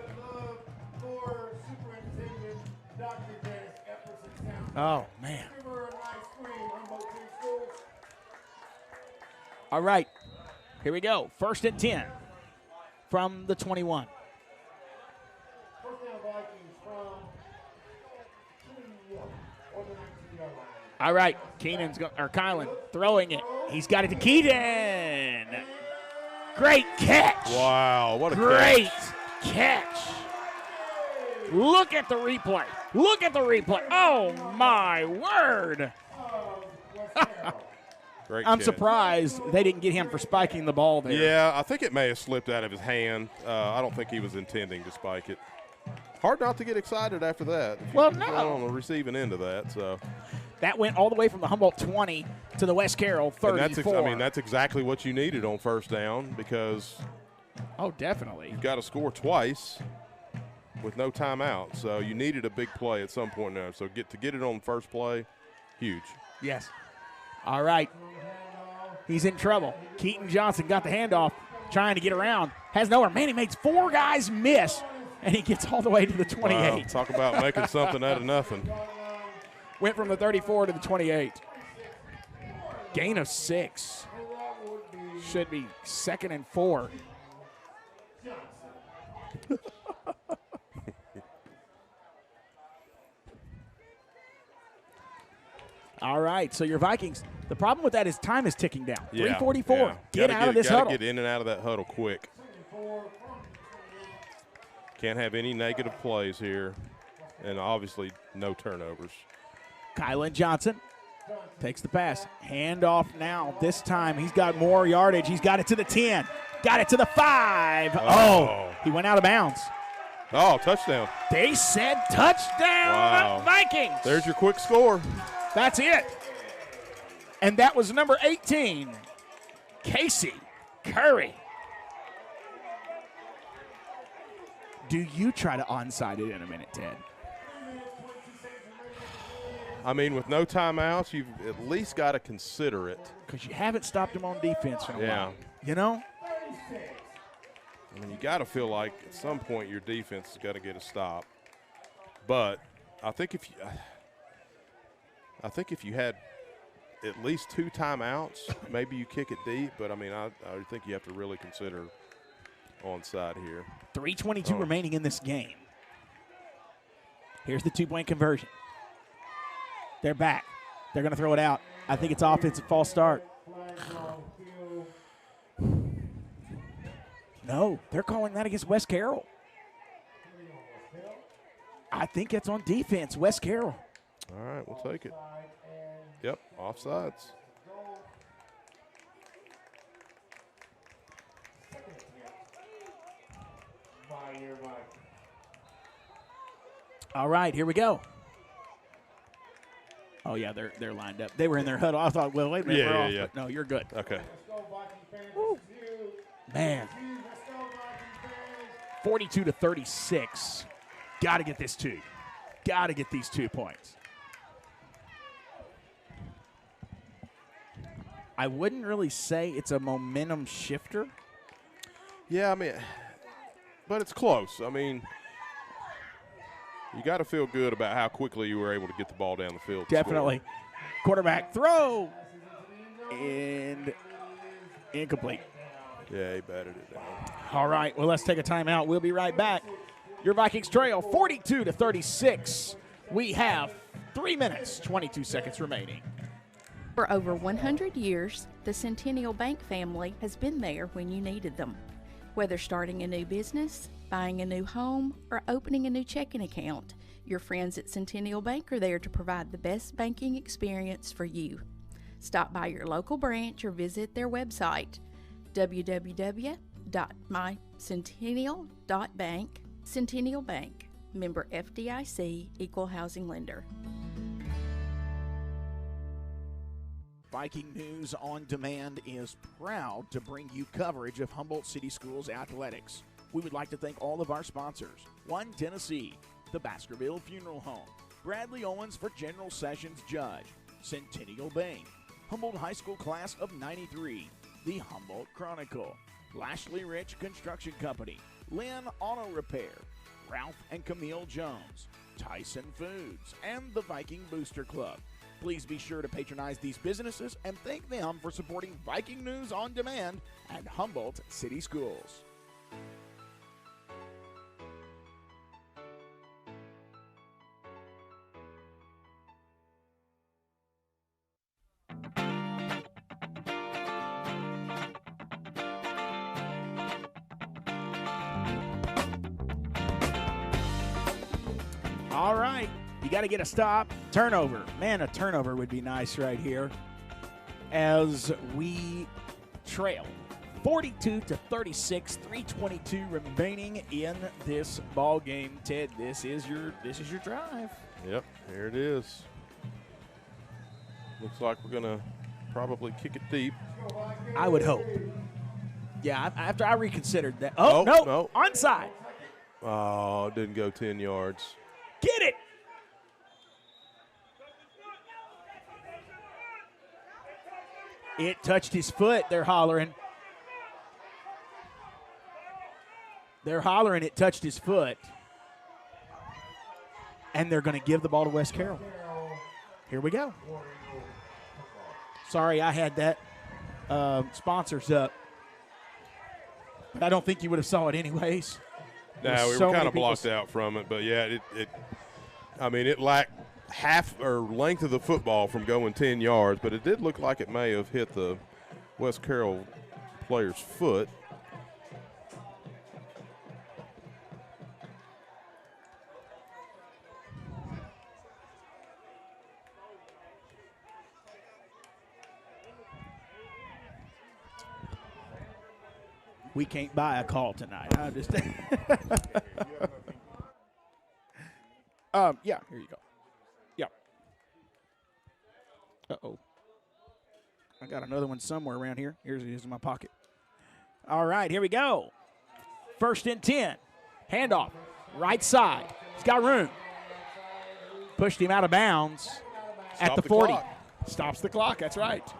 Speaker 3: Oh, man. All right. Here we go. 1st and 10 from the 21. All right, Kylan throwing it. He's got it to Keaton. Great catch.
Speaker 11: Wow, what a
Speaker 3: great catch. Look at the replay. Look at the replay. Oh, my word.
Speaker 11: Great
Speaker 3: I'm
Speaker 11: catch.
Speaker 3: surprised they didn't get him for spiking the ball there.
Speaker 11: Yeah, I think it may have slipped out of his hand. I don't think he was intending to spike it. Hard not to get excited after that.
Speaker 3: Well, no.
Speaker 11: On the receiving end of that, so.
Speaker 3: That went all the way from the Humboldt 20 to the West Carroll 34.
Speaker 11: And that's exactly what you needed on 1st down because.
Speaker 3: Oh, definitely.
Speaker 11: You've got to score twice with no timeout. So you needed a big play at some point now. So get it on first play, huge.
Speaker 3: Yes. All right. He's in trouble. Keaton Johnson got the handoff, trying to get around. Has nowhere. Man, he makes 4 guys miss, and he gets all the way to the 28.
Speaker 11: Wow, talk about making something out of nothing.
Speaker 3: Went from the 34 to the 28. Gain of 6. Should be 2nd and 4. All right, so your Vikings, the problem with that is time is ticking down. 3:44.
Speaker 11: Yeah.
Speaker 3: Get out of this
Speaker 11: huddle.
Speaker 3: huddle.
Speaker 11: Get in and out of that huddle quick. Can't have any negative plays here, and obviously no turnovers.
Speaker 3: Kylan Johnson takes the pass. Handoff now. This time he's got more yardage. He's got it to the 10. Got it to the 5. Oh, he went out of bounds.
Speaker 11: Oh, touchdown.
Speaker 3: They said touchdown, Vikings.
Speaker 11: There's your quick score.
Speaker 3: That's it. And that was number 18, Casey Curry. Do you try to onside it in a minute, Ted?
Speaker 11: I mean, with no timeouts, you've at least got to consider it.
Speaker 3: Because you haven't stopped him on defense for a while. You know?
Speaker 11: I mean, you got to feel like at some point your defense has got to get a stop. But I think if you had at least 2 timeouts, maybe you kick it deep. But, I mean, I think you have to really consider onside here.
Speaker 3: 3:22 remaining in this game. Here's the 2-point conversion. They're back. They're going to throw it out. I think it's offensive false start. No, they're calling that against West Carroll. I think it's on defense, West Carroll.
Speaker 11: All right, we'll take it. Yep, offsides.
Speaker 3: All right, here we go. Oh, yeah, they're lined up. They were in their huddle. I thought, well, wait a minute, we're off. But no, you're good.
Speaker 11: Okay.
Speaker 3: Woo. Man. 42-36. Got to get this 2. Got to get these 2 points. I wouldn't really say it's a momentum shifter.
Speaker 11: Yeah, I mean, but it's close. I mean, you got to feel good about how quickly you were able to get the ball down the field.
Speaker 3: Definitely. Quarterback throw. And incomplete.
Speaker 11: Yeah, he batted it down.
Speaker 3: All right, well, let's take a timeout. We'll be right back. Your Vikings trail 42-36. We have 3 minutes, 22 seconds remaining.
Speaker 9: For over 100 years, the Centennial Bank family has been there when you needed them. Whether starting a new business, buying a new home, or opening a new checking account, your friends at Centennial Bank are there to provide the best banking experience for you. Stop by your local branch or visit their website, www.mycentennial.bank. Centennial Bank, member FDIC, equal housing lender.
Speaker 3: Viking News on Demand is proud to bring you coverage of Humboldt City Schools athletics. We would like to thank all of our sponsors: One Tennessee, the Baskerville Funeral Home, Bradley Owens for General Sessions Judge, Centennial Bank, Humboldt High School Class of '93, the Humboldt Chronicle, Lashley Rich Construction Company, Lynn Auto Repair, Ralph and Camille Jones, Tyson Foods, and the Viking Booster Club. Please be sure to patronize these businesses and thank them for supporting Viking News on Demand and Humboldt City Schools. All right, you got to get a stop. Turnover. Man, a turnover would be nice right here as we trail 42-36, 3:22 remaining in this ball game. Ted, this is your drive.
Speaker 11: Yep, here it is. Looks like we're going to probably kick it deep.
Speaker 3: I would hope. Yeah, after I reconsidered that. Oh, no, onside.
Speaker 11: Oh, it didn't go 10 yards.
Speaker 3: Get it. It touched his foot. They're hollering. It touched his foot. And they're going to give the ball to West Carroll. Here we go. Sorry, I had that sponsors up. But I don't think you would have saw it anyways.
Speaker 11: No, we were kind of blocked out from it. But, yeah, it lacked half or length of the football from going 10 yards, but it did look like it may have hit the West Carroll player's foot.
Speaker 3: We can't buy a call tonight. I just yeah, here you go. Yep. Uh-oh. I got another one somewhere around here. Here's it is in my pocket. All right, here we go. 1st and 10. Handoff. Right side. He's got room. Pushed him out of bounds at the 40. Stops the clock. That's right.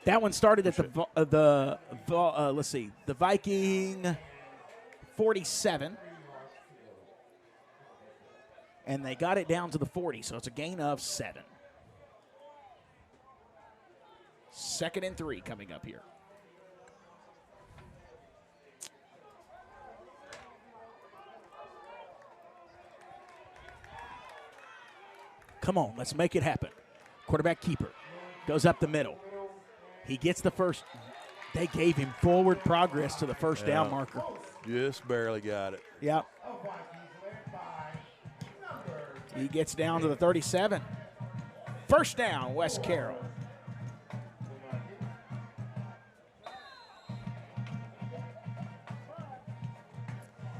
Speaker 3: That one started at the Viking 47. And they got it down to the 40, so it's a gain of 7. 2nd and 3 coming up here. Come on, let's make it happen. Quarterback keeper goes up the middle. He gets the first. They gave him forward progress to the first down marker.
Speaker 11: Just barely got it.
Speaker 3: Yep. He gets down to the 37. First down, West Carroll.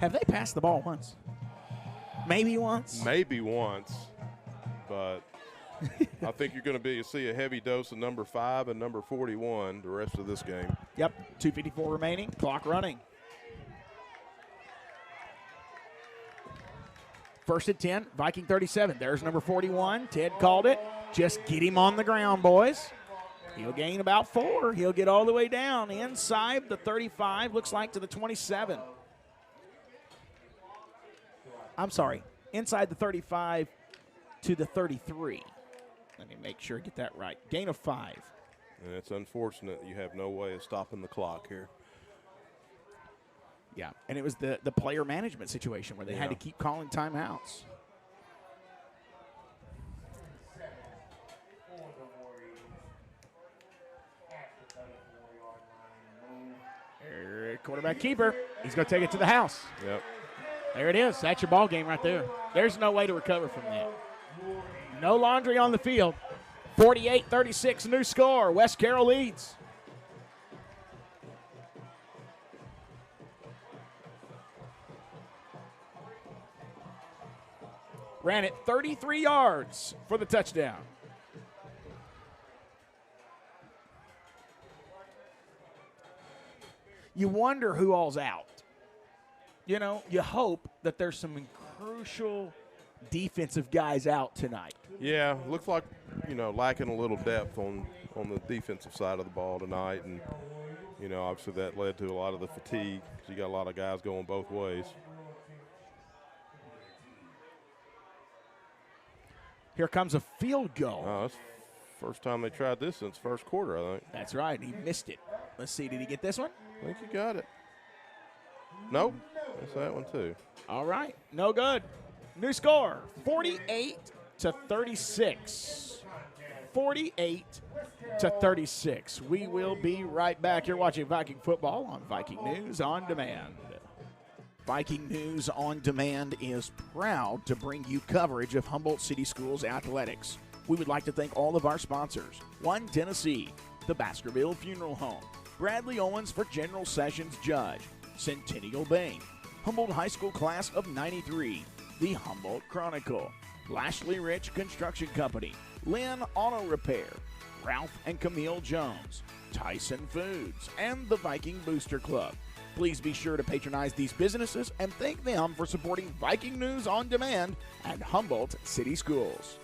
Speaker 3: Have they passed the ball once? Maybe once?
Speaker 11: Maybe once. But I think you're going to see a heavy dose of number 5 and number 41 the rest of this game.
Speaker 3: Yep, 2:54 remaining, clock running. 1st and 10, Viking 37. There's number 41. Ted called it. Just get him on the ground, boys. He'll gain about 4. He'll get all the way down inside the 35, looks like to the 27. I'm sorry, inside the 35 to the 33. Let me make sure I get that right. Gain of 5.
Speaker 11: And it's unfortunate you have no way of stopping the clock here.
Speaker 3: Yeah, and it was the player management situation where they had to keep calling timeouts. quarterback keeper. He's going to take it to the house.
Speaker 11: Yep.
Speaker 3: There it is. That's your ball game right there. There's no way to recover from that. No laundry on the field. 48-36, new score. West Carroll leads. Ran it 33 yards for the touchdown. You wonder who all's out. You know, you hope that there's some crucial defensive guys out tonight.
Speaker 11: Yeah, looks like, lacking a little depth on the defensive side of the ball tonight. And, obviously that led to a lot of the fatigue because you got a lot of guys going both ways.
Speaker 3: Here comes a field goal.
Speaker 11: Oh, that's the first time they tried this since first quarter, I think.
Speaker 3: That's right. He missed it. Let's see. Did he get this one?
Speaker 11: I think he got it. Nope. That's that one, too.
Speaker 3: All right. No good. New score, 48-36. 48-36. We will be right back. You're watching Viking football on Viking News on Demand. Viking News on Demand is proud to bring you coverage of Humboldt City Schools athletics. We would like to thank all of our sponsors: One Tennessee, the Baskerville Funeral Home, Bradley Owens for General Sessions Judge, Centennial Bank, Humboldt High School Class of '93, the Humboldt Chronicle, Lashley Rich Construction Company, Lynn Auto Repair, Ralph and Camille Jones, Tyson Foods, and the Viking Booster Club. Please be sure to patronize these businesses and thank them for supporting Viking News on Demand and Humboldt City Schools.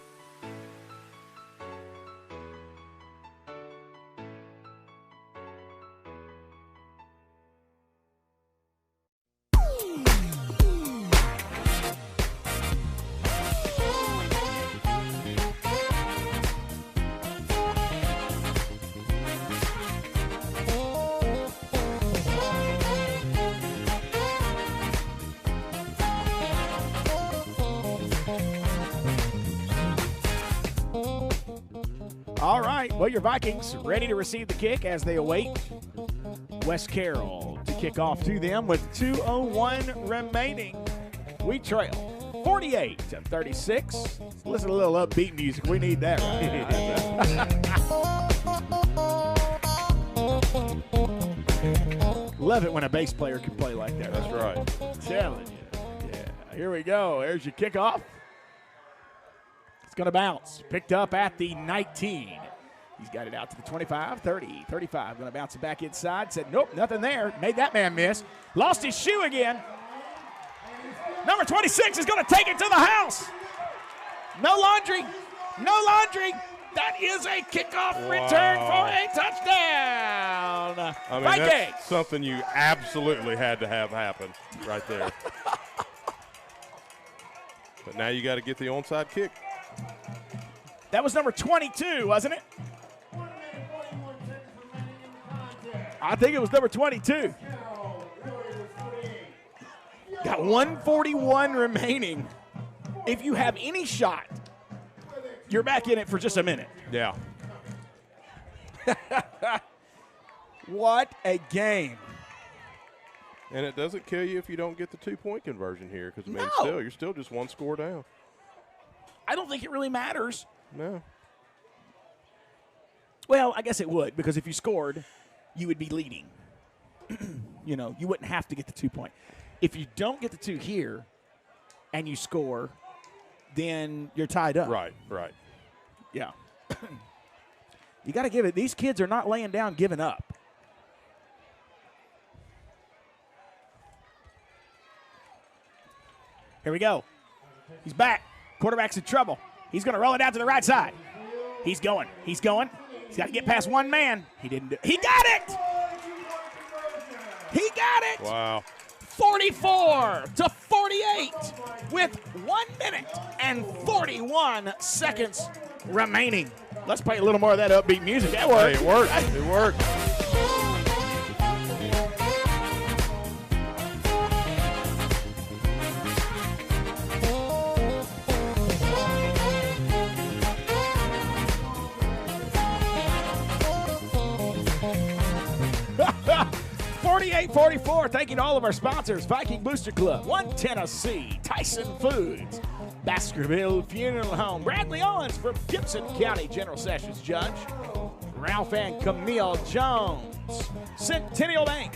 Speaker 3: All right, well, your Vikings ready to receive the kick as they await West Carroll to kick off to them with 2:01 remaining. We trail 48-36. Listen to a little upbeat music. We need that right. Love it when a bass player can play like that.
Speaker 11: That's right.
Speaker 3: Telling you. Yeah, here we go. There's your kickoff. It's going to bounce. Picked up at the 19. He's got it out to the 25, 30, 35. Going to bounce it back inside. Said, nope, nothing there. Made that man miss. Lost his shoe again. Number 26 is going to take it to the house. No laundry. No laundry. That is a kickoff return for a touchdown.
Speaker 11: I mean,
Speaker 3: Vikings.
Speaker 11: That's something you absolutely had to have happen right there. But now you got to get the onside kick.
Speaker 3: That was number 22, wasn't it? I think it was number 22. Got 141 remaining. If you have any shot, you're back in it for just a minute.
Speaker 11: Yeah.
Speaker 3: What a game.
Speaker 11: And it doesn't kill you if you don't get the 2-point conversion here because, you're still just one score down.
Speaker 3: I don't think it really matters.
Speaker 11: No.
Speaker 3: Well, I guess it would, because if you scored, you would be leading. You wouldn't have to get the 2-point. If you don't get the 2 here and you score, then you're tied up.
Speaker 11: Right.
Speaker 3: Yeah. You got to give it. These kids are not laying down, giving up. Here we go. He's back. Quarterback's in trouble. He's going to roll it out to the right side. He's going. He's got to get past one man. He didn't do it. He got it! He got it!
Speaker 11: Wow.
Speaker 3: 44-48 with 1 minute and 41 seconds remaining. Let's play a little more of that upbeat music. That worked.
Speaker 11: Hey, it worked. It worked.
Speaker 3: 48-44. Thank you to all of our sponsors. Viking Booster Club, One Tennessee, Tyson Foods, Baskerville Funeral Home, Bradley Owens from Gibson County General Sessions Judge, Ralph and Camille Jones, Centennial Bank,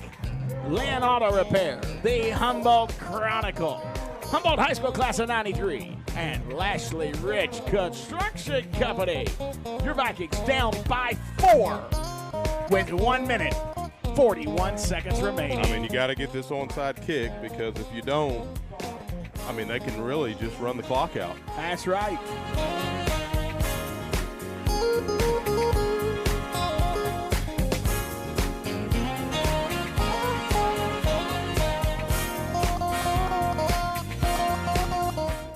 Speaker 3: Land Auto Repair, the Humboldt Chronicle, Humboldt High School Class of 93, and Lashley Rich Construction Company. Your Vikings down by 4 with 1 minute, 41 seconds remaining.
Speaker 11: I mean, you got to get this onside kick, because if you don't, I mean, they can really just run the clock out.
Speaker 3: That's right.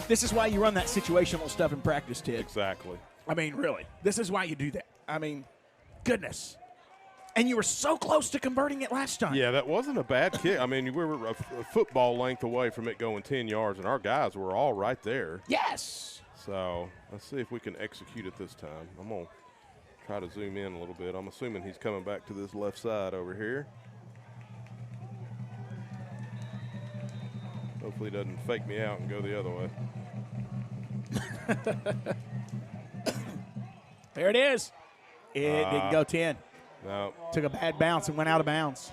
Speaker 3: This is why you run that situational stuff in practice, Ted.
Speaker 11: Exactly.
Speaker 3: I mean, really. This is why you do that. I mean, goodness. And you were so close to converting it last time.
Speaker 11: Yeah, that wasn't a bad kick. I mean, we were a football length away from it going 10 yards, and our guys were all right there.
Speaker 3: Yes.
Speaker 11: So let's see if we can execute it this time. I'm going to try to zoom in a little bit. I'm assuming he's coming back to this left side over here. Hopefully he doesn't fake me out and go the other way.
Speaker 3: There it is. It didn't go 10.
Speaker 11: No.
Speaker 3: Took a bad bounce and went out of bounds.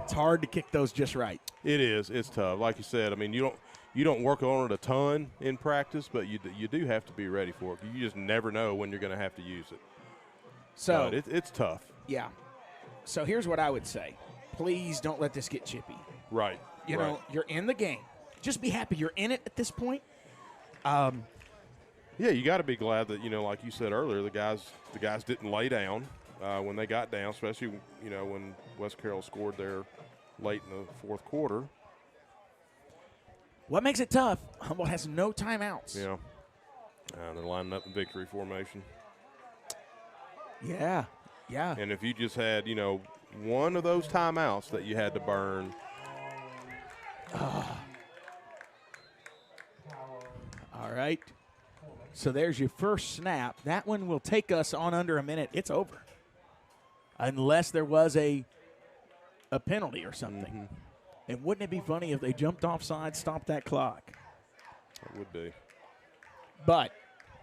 Speaker 3: It's hard to kick those just right.
Speaker 11: It is. It's tough. Like you said, I mean, you don't work on it a ton in practice, but you do have to be ready for it. You just never know when you're going to have to use it.
Speaker 3: So
Speaker 11: but it's tough.
Speaker 3: Yeah. So here's what I would say. Please don't let this get chippy.
Speaker 11: Right.
Speaker 3: You know, you're in the game. Just be happy you're in it at this point.
Speaker 11: Yeah, you got to be glad that, like you said earlier, the guys didn't lay down when they got down, especially, when West Carroll scored there late in the fourth quarter.
Speaker 3: What makes it tough, Humboldt has no timeouts.
Speaker 11: Yeah. They're lining up in victory formation.
Speaker 3: Yeah. Yeah.
Speaker 11: And if you just had, one of those timeouts that you had to burn.
Speaker 3: All right. So there's your first snap. That one will take us on under a minute. It's over. Unless there was a penalty or something.
Speaker 11: Mm-hmm.
Speaker 3: And wouldn't it be funny if they jumped offside, stopped that clock?
Speaker 11: It would be.
Speaker 3: But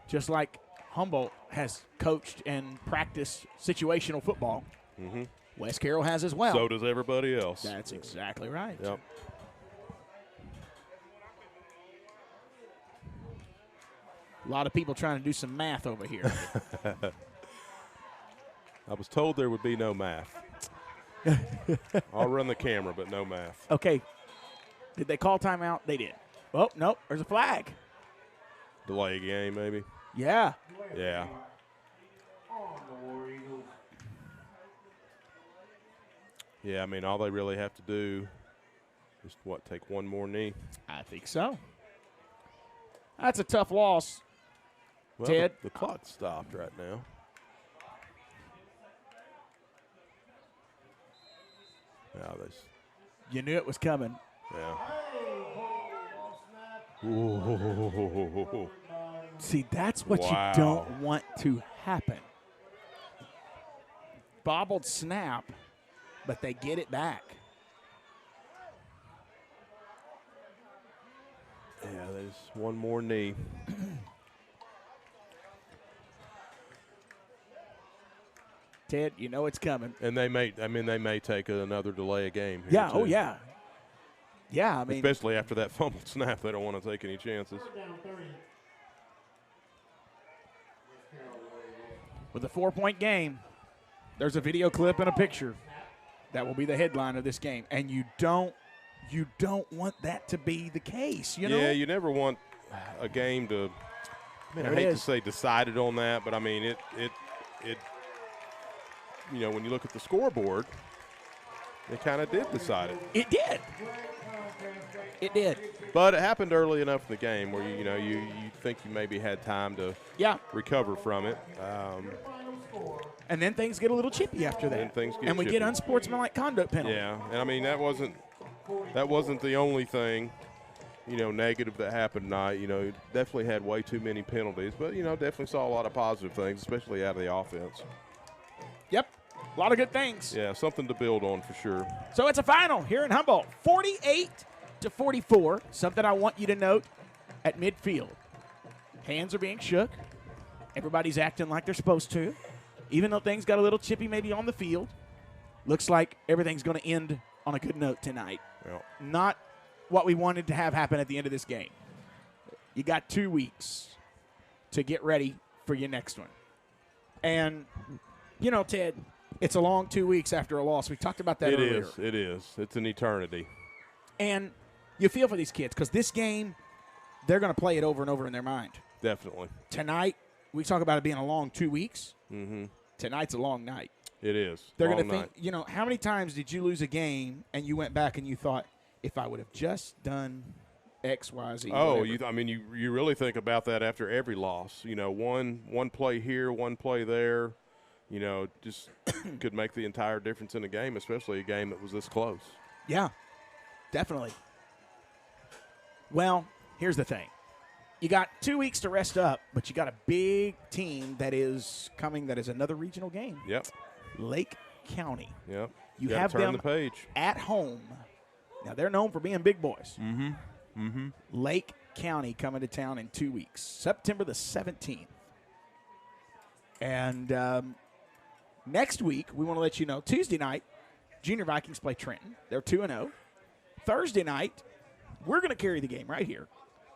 Speaker 3: just like Humboldt has coached and practiced situational football, West Carroll has as well.
Speaker 11: So does everybody else.
Speaker 3: That's exactly right.
Speaker 11: Yep.
Speaker 3: A lot of people trying to do some math over here.
Speaker 11: I was told there would be no math. I'll run the camera, but no math.
Speaker 3: Okay. Did they call timeout? They did. Oh, nope. There's a flag.
Speaker 11: Delay game, maybe?
Speaker 3: Yeah.
Speaker 11: Yeah. Yeah, I mean, all they really have to do is, take one more knee?
Speaker 3: I think so. That's a tough loss,
Speaker 11: well,
Speaker 3: Ted.
Speaker 11: The clock stopped right now. Yeah,
Speaker 3: you knew it was coming.
Speaker 11: Yeah. Ooh.
Speaker 3: See, that's what you don't want to happen. Bobbled snap, but they get it back.
Speaker 11: Yeah, there's one more knee.
Speaker 3: Ted, you know it's coming.
Speaker 11: And they may take another delay of game here.
Speaker 3: Yeah,
Speaker 11: too.
Speaker 3: oh yeah. Yeah, I mean.
Speaker 11: Especially after that fumbled snap, they don't want to take any chances.
Speaker 3: With a 4-point game, there's a video clip and a picture. That will be the headline of this game. And you don't want that to be the case, you know?
Speaker 11: Yeah, you never want a game to, I hate to say decided on that, but I mean, it when you look at the scoreboard, it kind of did decide it.
Speaker 3: It did. It did.
Speaker 11: But it happened early enough in the game where, you think you maybe had time to recover from it.
Speaker 3: And then things get a little chippy after that. And we get unsportsmanlike conduct penalty.
Speaker 11: Yeah, and I mean, that wasn't the only thing. negative that happened tonight. Definitely had way too many penalties, but, definitely saw a lot of positive things, especially out of the offense.
Speaker 3: Yep, a lot of good things.
Speaker 11: Yeah, something to build on for sure.
Speaker 3: So it's a final here in Humboldt, 48-44. Something I want you to note at midfield. Hands are being shook. Everybody's acting like they're supposed to. Even though things got a little chippy maybe on the field, looks like everything's going to end on a good note tonight.
Speaker 11: Well,
Speaker 3: not what we wanted to have happen at the end of this game. You got 2 weeks to get ready for your next one. And, Ted, it's a long 2 weeks after a loss. We talked about that earlier.
Speaker 11: It is. It's an eternity.
Speaker 3: And you feel for these kids because this game, they're going to play it over and over in their mind.
Speaker 11: Definitely.
Speaker 3: Tonight, we talk about it being a long 2 weeks.
Speaker 11: Mm-hmm.
Speaker 3: Tonight's a long night.
Speaker 11: It is.
Speaker 3: They're going to think, how many times did you lose a game and you went back and you thought, if I would have just done X, Y, Z.
Speaker 11: Oh, you really think about that after every loss. One play here, one play there, just could make the entire difference in a game, especially a game that was this close.
Speaker 3: Yeah, definitely. Well, here's the thing. You got 2 weeks to rest up, but you got a big team that is coming that is another regional game.
Speaker 11: Yep.
Speaker 3: Lake County.
Speaker 11: Yep.
Speaker 3: You
Speaker 11: have
Speaker 3: them
Speaker 11: the page.
Speaker 3: At home. Now, they're known for being big boys.
Speaker 11: Mm-hmm. Mm-hmm.
Speaker 3: Lake County coming to town in 2 weeks, September the 17th. And next week, we want to let you know, Tuesday night, Junior Vikings play Trenton. They're 2-0. Thursday night, we're going to carry the game right here.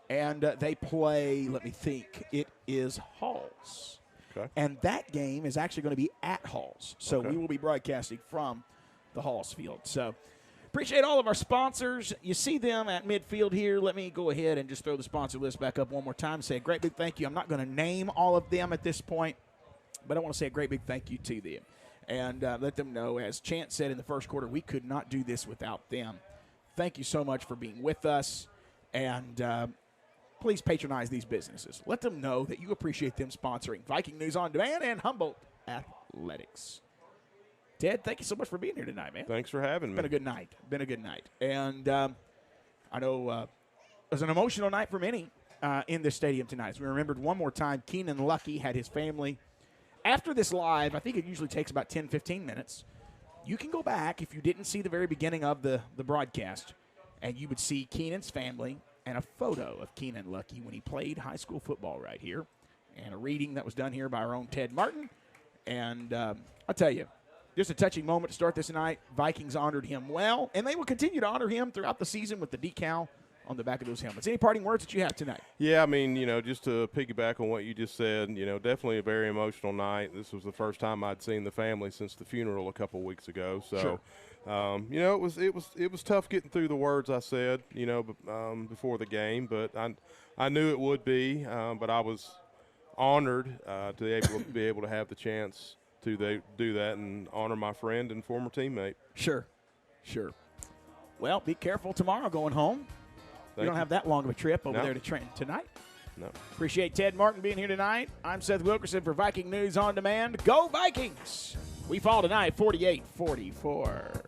Speaker 3: And they play, let me think, it is Halls.
Speaker 11: Okay.
Speaker 3: And that game is actually going to be at Halls. So we will be broadcasting from the Halls field. So appreciate all of our sponsors. You see them at midfield here. Let me go ahead and just throw the sponsor list back up one more time and say a great big thank you. I'm not going to name all of them at this point, but I want to say a great big thank you to them. And let them know, as Chance said in the first quarter, we could not do this without them. Thank you so much for being with us. And please patronize these businesses. Let them know that you appreciate them sponsoring Viking News on Demand and Humboldt Athletics. Ted, thank you so much for being here tonight, man.
Speaker 11: Thanks for having me.
Speaker 3: Been a good night. And I know it was an emotional night for many in this stadium tonight. As we remembered one more time, Keenan Lucky had his family. After this live, I think it usually takes about 10, 15 minutes. You can go back if you didn't see the very beginning of the broadcast, and you would see Keenan's family and a photo of Keenan Lucky when he played high school football right here, and a reading that was done here by our own Ted Martin. And I'll tell you, just a touching moment to start this night. Vikings honored him well, and they will continue to honor him throughout the season with the decal on the back of those helmets. Any parting words that you have tonight?
Speaker 11: Yeah, just to piggyback on what you just said, definitely a very emotional night. This was the first time I'd seen the family since the funeral a couple weeks ago. So,
Speaker 3: sure.
Speaker 11: It was tough getting through the words I said, before the game, but I knew it would be. But I was honored to be able to have the chance to do that and honor my friend and former teammate.
Speaker 3: Sure. Well, be careful tomorrow going home. You don't have that long of a trip over there to Trenton tonight.
Speaker 11: No.
Speaker 3: Appreciate Ted Martin being here tonight. I'm Seth Wilkerson for Viking News on Demand. Go Vikings! We fall tonight 48-44.